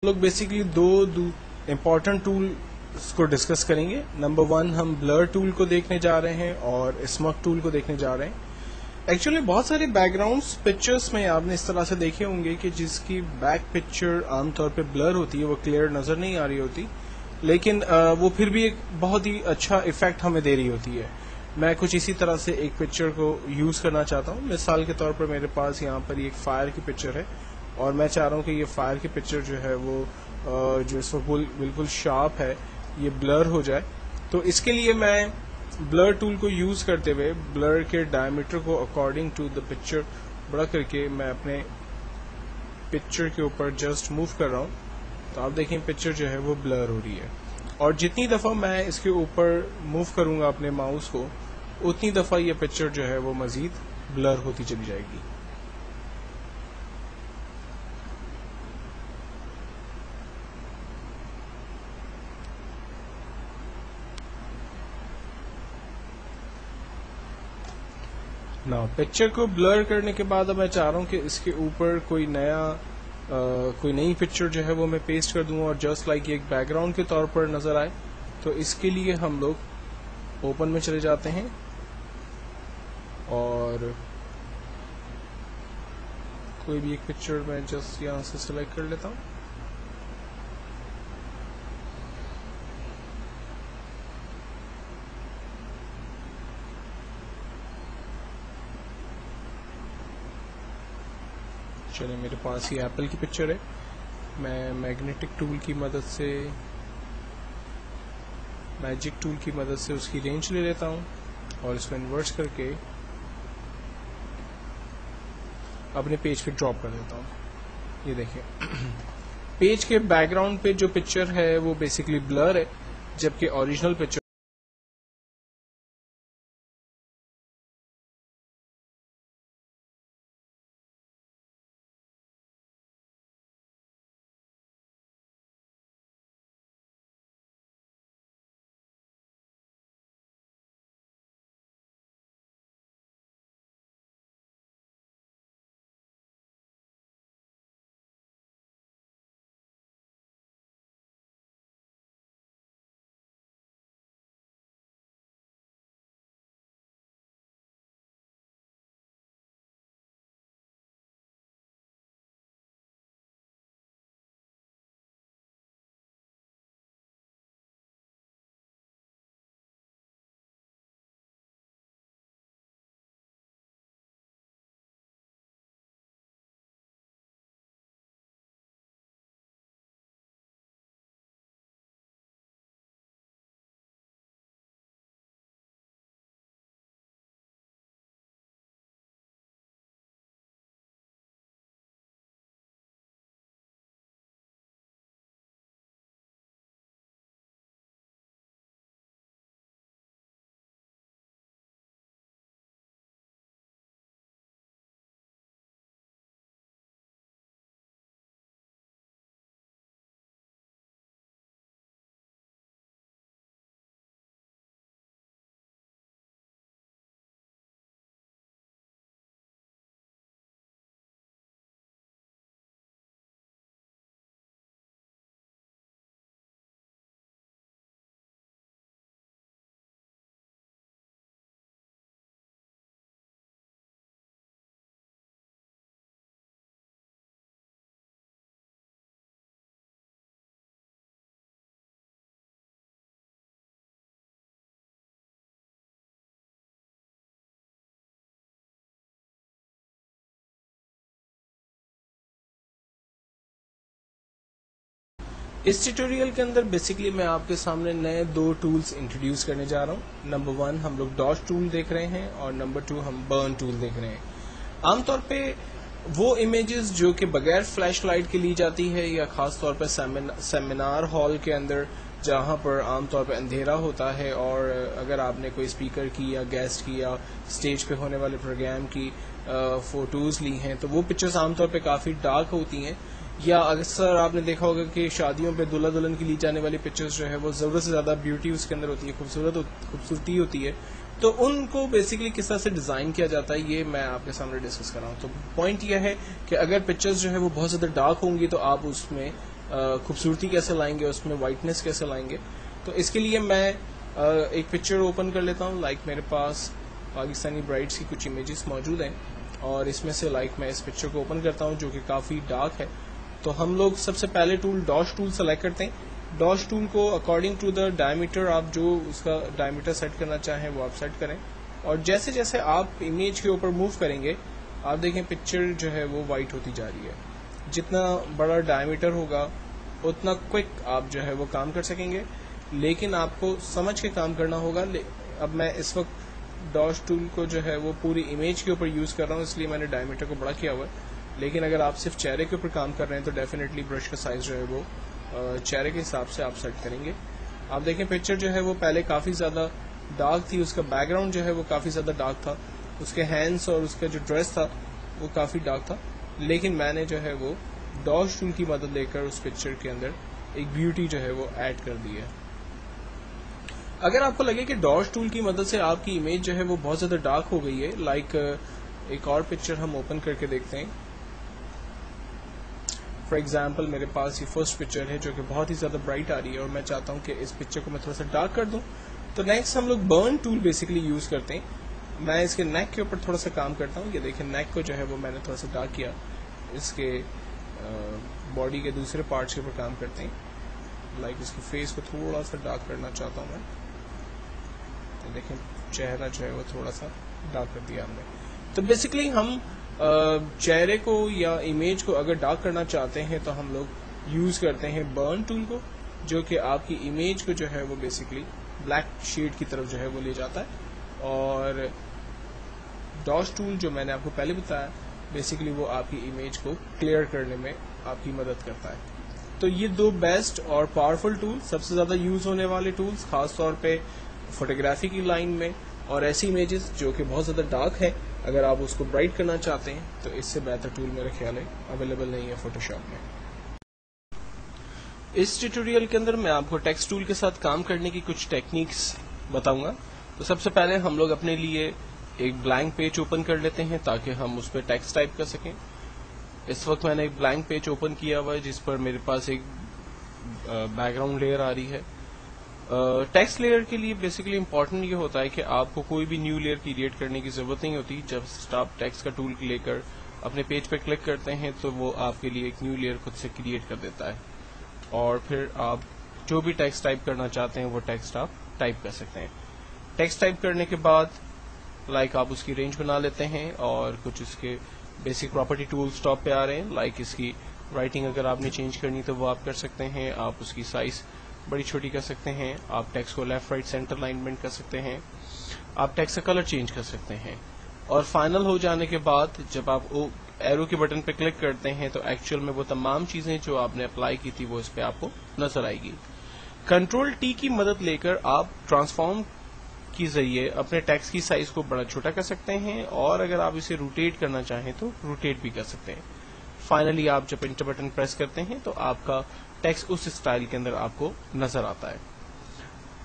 Speaker 2: لوگ بیسکلی دو امپورٹنٹ ٹولز کو ڈسکس کریں گے. نمبر 1 ہم بلر ٹول کو دیکھنے جا رہے ہیں اور اسمک ٹول کو دیکھنے جا رہے ہیں. ایکچولی بہت سارے بیک گراؤنڈس پکچرس میں آپ نے اس طرح سے دیکھے ہوں گے کہ جس کی بیک پکچر عام طور پہ بلر ہوتی ہے, وہ کلیئر نظر نہیں آ رہی ہوتی, لیکن وہ پھر بھی ایک بہت ہی اچھا افیکٹ ہمیں دے رہی ہوتی ہے. میں کچھ اسی طرح سے ایک پکچر کو یوز کرنا چاہتا ہوں. مثال کے طور پر میرے پاس یہاں پر ایک فائر کی پکچر ہے اور میں چاہ رہا ہوں کہ یہ فائر کی پکچر جو ہے وہ جو اس وقت بالکل شارپ ہے یہ بلر ہو جائے. تو اس کے لیے میں بلر ٹول کو یوز کرتے ہوئے بلر کے ڈائمیٹر کو اکارڈنگ ٹو دا پکچر بڑا کر کے میں اپنے پکچر کے اوپر جسٹ موو کر رہا ہوں. تو آپ دیکھیں پکچر جو ہے وہ بلر ہو رہی ہے, اور جتنی دفعہ میں اس کے اوپر موو کروں گا اپنے ماؤس کو اتنی دفعہ یہ پکچر جو ہے وہ مزید بلر ہوتی چلی جائے گی. نا پکچر کو بلر کرنے کے بعد اب میں چاہ رہا ہوں کہ اس کے اوپر کوئی نئی پکچر جو ہے وہ میں پیسٹ کر دوں اور جسٹ لائک ایک بیک گراؤنڈ کے طور پر نظر آئے. تو اس کے لیے ہم لوگ اوپن میں چلے جاتے ہیں اور کوئی بھی ایک پکچر میں جسٹ یہاں سے سلیکٹ کر لیتا ہوں. چلے میرے پاس یہ ایپل کی پکچر ہے. میں میگنیٹک ٹول کی مدد سے میجک ٹول کی مدد سے اس کی رینج لے لیتا ہوں اور اس کو انورس کر کے اپنے پیج پہ ڈراپ کر دیتا ہوں. یہ دیکھیں پیج کے بیک گراؤنڈ پہ جو پکچر ہے وہ بیسکلی بلر ہے, جبکہ اوریجنل پکچر اس ٹیوٹوریل کے اندر بیسکلی میں آپ کے سامنے نئے 2 ٹولز انٹروڈیوس کرنے جا رہا ہوں. نمبر 1 ہم لوگ ڈاش ٹول دیکھ رہے ہیں اور نمبر 2 ہم برن ٹول دیکھ رہے ہیں. عام طور پہ وہ امیجز جو کہ بغیر فلیش لائٹ کے لی جاتی ہے یا خاص طور پہ سیمینار ہال کے اندر جہاں پر عام طور پہ اندھیرا ہوتا ہے اور اگر آپ نے کوئی اسپیکر کی یا گیسٹ کی یا اسٹیج پہ ہونے والے پروگرام کی فوٹوز لی ہیں تو وہ پکچرز عام طور پہ کافی ڈارک ہوتی ہیں, یا اکثر آپ نے دیکھا ہوگا کہ شادیوں پہ دلہا دلہن کی لی جانے والی پکچرز جو ہے وہ ضرورت سے زیادہ بیوٹی اس کے اندر ہوتی ہے, خوبصورتی ہوتی ہے. تو ان کو بیسکلی کس طرح سے ڈیزائن کیا جاتا ہے یہ میں آپ کے سامنے ڈسکس کر رہا ہوں. تو پوائنٹ یہ ہے کہ اگر پکچرز جو ہے وہ بہت زیادہ ڈارک ہوں گی تو آپ اس میں خوبصورتی کیسے لائیں گے, اس میں وائٹنس کیسے لائیں گے. تو اس کے لیے میں ایک پکچر اوپن کر لیتا ہوں. لائک میرے پاس پاکستانی برائڈس کی کچھ امیجز موجود ہیں, اور اس میں سے لائک میں اس پکچر کو اوپن کرتا ہوں جو کہ کافی ڈارک ہے. تو ہم لوگ سب سے پہلے ڈاش ٹول سلیکٹ کرتے ہیں. ڈاش ٹول کو اکارڈنگ ٹو دا ڈائمیٹر, آپ جو اس کا ڈائمیٹر سیٹ کرنا چاہیں وہ آپ سیٹ کریں, اور جیسے جیسے آپ امیج کے اوپر موو کریں گے آپ دیکھیں پکچر جو ہے وہ وائٹ ہوتی جا رہی ہے. جتنا بڑا ڈائمیٹر ہوگا اتنا کوئک آپ جو ہے وہ کام کر سکیں گے, لیکن آپ کو سمجھ کے کام کرنا ہوگا. اب میں اس وقت ڈاش ٹول کو جو ہے وہ پوری امیج کے اوپر یوز کر رہا ہوں, اس لیے میں نے ڈائمیٹر کو بڑا کیا ہوا ہے. لیکن اگر آپ صرف چہرے کے اوپر کام کر رہے ہیں تو ڈیفینیٹلی برش کا سائز جو ہے وہ چہرے کے حساب سے آپ سیٹ کریں گے. آپ دیکھیں پکچر جو ہے وہ پہلے کافی زیادہ ڈارک تھی, اس کا بیک گراؤنڈ جو ہے وہ کافی زیادہ ڈارک تھا, اس کے ہینڈس اور اس کا جو ڈریس تھا وہ کافی ڈارک تھا. لیکن میں نے جو ہے وہ ڈاش ٹول کی مدد لے کر اس پکچر کے اندر ایک بیوٹی جو ہے وہ ایڈ کر دی ہے. اگر آپ کو لگے کہ ڈاش ٹول کی مدد سے آپ کی امیج جو ہے وہ بہت زیادہ ڈارک ہو گئی ہے, لائک ایک اور پکچر ہم اوپن کر کے دیکھتے ہیں. فار ایگزامپل میرے پاس یہ فرسٹ پکچر ہے جو کہ بہت ہی زیادہ برائٹ آ رہی ہے, اور میں چاہتا ہوں کہ اس پکچر کو میں تھوڑا سا ڈارک کر دوں. تو نیکسٹ ہم لوگ برن ٹول بیسکلی یوز کرتے ہیں. میں اس کے نیک کے اوپر تھوڑا سا کام کرتا ہوں. یہ دیکھیں نیک کو جو ہے وہ میں نے تھوڑا سا ڈارک کیا. اس کے باڈی کے دوسرے پارٹس کے اوپر کام کرتے ہیں, لائک اس کی فیس کو تھوڑا سا ڈارک کرنا چاہتا ہوں میں. تو دیکھیں چہرہ جو ہے وہ تھوڑا سا ڈارک کر دیا ہم نے. تو بیسکلی ہم چہرے کو یا امیج کو اگر ڈارک کرنا چاہتے ہیں تو ہم لوگ یوز کرتے ہیں برن ٹول کو, جو کہ آپ کی امیج کو جو ہے وہ بیسکلی بلیک شیڈ کی طرف جو ہے وہ لے جاتا ہے. اور ڈاش ٹول جو میں نے آپ کو پہلے بتایا بیسکلی وہ آپ کی امیج کو کلیئر کرنے میں آپ کی مدد کرتا ہے. تو یہ دو بیسٹ اور پاورفل ٹول, سب سے زیادہ یوز ہونے والے ٹولز خاص طور پہ فوٹوگرافی کی لائن میں, اور ایسی امیجز جو کہ بہت زیادہ ڈارک ہے اگر آپ اس کو برائٹ کرنا چاہتے ہیں تو اس سے بہتر ٹول میرا خیال ہے اویلیبل نہیں ہے فوٹو شاپ میں. اس ٹیوٹوریل کے اندر میں آپ کو ٹیکسٹ ٹول کے ساتھ کام کرنے کی کچھ ٹیکنیکس بتاؤں گا. تو سب سے پہلے ہم لوگ اپنے لیے ایک بلینک پیج اوپن کر لیتے ہیں تاکہ ہم اس پہ ٹیکسٹ ٹائپ کر سکیں. اس وقت میں نے ایک بلینک پیج اوپن کیا ہوا ہے جس پر میرے پاس ایک بیک گراؤنڈ لیئر آ رہی ہے. ٹیکسٹ لیئر کے لیے بیسکلی امپورٹنٹ یہ ہوتا ہے کہ آپ کو کوئی بھی نیو لیئر کریٹ کرنے کی ضرورت نہیں ہوتی. جب آپ ٹیکسٹ کا ٹول لے کر اپنے پیج پہ کلک کرتے ہیں تو وہ آپ کے لیے ایک نیو لیئر خود سے کریٹ کر دیتا ہے, اور پھر آپ جو بھی ٹیکسٹ ٹائپ کرنا چاہتے ہیں وہ ٹیکسٹ آپ ٹائپ کر سکتے ہیں. ٹیکسٹ ٹائپ کرنے کے بعد لائک آپ اس کی رینج بنا لیتے ہیں, اور کچھ اس کے بیسک پراپرٹی ٹولز ٹاپ پہ آ رہے ہیں. لائک اس کی رائٹنگ اگر آپ نے چینج کرنی تو وہ آپ کر سکتے ہیں, آپ اس کی سائز بڑی چھوٹی کر سکتے ہیں, آپ ٹیکسٹ کو لیفٹ رائٹ سینٹر الائنمنٹ کر سکتے ہیں, آپ ٹیکسٹ کا کلر چینج کر سکتے ہیں. اور فائنل ہو جانے کے بعد جب آپ ایرو کے بٹن پہ کلک کرتے ہیں تو ایکچوئل میں وہ تمام چیزیں جو آپ نے اپلائی کی تھی وہ اس پہ آپ کو نظر آئے گی. کنٹرول ٹی کی مدد لے کر آپ ٹرانسفارم کے ذریعے اپنے ٹیکسٹ کی سائز کو بڑا چھوٹا کر سکتے ہیں, اور اگر آپ اسے روٹیٹ کرنا چاہیں تو روٹیٹ بھی کر سکتے ہیں. فائنلی آپ جب انٹر بٹن پریس کرتے ہیں تو آپ کا ٹیکسٹ اس اسٹائل کے اندر آپ کو نظر آتا ہے.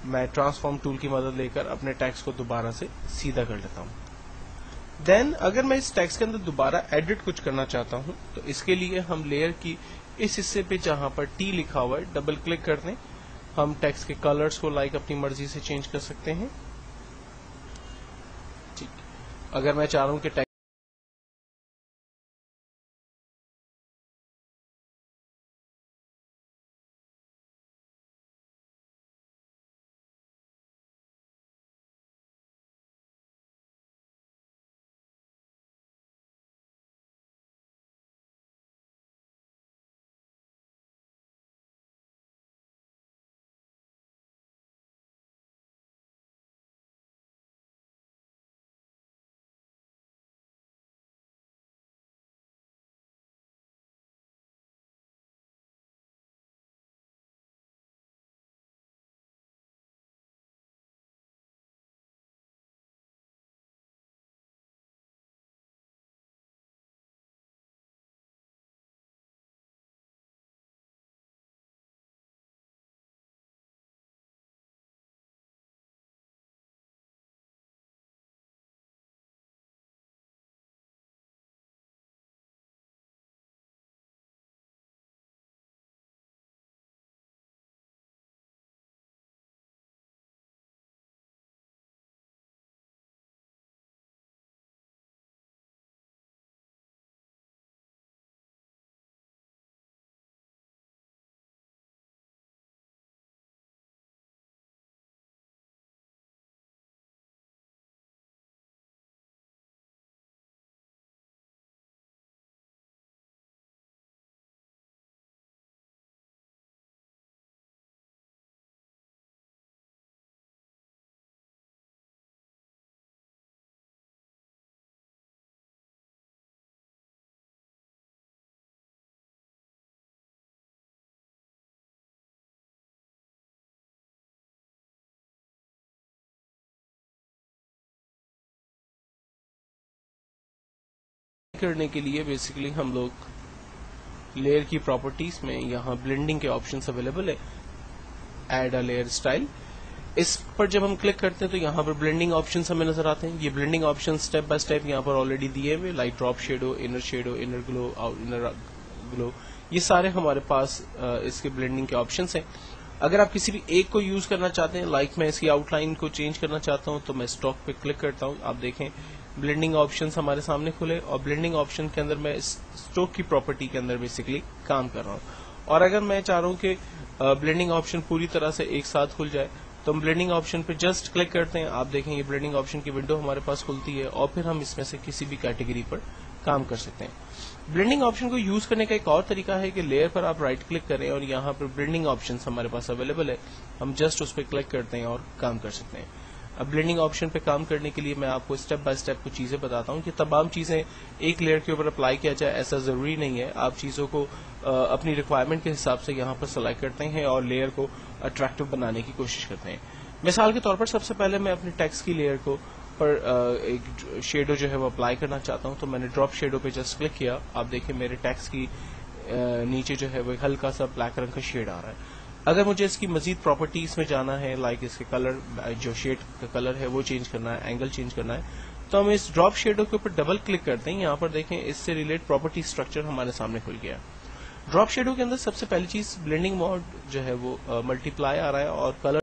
Speaker 2: میں ٹرانسفارم ٹول کی مدد لے کر اپنے ٹیکسٹ کو دوبارہ سے سیدھا کر لیتا ہوں. دین اگر میں اس ٹیکسٹ کے اندر دوبارہ ایڈٹ کچھ کرنا چاہتا ہوں تو اس کے لیے ہم لیئر کی اس حصے پہ جہاں پر ٹی لکھا ہوا ہے ڈبل کلک کر دیں. ہم ٹیکسٹ کے کلرز کو لائک اپنی مرضی سے چینج کر سکتے ہیں. ٹھیک, اگر میں چاہ رہا ہوں کہ کرنے کے لیے بیسیکلی ہم لوگ لیئر کی پراپرٹیز میں یہاں بلینڈنگ کے آپشنز اویلیبل ہے. ایڈ اے لیئر اسٹائل، اس پر جب ہم کلک کرتے ہیں تو یہاں پر بلینڈنگ آپشنز ہمیں نظر آتے ہیں. یہ blending option step by step یہاں پر آلریڈی دیے ہوئے، لائٹ ڈراپ شیڈو، انر گلو، انر گلو، یہ سارے ہمارے پاس اس کے بلینڈنگ کے آپشنز ہیں. اگر آپ کسی بھی ایک کو یوز کرنا چاہتے ہیں، لائک میں اس کی آؤٹ لائن کو چینج کرنا چاہتا ہوں، تو میں اسٹاک پہ کلک کرتا ہوں. آپ دیکھیں بلینڈنگ آپشنز ہمارے سامنے کھلے، اور بلینڈنگ آپشن کے اندر میں اسٹروک کی پراپرٹی کے اندر بیسیکلی کام کر رہا ہوں. اور اگر میں چاہ رہا ہوں کہ بلینڈنگ آپشن پوری طرح سے ایک ساتھ کھل جائے، تو ہم بلینڈنگ آپشن پہ جسٹ کلک کرتے ہیں. آپ دیکھیں یہ بلینڈنگ آپشن کی ونڈو ہمارے پاس کھلتی ہے، اور پھر ہم اس میں سے کسی بھی کیٹیگری پر کام کر سکتے ہیں. بلینڈنگ آپشن کو یوز کرنے کا ایک اور طریقہ ہے کہ لیئر پر آپ رائٹ کلک کریں اور یہاں پر بلینڈنگ آپشنز ہمارے پاس اویلیبل ہے، ہم جسٹ اس پہ کلک کرتے ہیں اور کام کر سکتے ہیں. اب بلینڈنگ آپشن پہ کام کرنے کے لیے میں آپ کو اسٹیپ بائی اسٹیپ کچھ چیزیں بتاتا ہوں کہ تمام چیزیں ایک لیئر کے اوپر اپلائی کیا جائے ایسا ضروری نہیں ہے. آپ چیزوں کو اپنی ریکوائرمنٹ کے حساب سے یہاں پر سلیکٹ کرتے ہیں اور لیئر کو اٹریکٹو بنانے کی کوشش کرتے ہیں. مثال کے طور پر سب سے پہلے میں اپنے ٹیکسٹ کی لیئر کو پر ایک شیڈو جو ہے وہ اپلائی کرنا چاہتا ہوں، تو میں نے ڈراپ شیڈو پہ جسٹ کلک کیا. آپ دیکھیں میرے ٹیکسٹ کی نیچے جو ہے وہ ہلکا سا بلیک رنگ کا شیڈ آ رہا ہے. اگر مجھے اس کی مزید پراپرٹیز میں جانا ہے، لائک اس کے کلر، جو شیڈ کا کلر ہے وہ چینج کرنا ہے، اینگل چینج کرنا ہے، تو ہم اس ڈراپ شیڈو کے اوپر ڈبل کلک کرتے ہیں. یہاں پر دیکھیں اس سے ریلیٹ پراپرٹی اسٹرکچر ہمارے سامنے کھل گیا. ڈراپ شیڈو کے اندر سب سے پہلی چیز بلینڈنگ موڈ جو ہے وہ ملٹی پلائی آ رہا ہے، اور کلر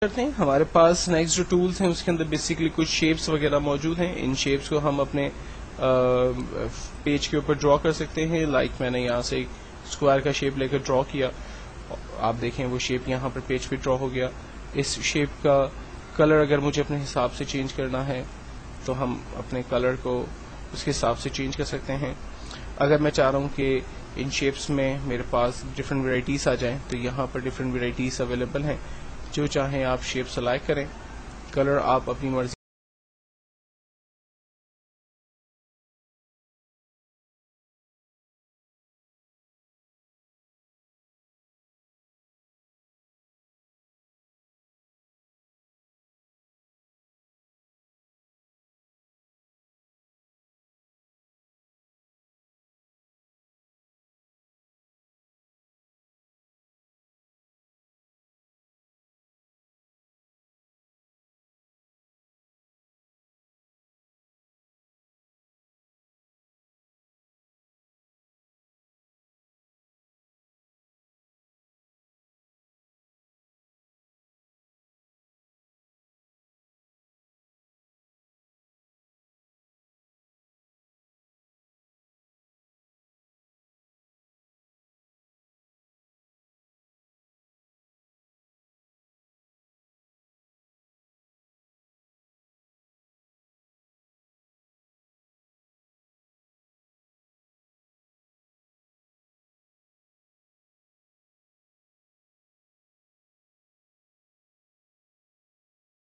Speaker 2: کرتے ہیں. ہمارے پاس نیکسٹ جو ٹولس ہیں اس کے اندر بیسکلی کچھ شیپس وغیرہ موجود ہیں. ان شیپس کو ہم اپنے پیج کے اوپر ڈرا کر سکتے ہیں. لائک میں نے یہاں سے ایک اسکوائر کا شیپ لے کر ڈرا کیا, آپ دیکھیں وہ شیپ یہاں پر پیج پہ ڈرا ہو گیا. اس شیپ کا کلر اگر مجھے اپنے حساب سے چینج کرنا ہے تو ہم اپنے کلر کو اس کے حساب سے چینج کر سکتے ہیں. اگر میں چاہ رہا ہوں کہ ان شیپس میں میرے پاس ڈفرینٹ ویرائٹیز آ جائیں تو یہاں پر ڈفرینٹ ویرائٹیز اویلیبل ہیں. جو چاہیں آپ شیپ سلیکٹ کریں, کلر آپ اپنی مرضی